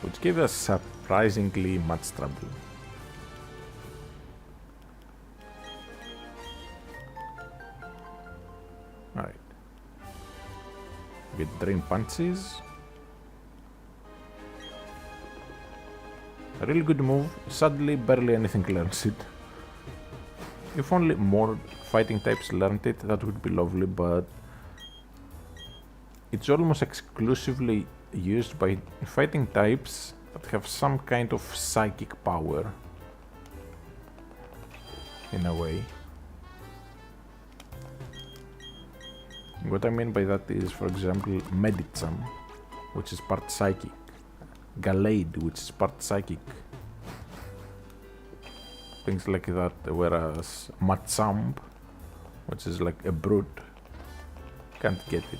Speaker 1: which gave us surprisingly much trouble. Alright. Get Drain Punches. A really good move. Sadly, barely anything learns it. If only more fighting types learned it, that would be lovely, but it's almost exclusively used by fighting types that have some kind of psychic power, in a way. What I mean by that is, for example, Medicham, which is part psychic, Gallade, which is part psychic, things like that, whereas Machamp, which is like a brute, can't get it.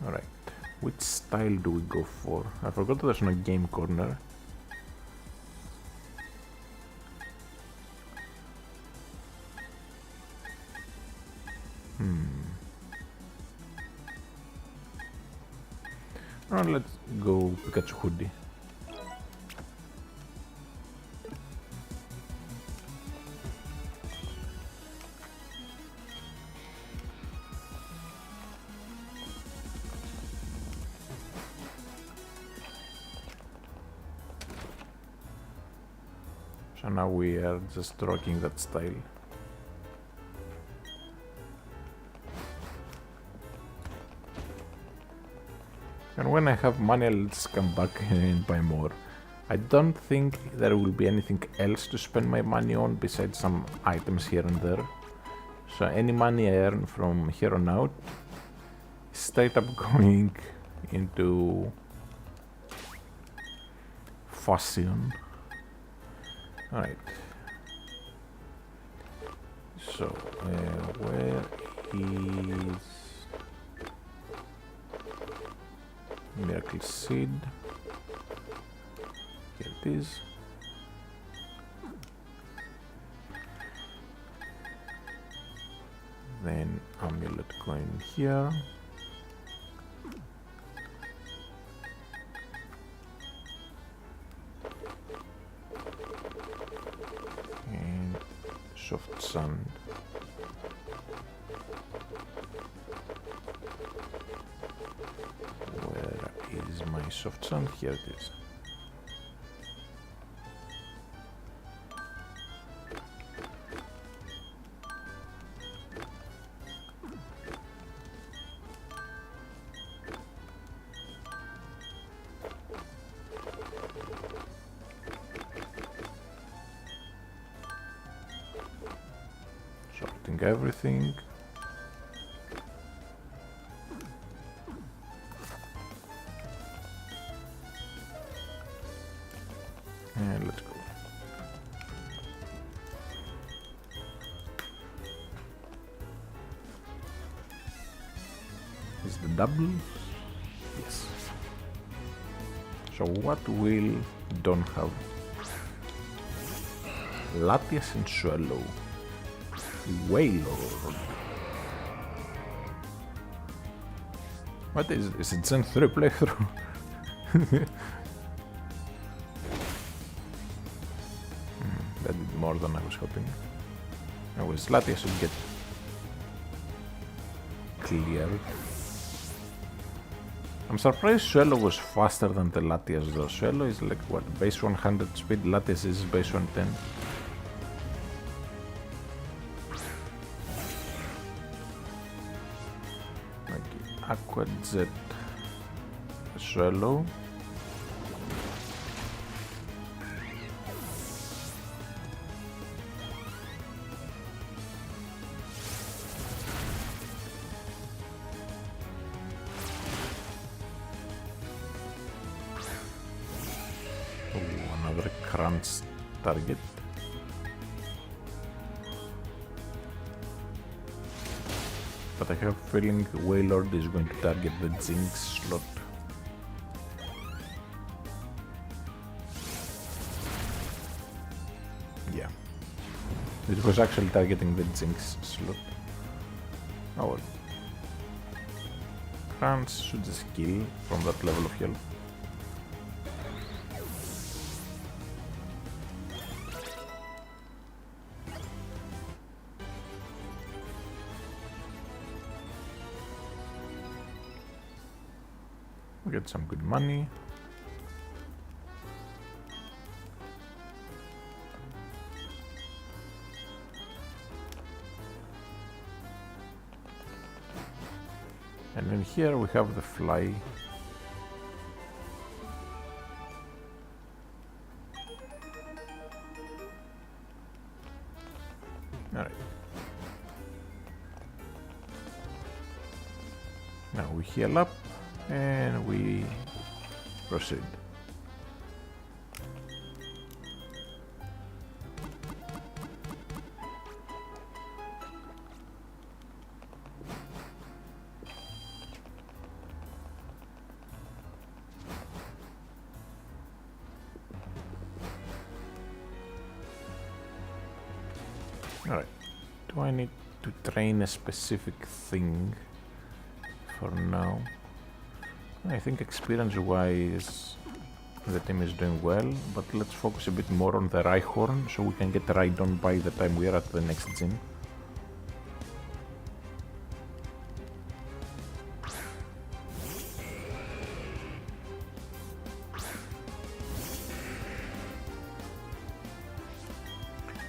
Speaker 1: Alright, which style do we go for? I forgot there's no game corner. Alright, let's go Pikachu Hoodie. So now we are just rocking that style. And when I have money, I'll just come back and buy more. I don't think there will be anything else to spend my money on besides some items here and there. So any money I earn from here on out is straight up going into fashion. Alright. So, where is Miracle Seed? Here it is. Then Amulet Coin here. And Soft Sand. Where is my soft sand? Here it is. Sorting everything. And let's go. Is the double? Yes. So what will Don have? Latias and Swallow. Wailord. What is it Gen 3 playthrough? That did more than I was hoping. Anyways, Latias should get cleared. I'm surprised Swallow was faster than the Latias though. Swallow is like what, base 100 speed, Latias is base 110. Okay, Aqua Jet Swallow. Another crunch target. but I have a feeling Wailord is going to target the Jinx slot. Yeah. It was actually targeting the Jinx slot. Oh well. France should just kill from that level of health. We get some good money. And then here we have the fly. Alright. Now we heal up and we proceed. Alright, do I need to train a specific thing for now? I think experience-wise the team is doing well, but let's focus a bit more on the Rhyhorn so we can get Rhydon by the time we are at the next gym.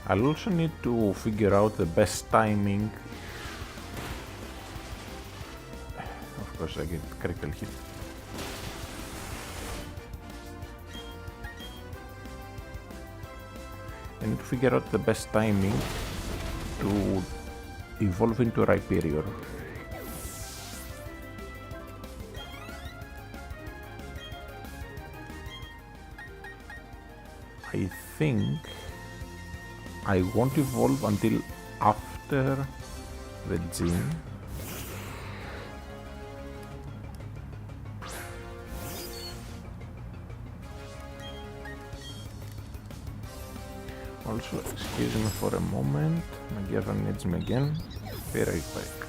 Speaker 1: I'll also need to figure out the best timing. Of course I get critical hit. I need to figure out the best timing to evolve into Rhyperior. I think I won't evolve until after the gym. Also, excuse me for a moment, my girlfriend needs me again. Be right back.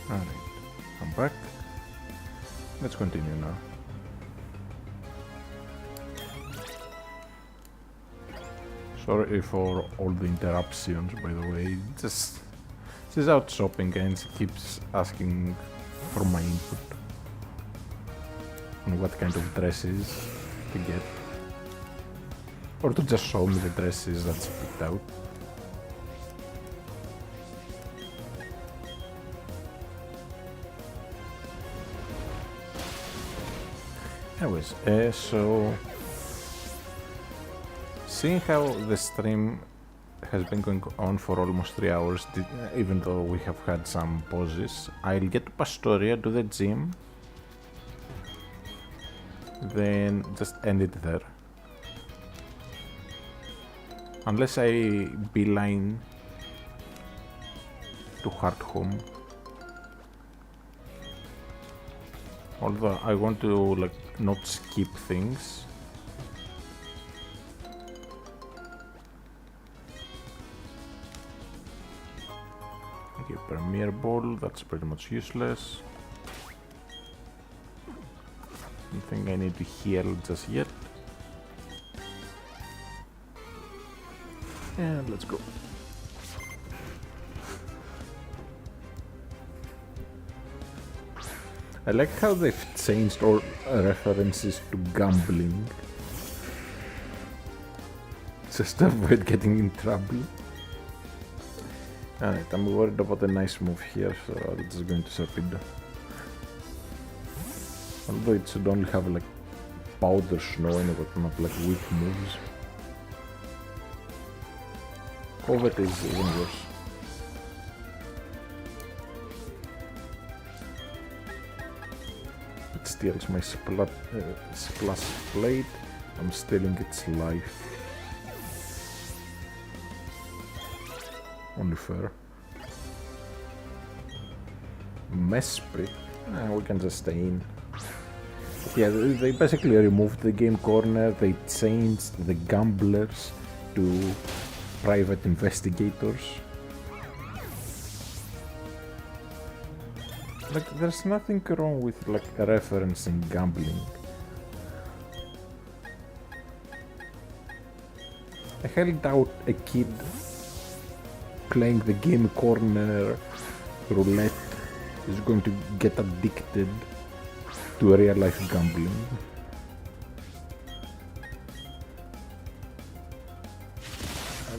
Speaker 1: Alright, I'm back. Let's continue now. Sorry for all the interruptions, by the way. Just she's out shopping and she keeps asking for my input on what kind of dresses to get, or to just show me the dresses that she picked out. Anyways, so seeing how the stream has been going on for almost 3 hours, even though we have had some pauses, I'll get to Pastoria, do the gym, then just end it there. Unless I beeline to Hardhome. Although I want to like not skip things. Okay, Premier Ball, that's pretty much useless. Don't think I need to heal just yet. And let's go. I like how they've changed all references to gambling. Just to avoid getting in trouble. Alright, I'm worried about a nice move here, so I'll just go into Serpido. Although it should only have like powder snow and it not like weak moves. Covet is even worse. It steals my splash blade. I'm stealing its life. Only fair. Mesprit. We can just stay in. Yeah, they basically removed the game corner. They changed the gamblers to private investigators. Like, there's nothing wrong with like referencing gambling. I held out a kid playing the game corner roulette is going to get addicted to real life gambling.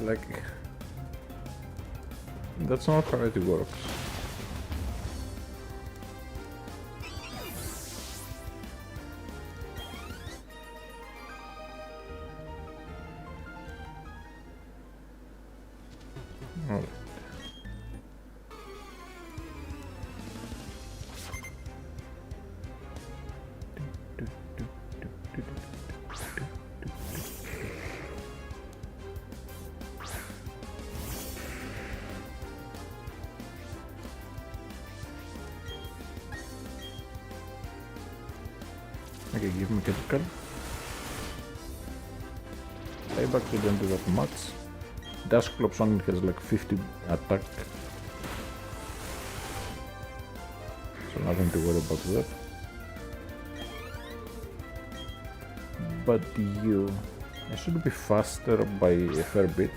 Speaker 1: Like, that's not how it works. Alright. Okay, give me critical. Payback shouldn't do that much. Dusclops only has like 50 attack. So nothing to worry about that. But you... I should be faster by a fair bit.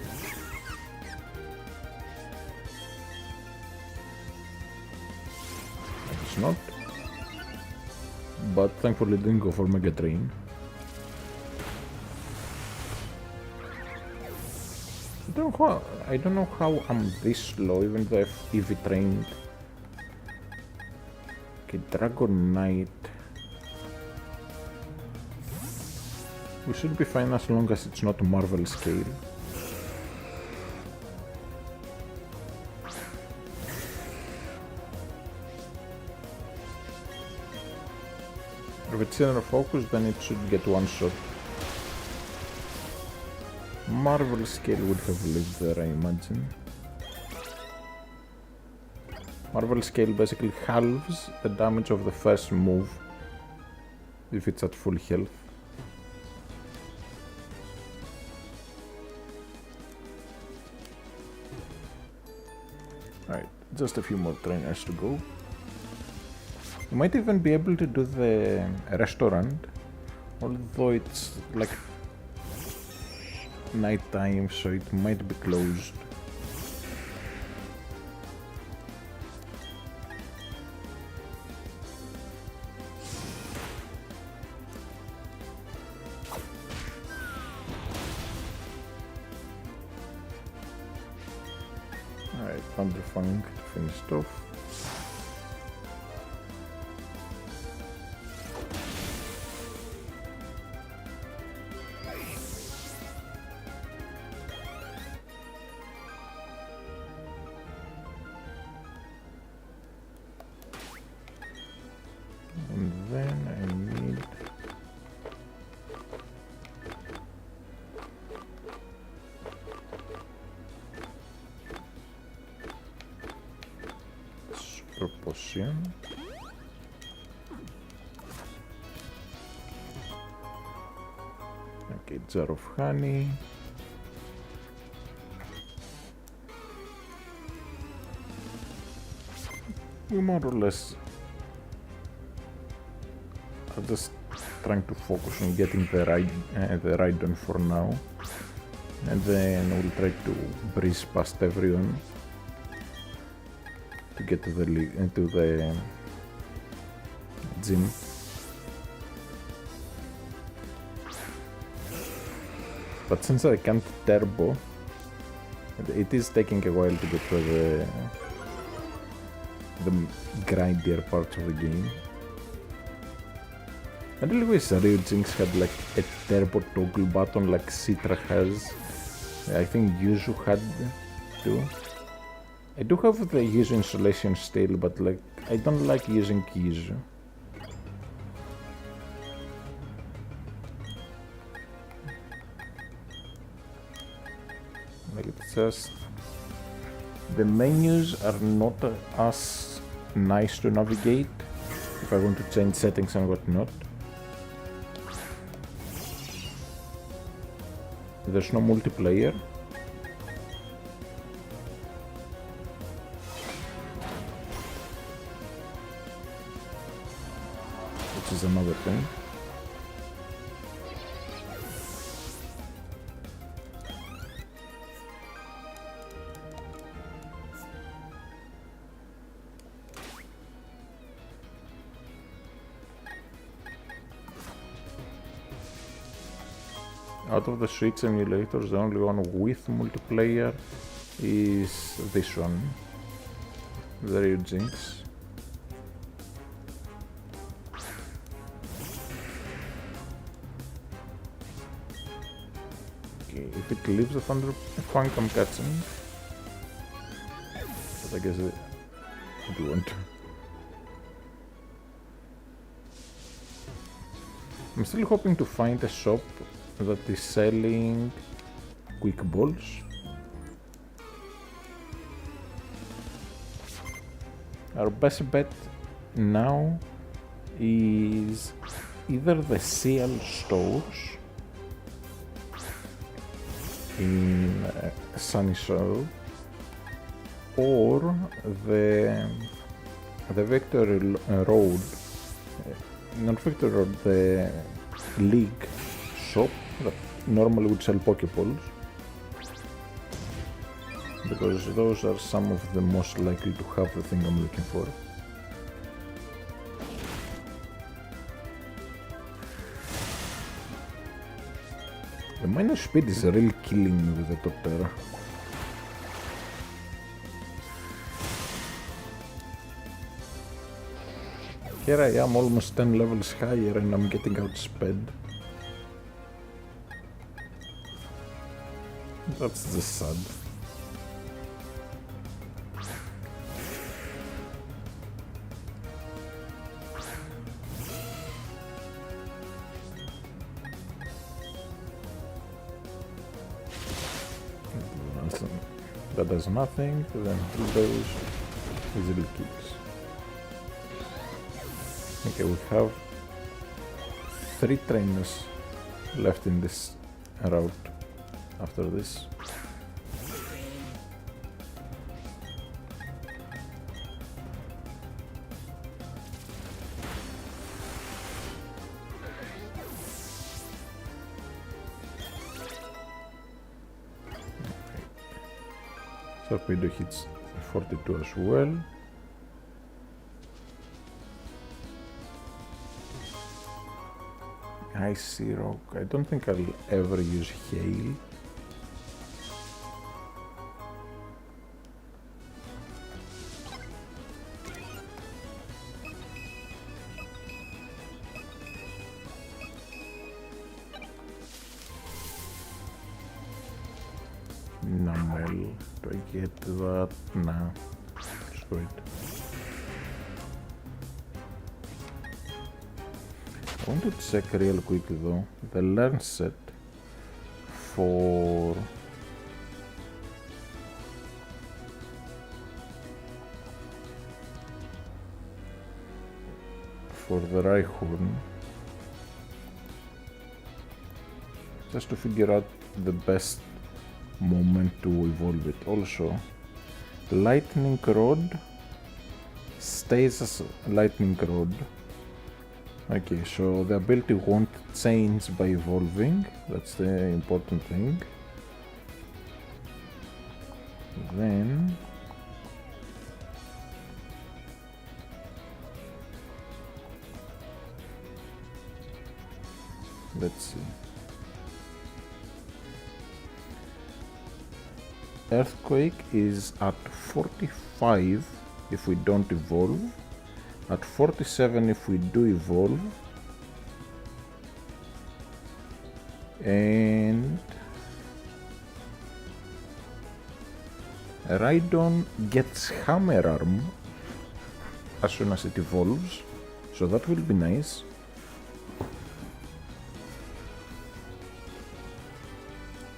Speaker 1: It's not. But thankfully it didn't go for Mega Train. I don't know how I'm this slow even though I've EV trained. Okay, Dragon Knight. We should be fine as long as it's not Marvel scale. If it's inner focus, then it should get one shot. Marvel scale would have lived there, I imagine. Marvel scale basically halves the damage of the first move if it's at full health. Alright, just a few more trainers to go. You might even be able to do the restaurant, although it's like night time, so it might be closed. Alright, Thunderfang finished off. And then I need Super Potion. Okay, jar of honey. We more or less are just trying to focus on getting the ride on for now, and then we'll try to breeze past everyone to get to the gym. But since I can't turbo, it is taking a while to get to the grindier parts of the game. I really wish Ryujinx had like a turbo toggle button like Citra has. I think Yuzu had too. I do have the Yuzu installation still, but like I don't like using Yuzu. Like it's just the menus are not as nice to navigate if I want to change settings and whatnot. There's no multiplayer. Which is another thing. Out of the Switch emulators, the only one with multiplayer is this one, the Ryujinx. Okay, if it leaves the Thunderfang, I'm catching. But I guess it won't. I'm still hoping to find a shop that is selling quick balls. Our best bet now is either the CL stores in Sunnyside or the Victory Road, not Victory Road, the League shop that normally would sell Pokeballs, because those are some of the most likely to have the thing I'm looking for. The minus speed is really killing me with the Torterra. Here I am almost 10 levels higher and I'm getting outsped. That's just sad. That does nothing, then those easily kills. Okay, we have 3 trainers left in this route after this. Torpedo hits 42 as well. Icy Rock, I don't think I'll ever use Hail. Numel, do I get that? Nah, screw it. I want to check real quick though, the learn set for the Rhyhorn, just to figure out the best moment to evolve it. Also, Lightning Rod stays as Lightning Rod. Okay, so the ability won't change by evolving, that's the important thing. Then let's see. Earthquake is at 45 if we don't evolve, at 47 if we do evolve, and Rhydon gets Hammer Arm as soon as it evolves, so that will be nice.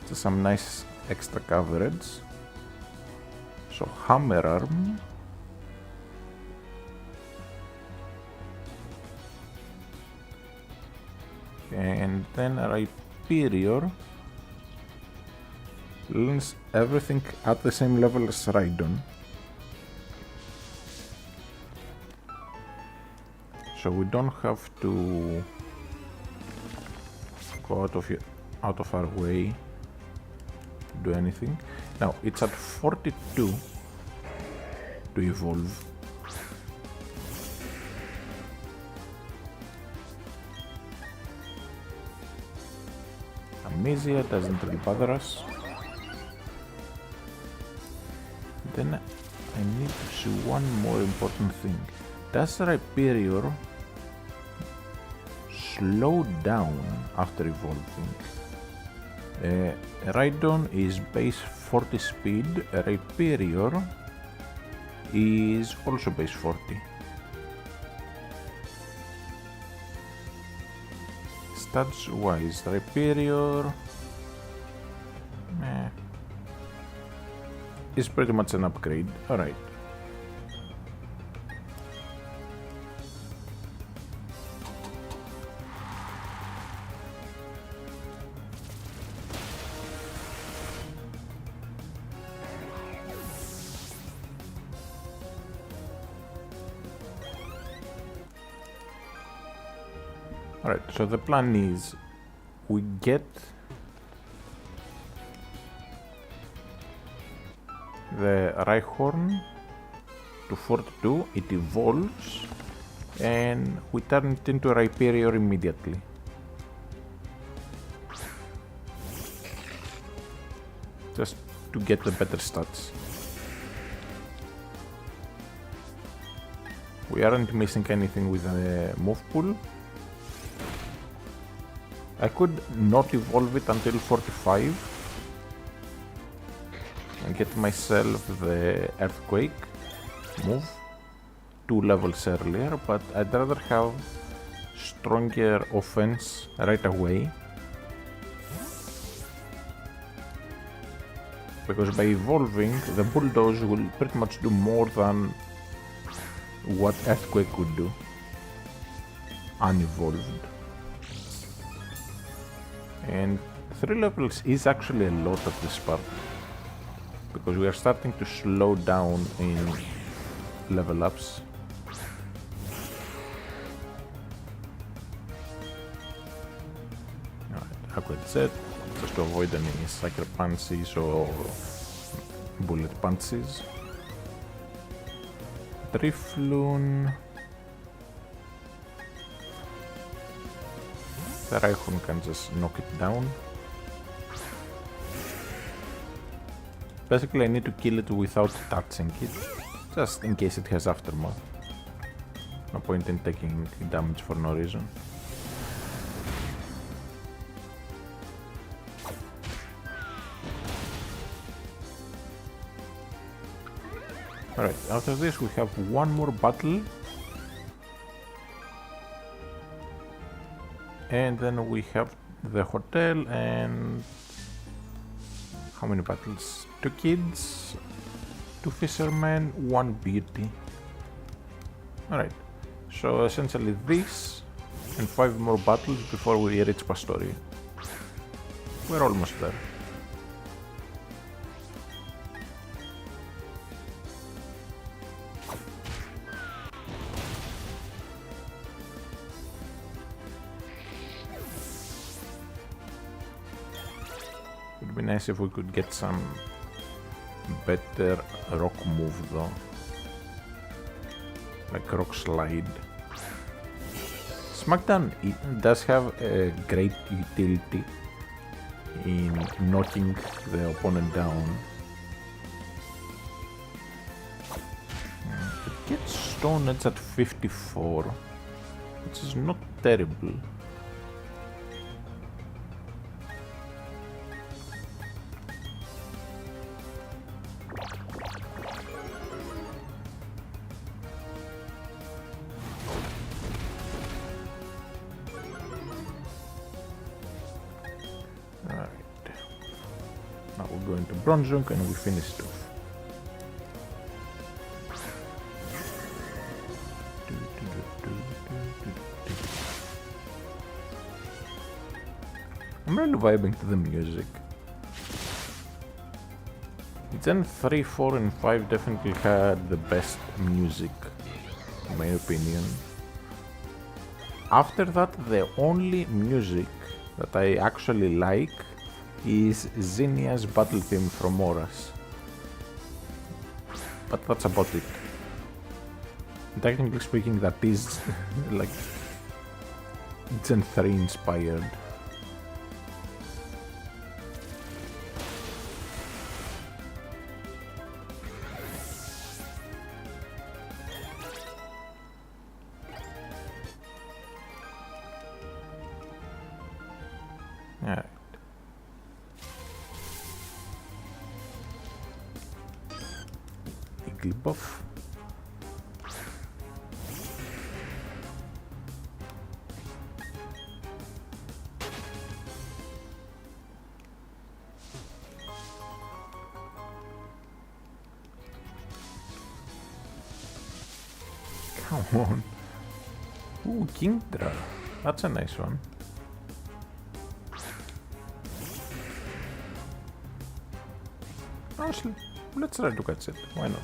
Speaker 1: Just some nice extra coverage. So Hammer Arm. And then Rhyperior learns everything at the same level as Rhydon. So we don't have to go out of our way to do anything. Now it's at 42 to evolve. Amnesia doesn't really bother us. Then I need to see one more important thing. Does Rhyperior slow down after evolving? Rhydon is base 40 speed, Rhyperior is also base 40. Stats wise, Rhyperior is pretty much an upgrade. Alright. Alright, so the plan is we get the Rhyhorn to 42, it evolves, and we turn it into a Rhyperior immediately. Just to get the better stats. We aren't missing anything with the move pool. I could not evolve it until 45 and get myself the Earthquake move 2 levels earlier, but I'd rather have stronger offense right away, because by evolving the Bulldoze will pretty much do more than what Earthquake would do unevolved. And 3 levels is actually a lot at this part, because we are starting to slow down in level ups. Alright, Aqua Jet, just to avoid any Sucker Punches or bullet punches. Drifloon. The Raihoon can just knock it down. Basically I need to kill it without touching it, just in case it has aftermath. No point in taking damage for no reason. Alright, after this we have one more battle. And then we have the hotel and... how many battles? 2 kids, 2 fishermen, 1 beauty. Alright, so essentially this and 5 more battles before we reach Pastoria. We're almost there. Would be nice if we could get some better rock move though, like rock slide. Smackdown does have a great utility in knocking the opponent down. It gets Stone Edge at 54, which is not terrible. Bronzong and we finish it off. I'm really vibing to the music. Gen 3, 4 and 5 definitely had the best music, in my opinion. After that, the only music that I actually like is Zinnia's battle theme from Auras. But that's about it. Technically speaking, that is like Gen 3 inspired. Alright. Buff. Come on. Ooh, Kingdra. That's a nice one. Honestly, let's try to catch it. Why not?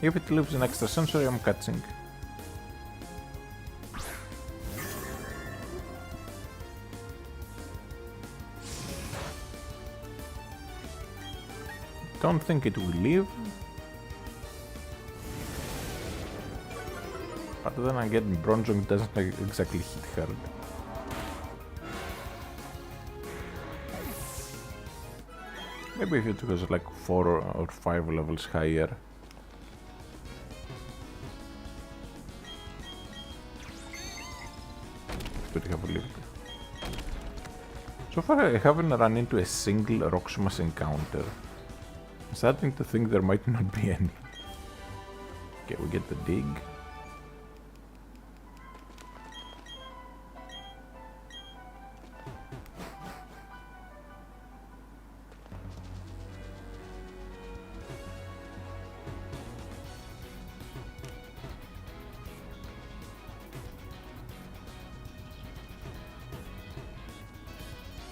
Speaker 1: If it leaves an extra sensory, I'm catching. Don't think it will leave. But then again, Bronzong doesn't exactly hit hard. Maybe if it was like 4 or 5 levels higher. Pretty heavily. So far I haven't run into a single rock smash encounter. I'm starting to think there might not be any. Okay, we get the dig.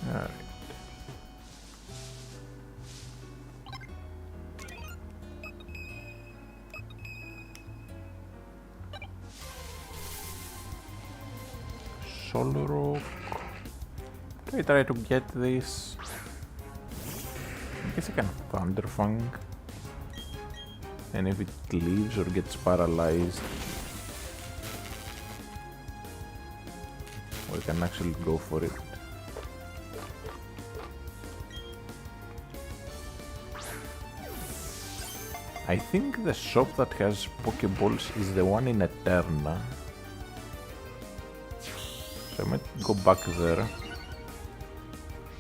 Speaker 1: Alright. Solrock. I try to get this. guess I can Thunderfang. And if it leaves or gets paralyzed, we can actually go for it. I think the shop that has Pokeballs is the one in Eterna. So I might go back there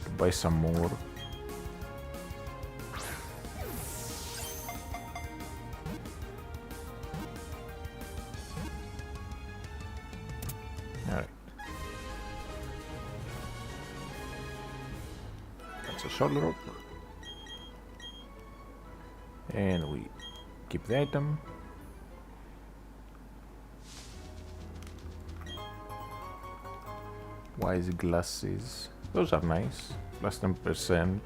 Speaker 1: to buy some more. Alright. That's a Soul Rope. And we keep the item. Wise glasses. Those are nice. Plus 10%.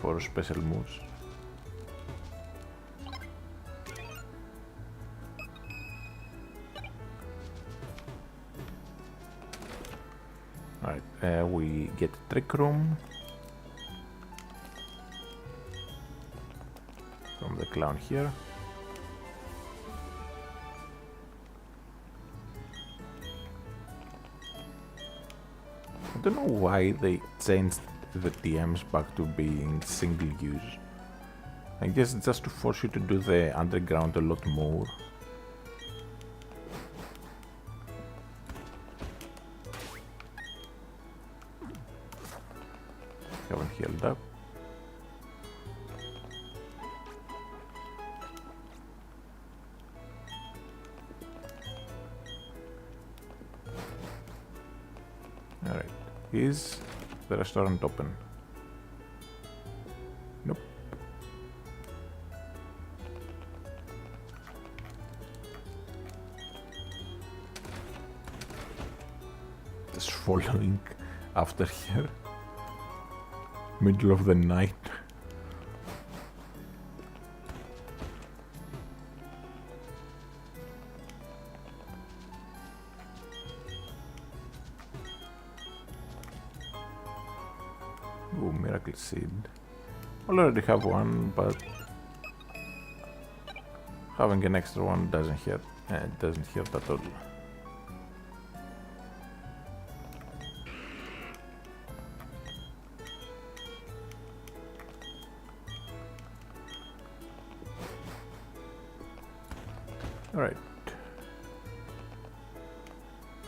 Speaker 1: For special moves. Alright, we get Trick Room from the clown here. I don't know why they changed the TMs back to being single use. I guess it's just to force you to do the underground a lot more. Haven't healed up. Alright, is the restaurant open? Nope. Just following after here. Middle of the night. Oh, Miracle Seed. I already have one, but having an extra one doesn't hurt. It doesn't hurt at all. Alright.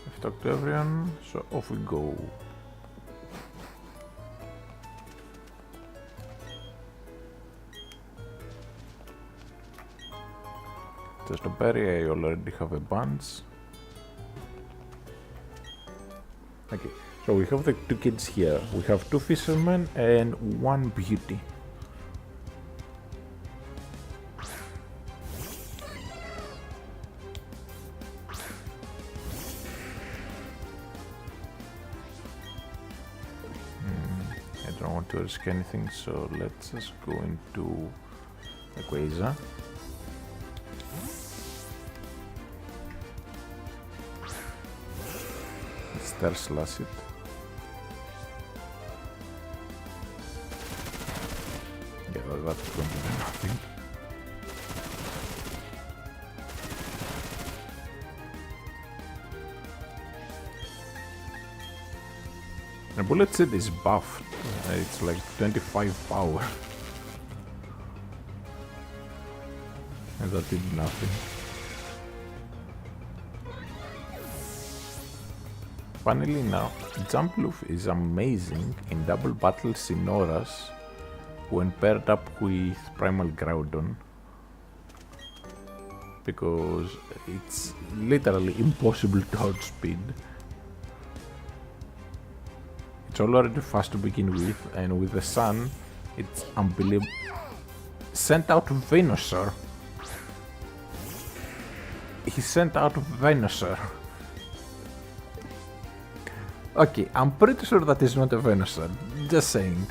Speaker 1: I've talked to everyone, so off we go. Just a berry, I already have a bunch. Okay, so we have the two kids here. We have two fishermen and one beauty. I don't want to risk anything, so let's just go into the Quasar. Star slash it. Yeah, that's going to do nothing. The bullet seed is buffed. It's like 25 power. And that did nothing. Funnily now, Jumpluff is amazing in double battles in auras when paired up with Primal Groudon, because it's literally impossible to outspeed. It's already fast to begin with, and with the sun, it's unbelievable. Sent out Venusaur. He sent out Venusaur. Okay, I'm pretty sure that is not a Venusaur, just saying.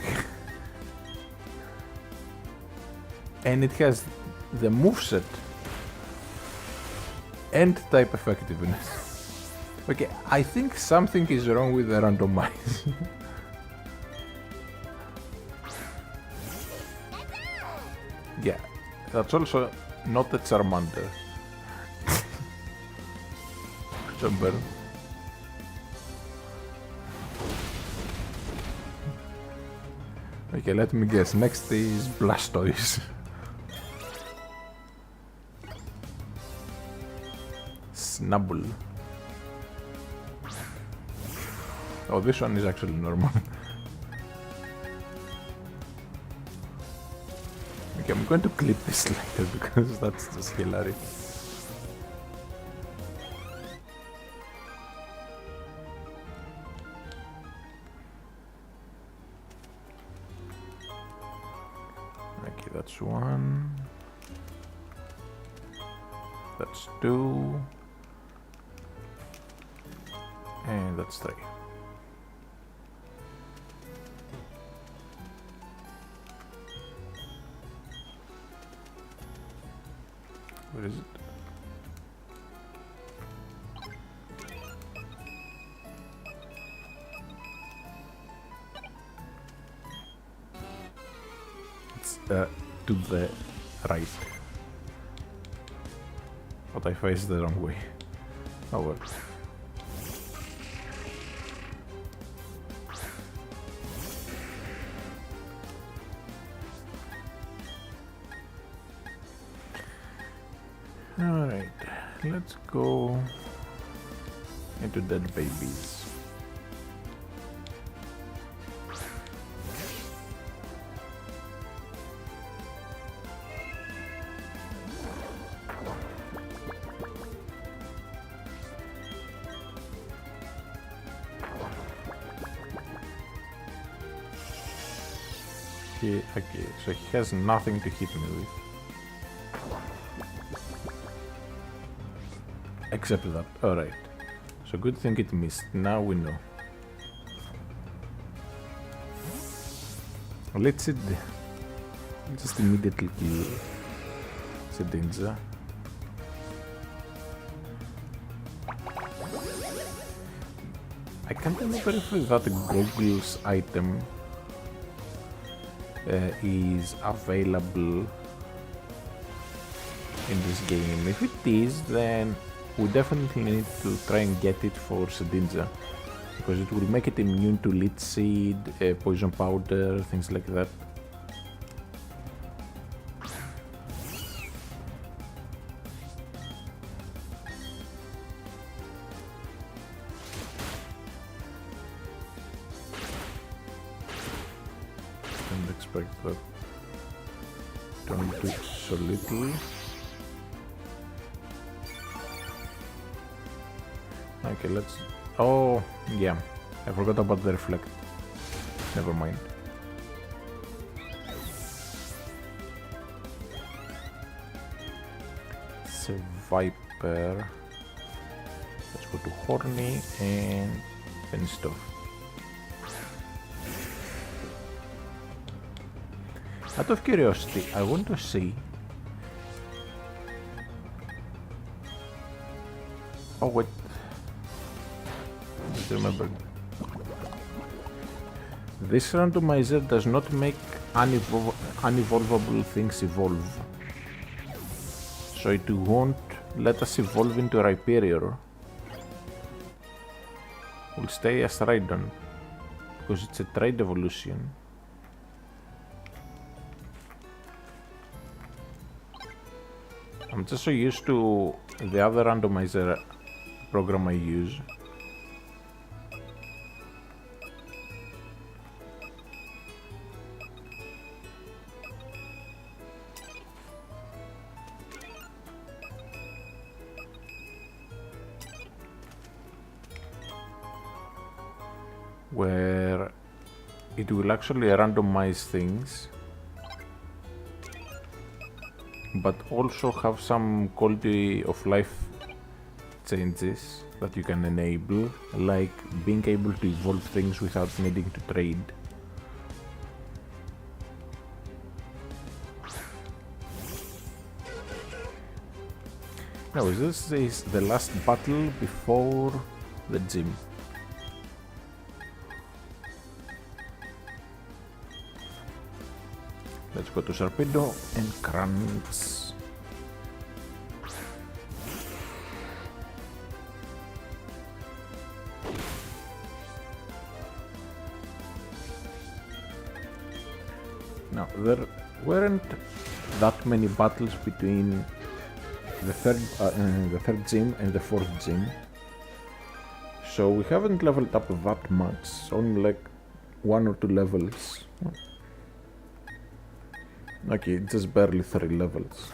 Speaker 1: And it has the moveset and type effectiveness. Okay, I think something is wrong with the randomizer. Yeah, that's also not a Charmander. Chamber. Okay, let me guess. Next is Blastoise. Snubble. Oh, this one is actually normal. Okay, I'm going to clip this later because that's just hilarious. Okay, that's one. That's two. And that's three. Where is it? It's to the right. But I faced the wrong way. Oh well. Alright, let's go into dead babies. Okay, so he has nothing to hit me with. Except that. Alright. So good thing it missed. Now we know. Let's just immediately kill Sedinja. I can't remember if that goggles item is available in this game. If it is, then we definitely need to try and get it for Sedinja, because it will make it immune to Leech Seed, Poison Powder, things like that. Don't expect that. Don't do it so little. Okay, let's... Oh, yeah. I forgot about the reflect. Never mind. It's a Viper. Let's go to Horny and finish it off. Out of curiosity, I want to see... Oh, wait. Remember, this randomizer does not make unevolvable things evolve, so it won't let us evolve into Rhyperior. We'll stay as Rhydon because it's a trade evolution. I'm just so used to the other randomizer program I use. Where it will actually randomize things, but also have some quality of life changes that you can enable, like being able to evolve things without needing to trade. Now, is this the last battle before the gym. Let's go to Sharpedo and Crunch. Now, there weren't that many battles between the third gym and the fourth gym, so we haven't leveled up that much, only like 1 or 2 levels. Okay, just barely 3 levels.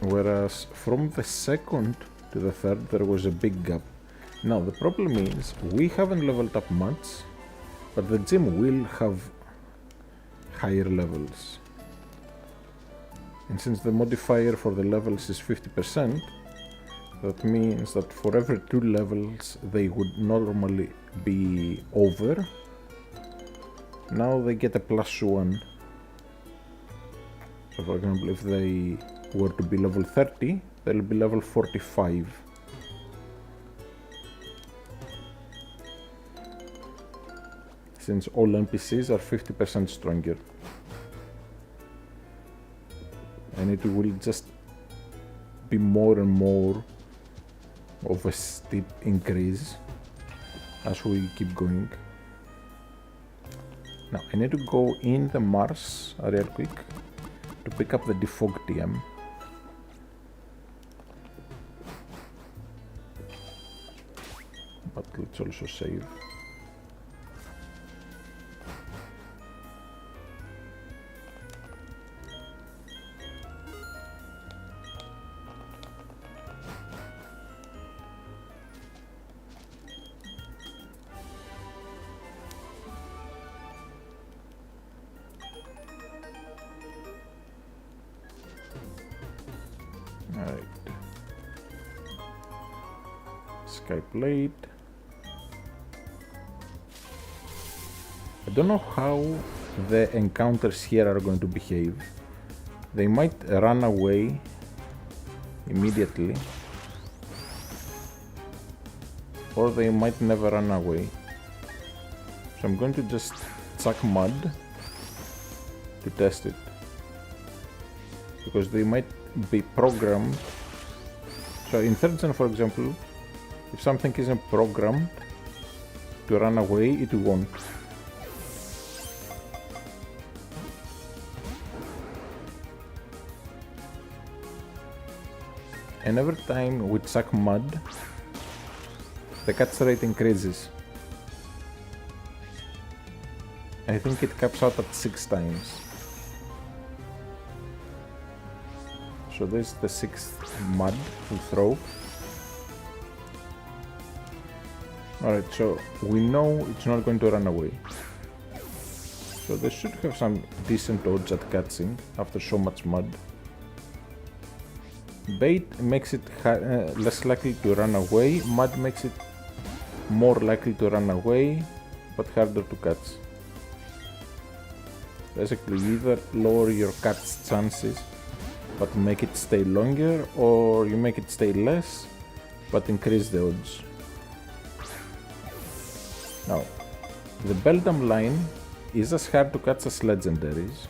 Speaker 1: Whereas from the second to the third there was a big gap. Now the problem is we haven't leveled up much, but the gym will have higher levels. And since the modifier for the levels is 50%, that means that for every 2 levels they would normally be over. Now they get a +1. So for example, if they were to be level 30, they'll be level 45. Since all NPCs are 50% stronger. And it will just be more and more of a steep increase as we keep going. Now I need to go in the Mars real quick to pick up the defog TM. But let's also save. Sky plate. I don't know how the encounters here are going to behave. They might run away immediately, or they might never run away. So I'm going to just chuck mud to test it, because they might be programmed. So in 3rd gen, for example, if something isn't programmed to run away, it won't. And every time we chuck mud, the catch rate increases. I think it caps out at 6 times. So this is the 6th mud we throw. Alright, so we know it's not going to run away. So they should have some decent odds at catching after so much mud. Bait makes it less likely to run away, mud makes it more likely to run away, but harder to catch. Basically, you either lower your catch chances but make it stay longer, or you make it stay less but increase the odds. Now, the Beldam line is as hard to catch as legendaries.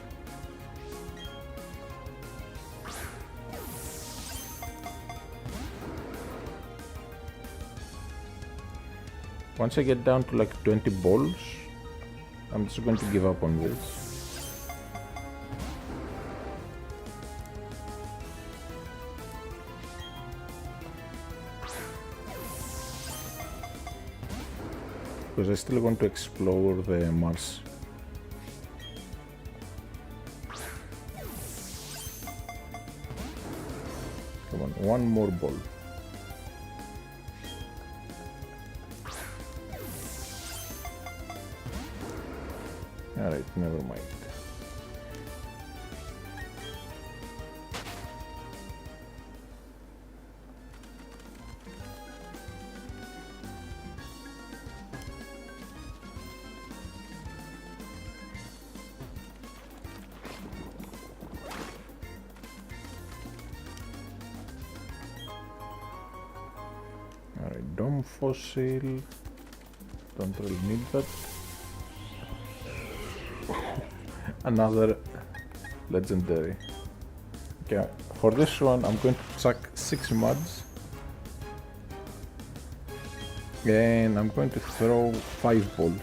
Speaker 1: Once I get down to like 20 balls, I'm just going to give up on this. Because I still want to explore the Mars. Come on, one more ball. Alright, never mind. Dome fossil. Don't really need that. Another legendary. Okay, for this one I'm going to chuck 6 muds. And I'm going to throw 5 balls.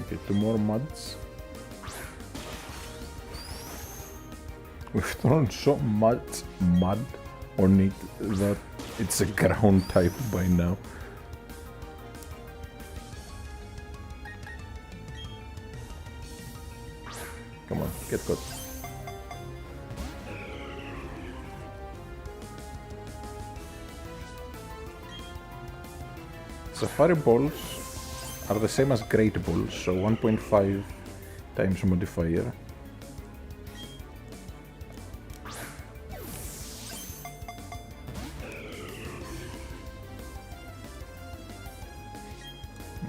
Speaker 1: Okay, 2 more muds. We've thrown so much mud on it that it's a ground type by now. Come on, get caught. Safari balls are the same as great balls, so 1.5 times modifier.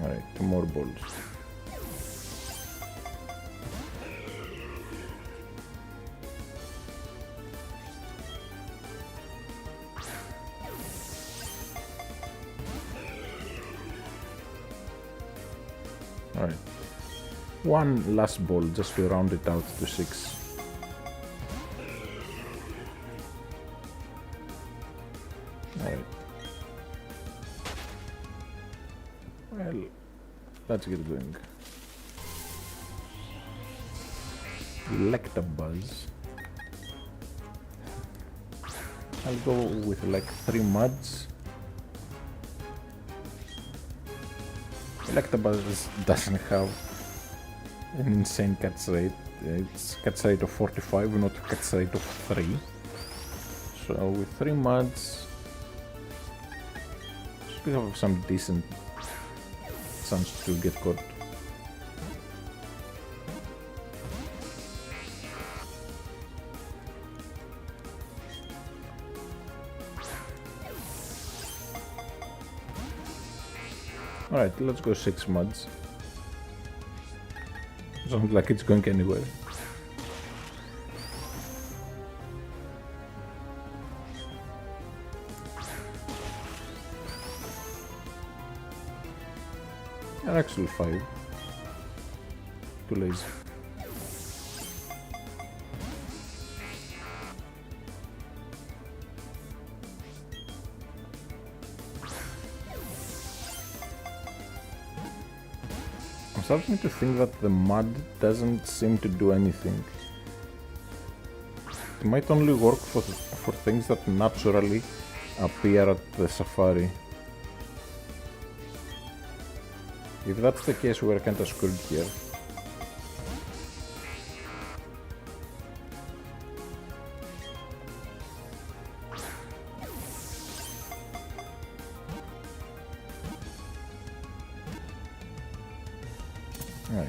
Speaker 1: Alright, 2 more balls. Alright, 1 last ball just to round it out to 6. Alright. Well, let's get going. Electabuzz. I'll go with like 3 muds. Electabuzz doesn't have an insane catch rate. It's catch rate of 45, not catch rate of 3. So with 3 muds, we have some decent chance to get caught. Alright, let's go 6 muds. Sounds like it's going anywhere. Or actually 5. Too lazy. I'm starting to think that the mud doesn't seem to do anything. It might only work for things that naturally appear at the safari. If that's the case, we're kinda screwed here. Alright.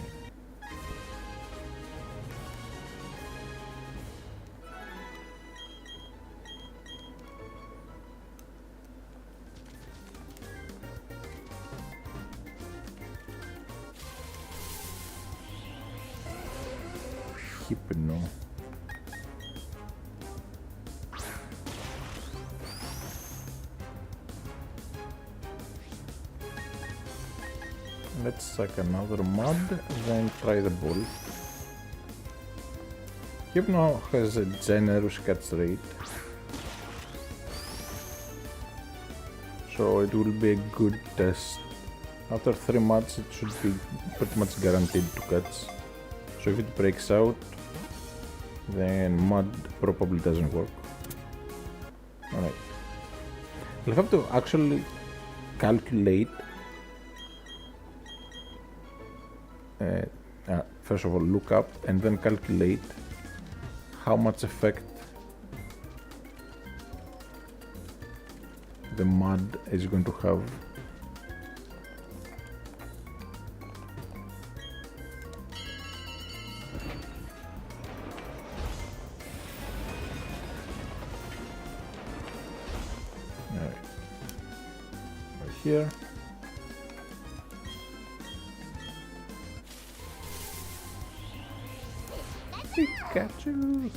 Speaker 1: Hypno. Let's suck another mud, then try the ball. Hypno has a generous catch rate, so it will be a good test. After 3 muds it should be pretty much guaranteed to catch. So if it breaks out, then mud probably doesn't work. Alright. We'll have to actually calculate first of all look up and then calculate how much effect the mud is going to have. here. Pikachu!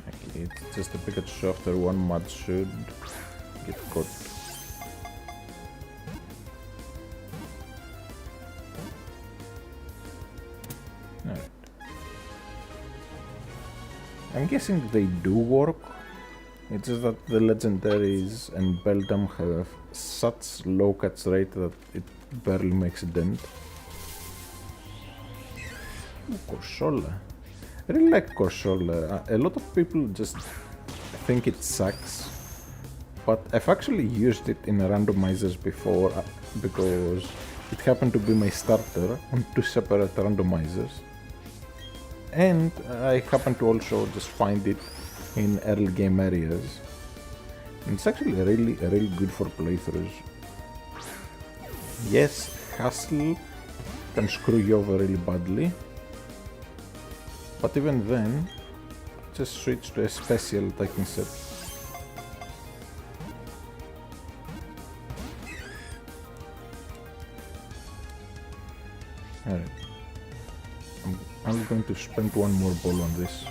Speaker 1: Okay, it's just a Pikachu after one mud should get caught. Alright. I'm guessing they do work. It's just that the legendaries and Beldam have such low catch rate that it barely makes a dent. Ooh, Corsola. I really like Corsola. A lot of people just think it sucks, but I've actually used it in randomizers before because it happened to be my starter on 2 separate randomizers. And I happen to also just find it in early game areas. And it's actually really good for playthroughs. Yes, Hustle can screw you over really badly, but even then, just switch to a special attacking set. Alright, I'm going to spend one more ball on this.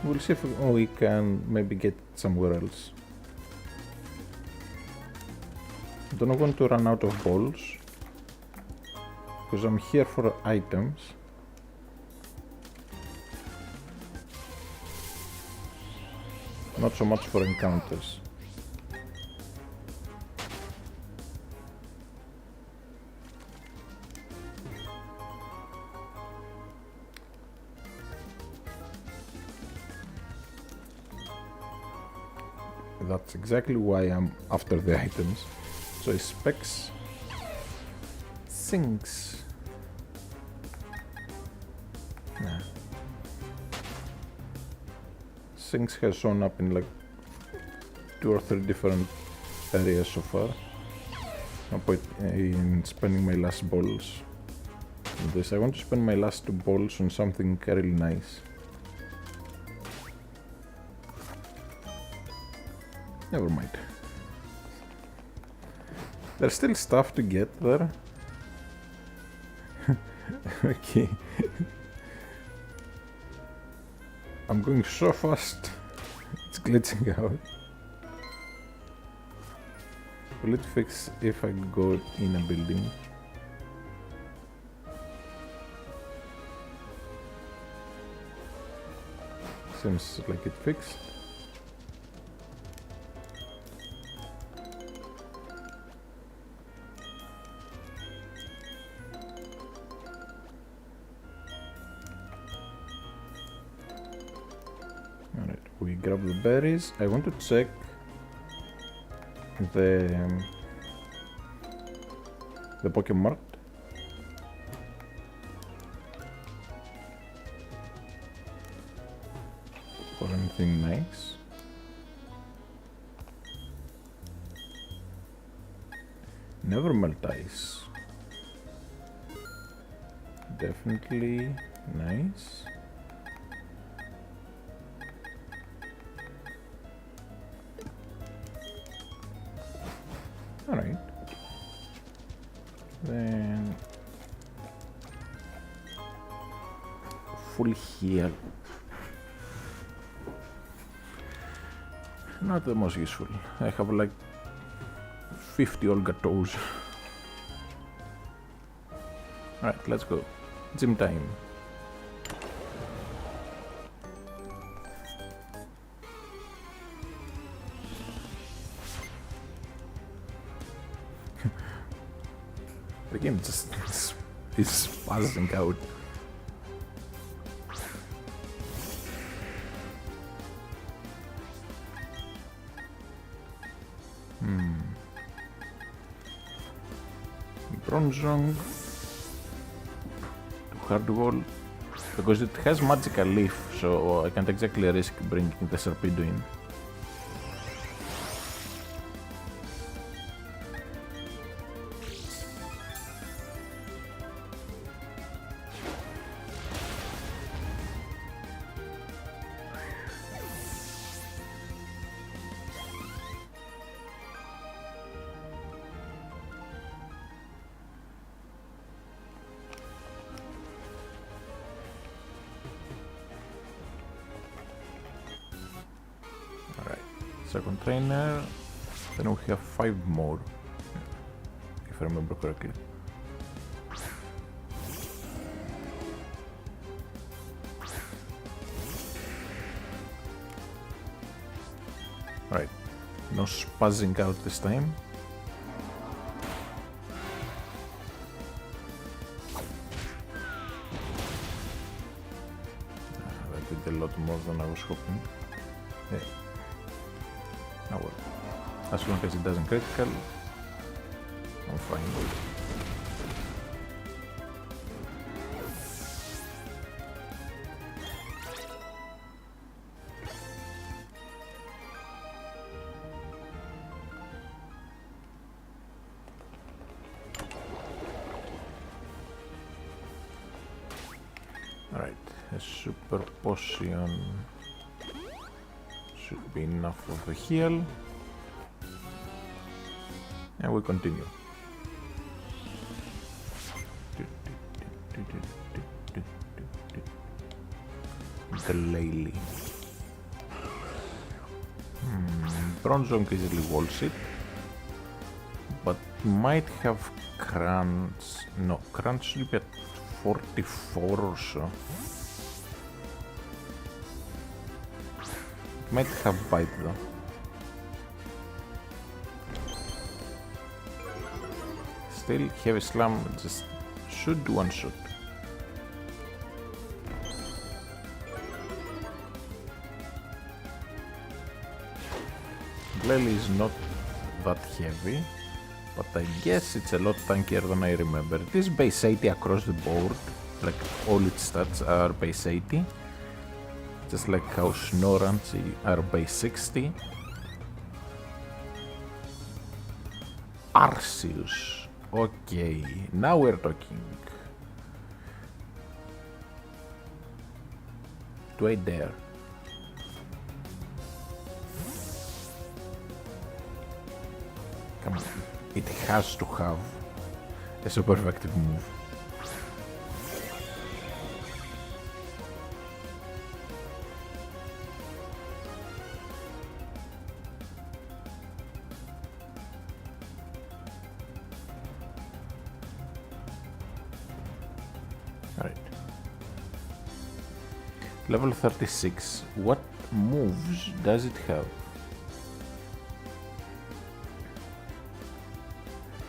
Speaker 1: We'll see if we can maybe get somewhere else. I don't want to run out of balls, because I'm here for items. Not so much for encounters. That's exactly why I'm after the items. So specs sinks. Nah. Sinks has shown up in like 2 or 3 different areas so far. No point in spending my last balls on this. I want to spend my last 2 balls on something really nice. Never mind. There's still stuff to get there. Okay. I'm going so fast. It's glitching out. Will it fix if I go in a building? Seems like it fixed. We grab the berries. I want to check the Pokemart. For anything nice. Never melt ice. Definitely nice. Alright. Then full heal. Not the most useful. I have like 50 Olga toes. Alright, let's go. Gym time. The game just is spazzing out. Bronzong to Hardwall, because it has magical leaf, so I can't exactly risk bringing the Serpedo in. second trainer, then we have 5 more, if I remember correctly. Right, no spazzing out this time. That did a lot more than I was hoping. Yeah. Oh well, as long as it doesn't critical, I'm fine. Alright, a super potion should be enough of the heal. And we continue. The Lily. Bronzong easily walls it, but might have crunch. No, crunch should be at 44 or so. Might have bite though. Still, heavy slam just should one shot. Lily is not that heavy, but I guess it's a lot tankier than I remember. It is base 80 across the board, like all its stats are base 80. Just like how Snorancy are base 60. Arceus. Okay, now we're talking. Do I dare? Come on, it has to have a super effective move. Alright. Level 36. What moves does it have?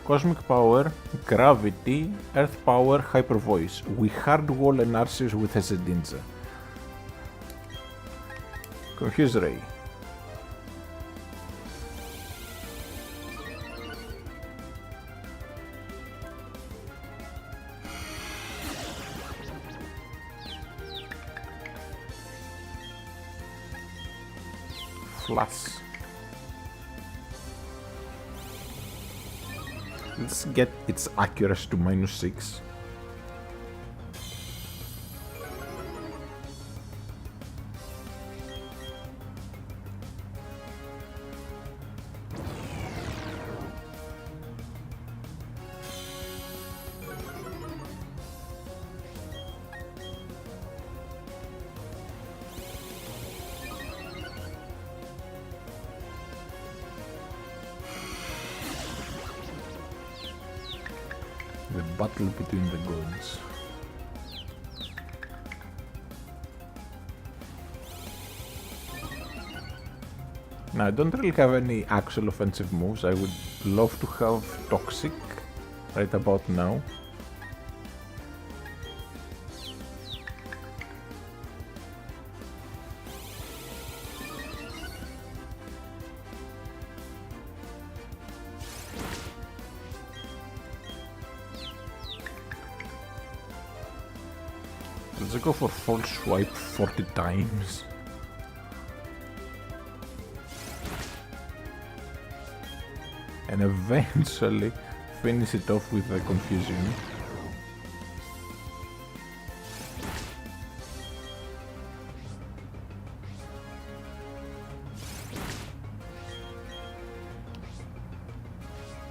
Speaker 1: Cosmic Power, Gravity, Earth Power, Hyper Voice. We hard wall an Arceus with a Zedinja. Confuse Ray. Flash. Let's get its accuracy to -6. The battle between the gods. Now, I don't really have any actual offensive moves. I would love to have Toxic right about now. Let's go for False Swipe 40 times. And eventually finish it off with the Confusion.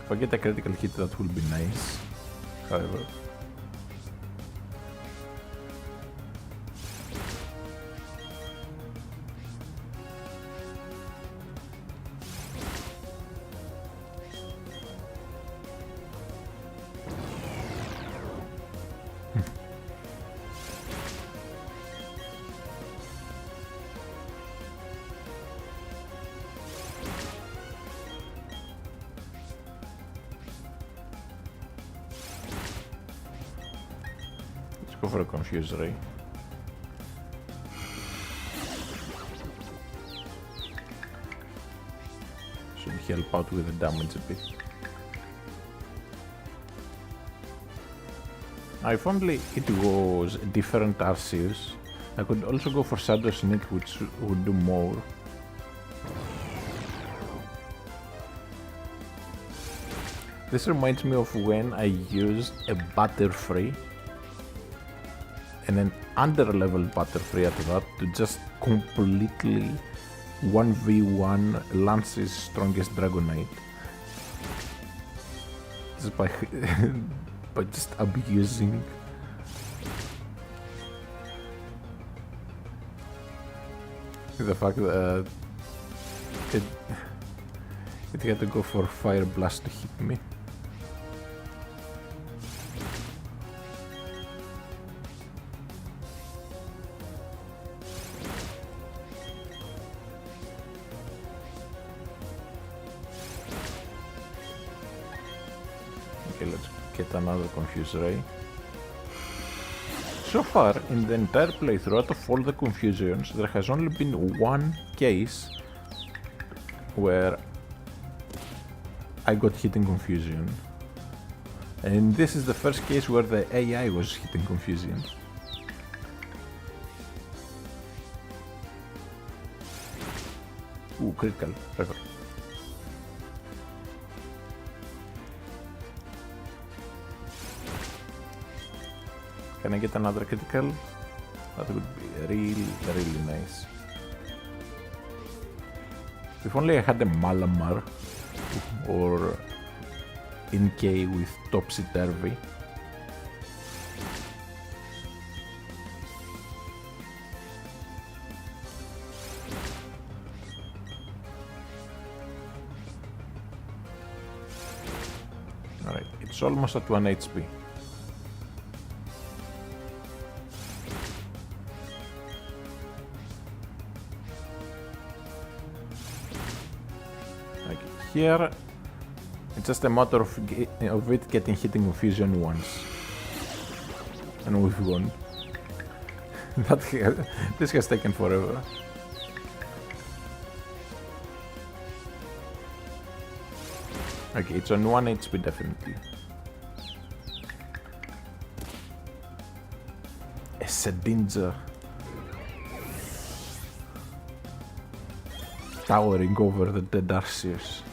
Speaker 1: If I get a critical hit, that will be nice. However, go for a Confuse Ray. Should help out with the damage a bit. Now, if only it was different Arceus, I could also go for Shadow Sneak, which would do more. This reminds me of when I used a Butterfree and an under-level Butterfree at that to just completely 1v1 Lance's strongest Dragonite. Just by just abusing the fact that it had to go for Fire Blast to hit me. Okay, let's get another Confuse Ray. So far, in the entire playthrough, out of all the confusions, there has only been one case where I got hitting confusion. And this is the first case where the AI was hitting confusion. Ooh, critical. Perfect. Can I get another critical? That would be really nice. If only I had a Malamar or Inkay with Topsy Turvy. Alright, it's almost at 1 HP. Here, it's just a matter of it getting hitting confusion once, and we've won. This has taken forever. Okay, it's on 1 HP definitely. A Sedinja towering over the dead Arceus.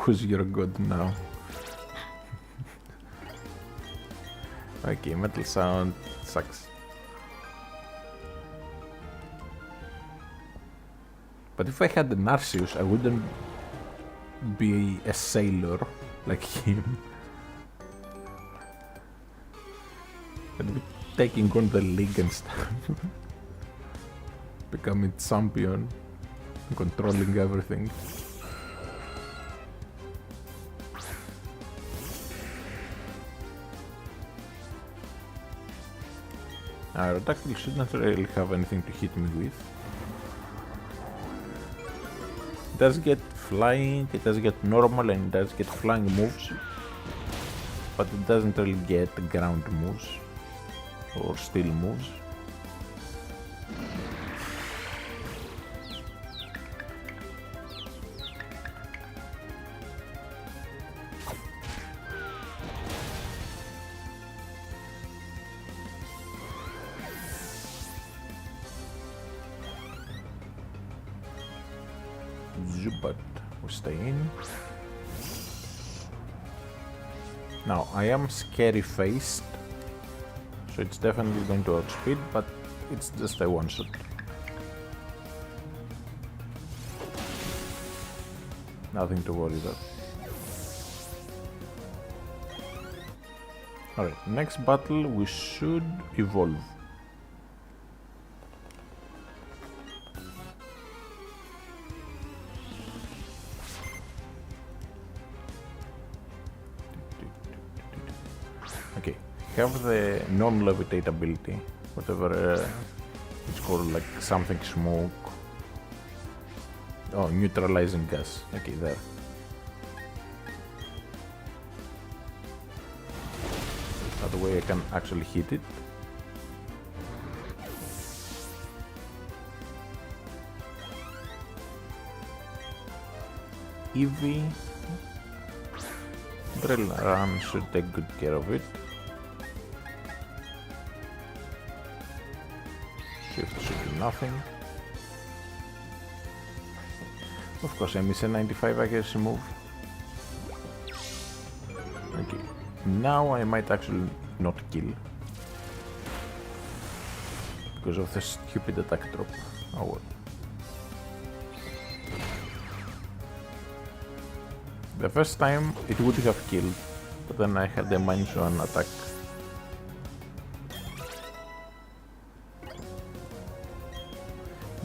Speaker 1: Who's your god now? Okay, Metal Sound sucks. But if I had an Arceus, I wouldn't be a sailor like him. I'd be taking on the league and stuff. Becoming champion, controlling everything. Aerodactyl shouldn't really have anything to hit me with. It does get flying, it does get normal, and it does get flying moves, but it doesn't really get ground moves or steel moves. But we'll stay in. Now I am scary faced, so it's definitely going to outspeed, but it's just a one shot. Nothing to worry about. Alright, next battle we should evolve. Okay, have the non-levitate ability, whatever it's called, like something smoke. Oh, neutralizing gas. Okay, there. That way I can actually hit it. Eevee. Drill Run should take good care of it. Shift should do nothing. Of course, I miss a 95 accuracy move. Okay, now I might actually not kill because of the stupid attack drop. Oh well. The first time it would have killed, but then I had the -1 attack.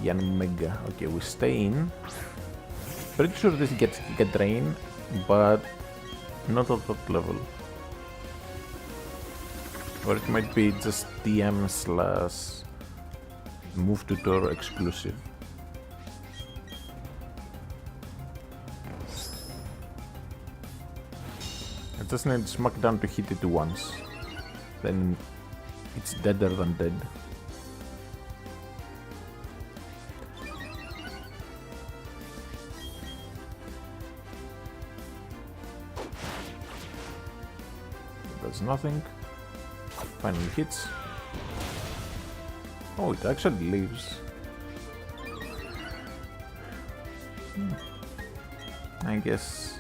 Speaker 1: Yanmega. Okay, we stay in. Pretty sure this gets get drained, but not at that level. Or it might be just DM slash move tutor exclusive. I just need Smackdown to hit it once. Then it's deader than dead. Does nothing. Finally hits. Oh, it actually leaves. I guess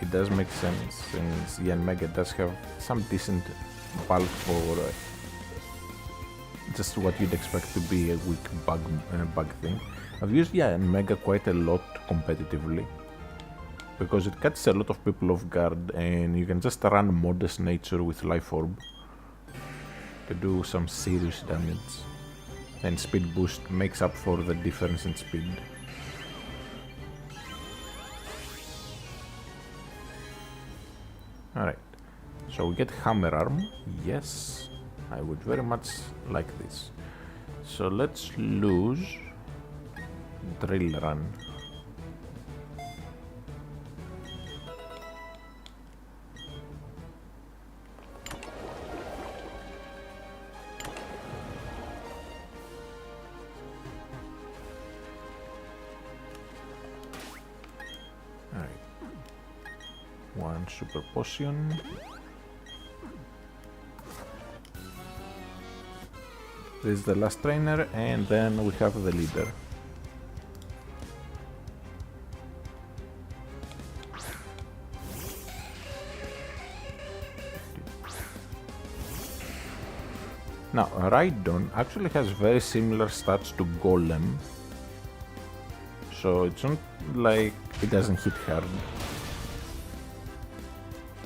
Speaker 1: it does make sense since Yanmega does have some decent bulk for just what you'd expect to be a weak bug thing. I've used Yanmega quite a lot competitively because it catches a lot of people off guard and you can just run Modest Nature with Life Orb to do some serious damage, and Speed Boost makes up for the difference in speed. Alright, so we get Hammer Arm. Yes, I would very much like this. So let's lose Drill Run. One super potion. This is the last trainer, and then we have the leader. Now, Rhydon actually has very similar stats to Golem, so it's not like it doesn't hit hard.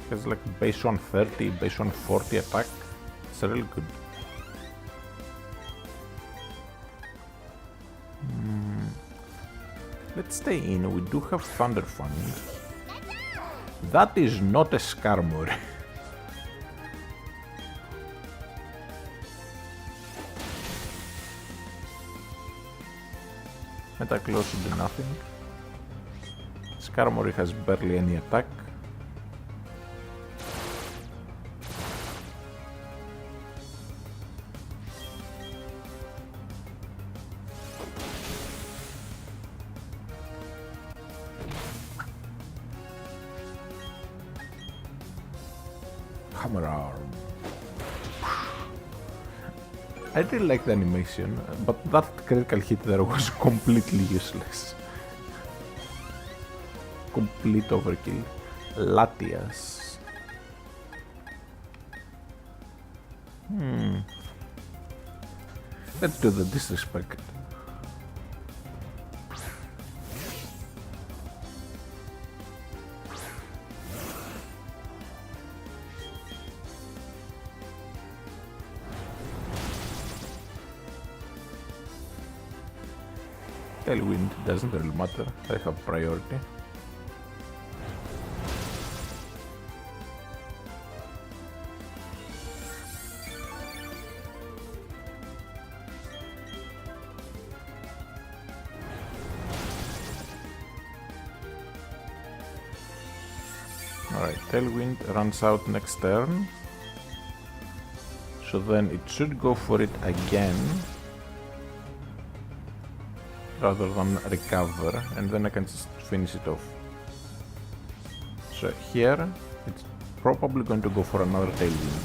Speaker 1: Has like base 130, base 140 attack. It's really good. Let's stay in. We do have Thunder Fang. That is not a Skarmory. Metaclaw should do nothing. Skarmory has barely any attack. Hammer Arm. I really like the animation, but that critical hit there was completely useless. Complete overkill. Latias. Let's do the disrespect. Tailwind doesn't really matter, I have priority. Alright, Tailwind runs out next turn, so then it should go for it again rather than recover, and then I can just finish it off. So here, it's probably going to go for another tailwind.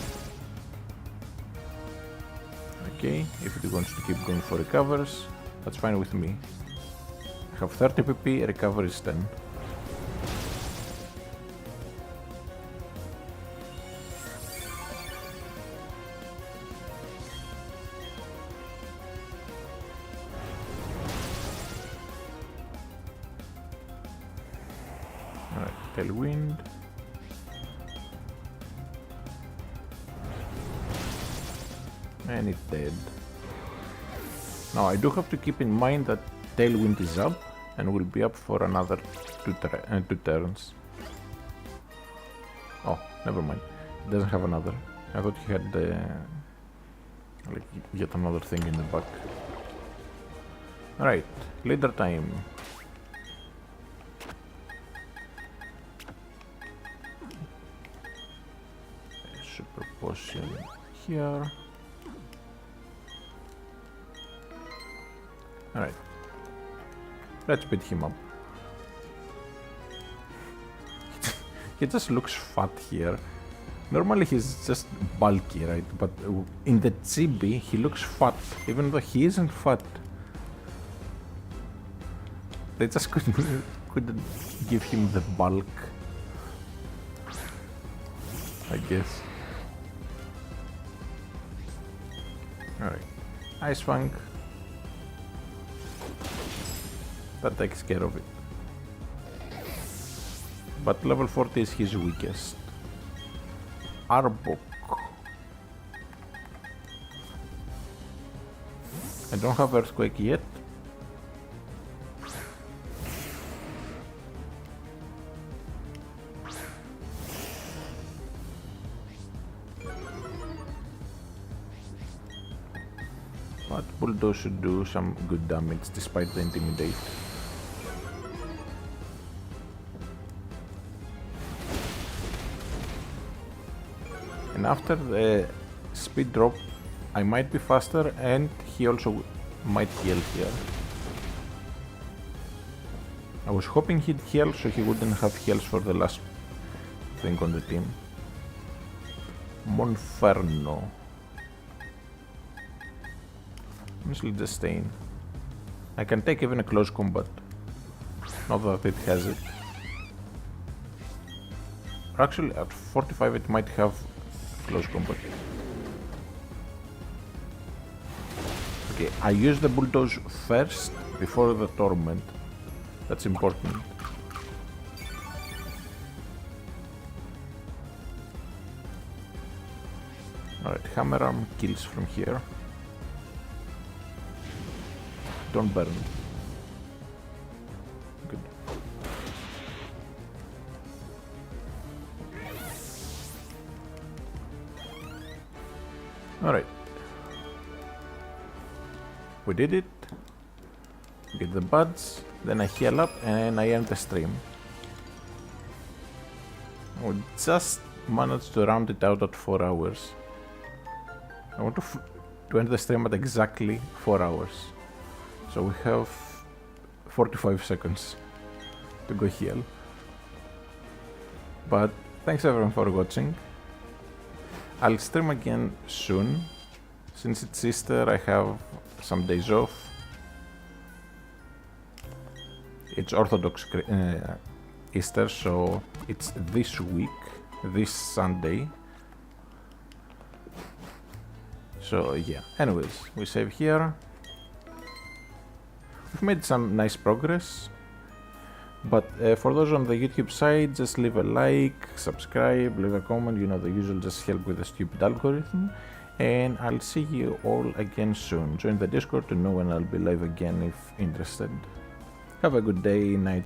Speaker 1: Okay, if it wants to keep going for recovers, that's fine with me. I have 30 PP, recovery is 10. Alright, tailwind. And it's dead. Now I do have to keep in mind that tailwind is up and will be up for another two turns. Oh, never mind. It doesn't have another. I thought he had like yet another thing in the back. Alright, leader time. Super potion here. Alright, let's beat him up. He just looks fat here. Normally he's just bulky, right? But in the chibi he looks fat, even though he isn't fat. They just couldn't give him the bulk, I guess. Alright, Ice Fang. That takes care of it. But level 40 is his weakest. Arbok. I don't have Earthquake yet. But Bulldoze should do some good damage despite the Intimidate. And after the speed drop, I might be faster and he also might heal here. I was hoping he'd heal so he wouldn't have heals for the last thing on the team. Monferno. Mostly just staying. I can take even a close combat. Not that it has it. Actually, at 45 it might have close combat. Okay, I use the Bulldoze first before the Torment. That's important. Alright, Hammer Arm kills from here. Don't burn. Good. Alright. We did it. Get the buds, then I heal up and I end the stream. We just managed to round it out at 4 hours. I want to end the stream at exactly 4 hours. So we have 45 seconds to go heal. But thanks everyone for watching. I'll stream again soon. Since it's Easter, I have some days off. It's Orthodox Easter, so it's this week, this Sunday. So yeah, anyways, we save here. We've made some nice progress, but for those on the YouTube side, just leave a like, subscribe, leave a comment, you know, the usual, just help with the stupid algorithm. And I'll see you all again soon. Join the Discord to know when I'll be live again if interested. Have a good day, night.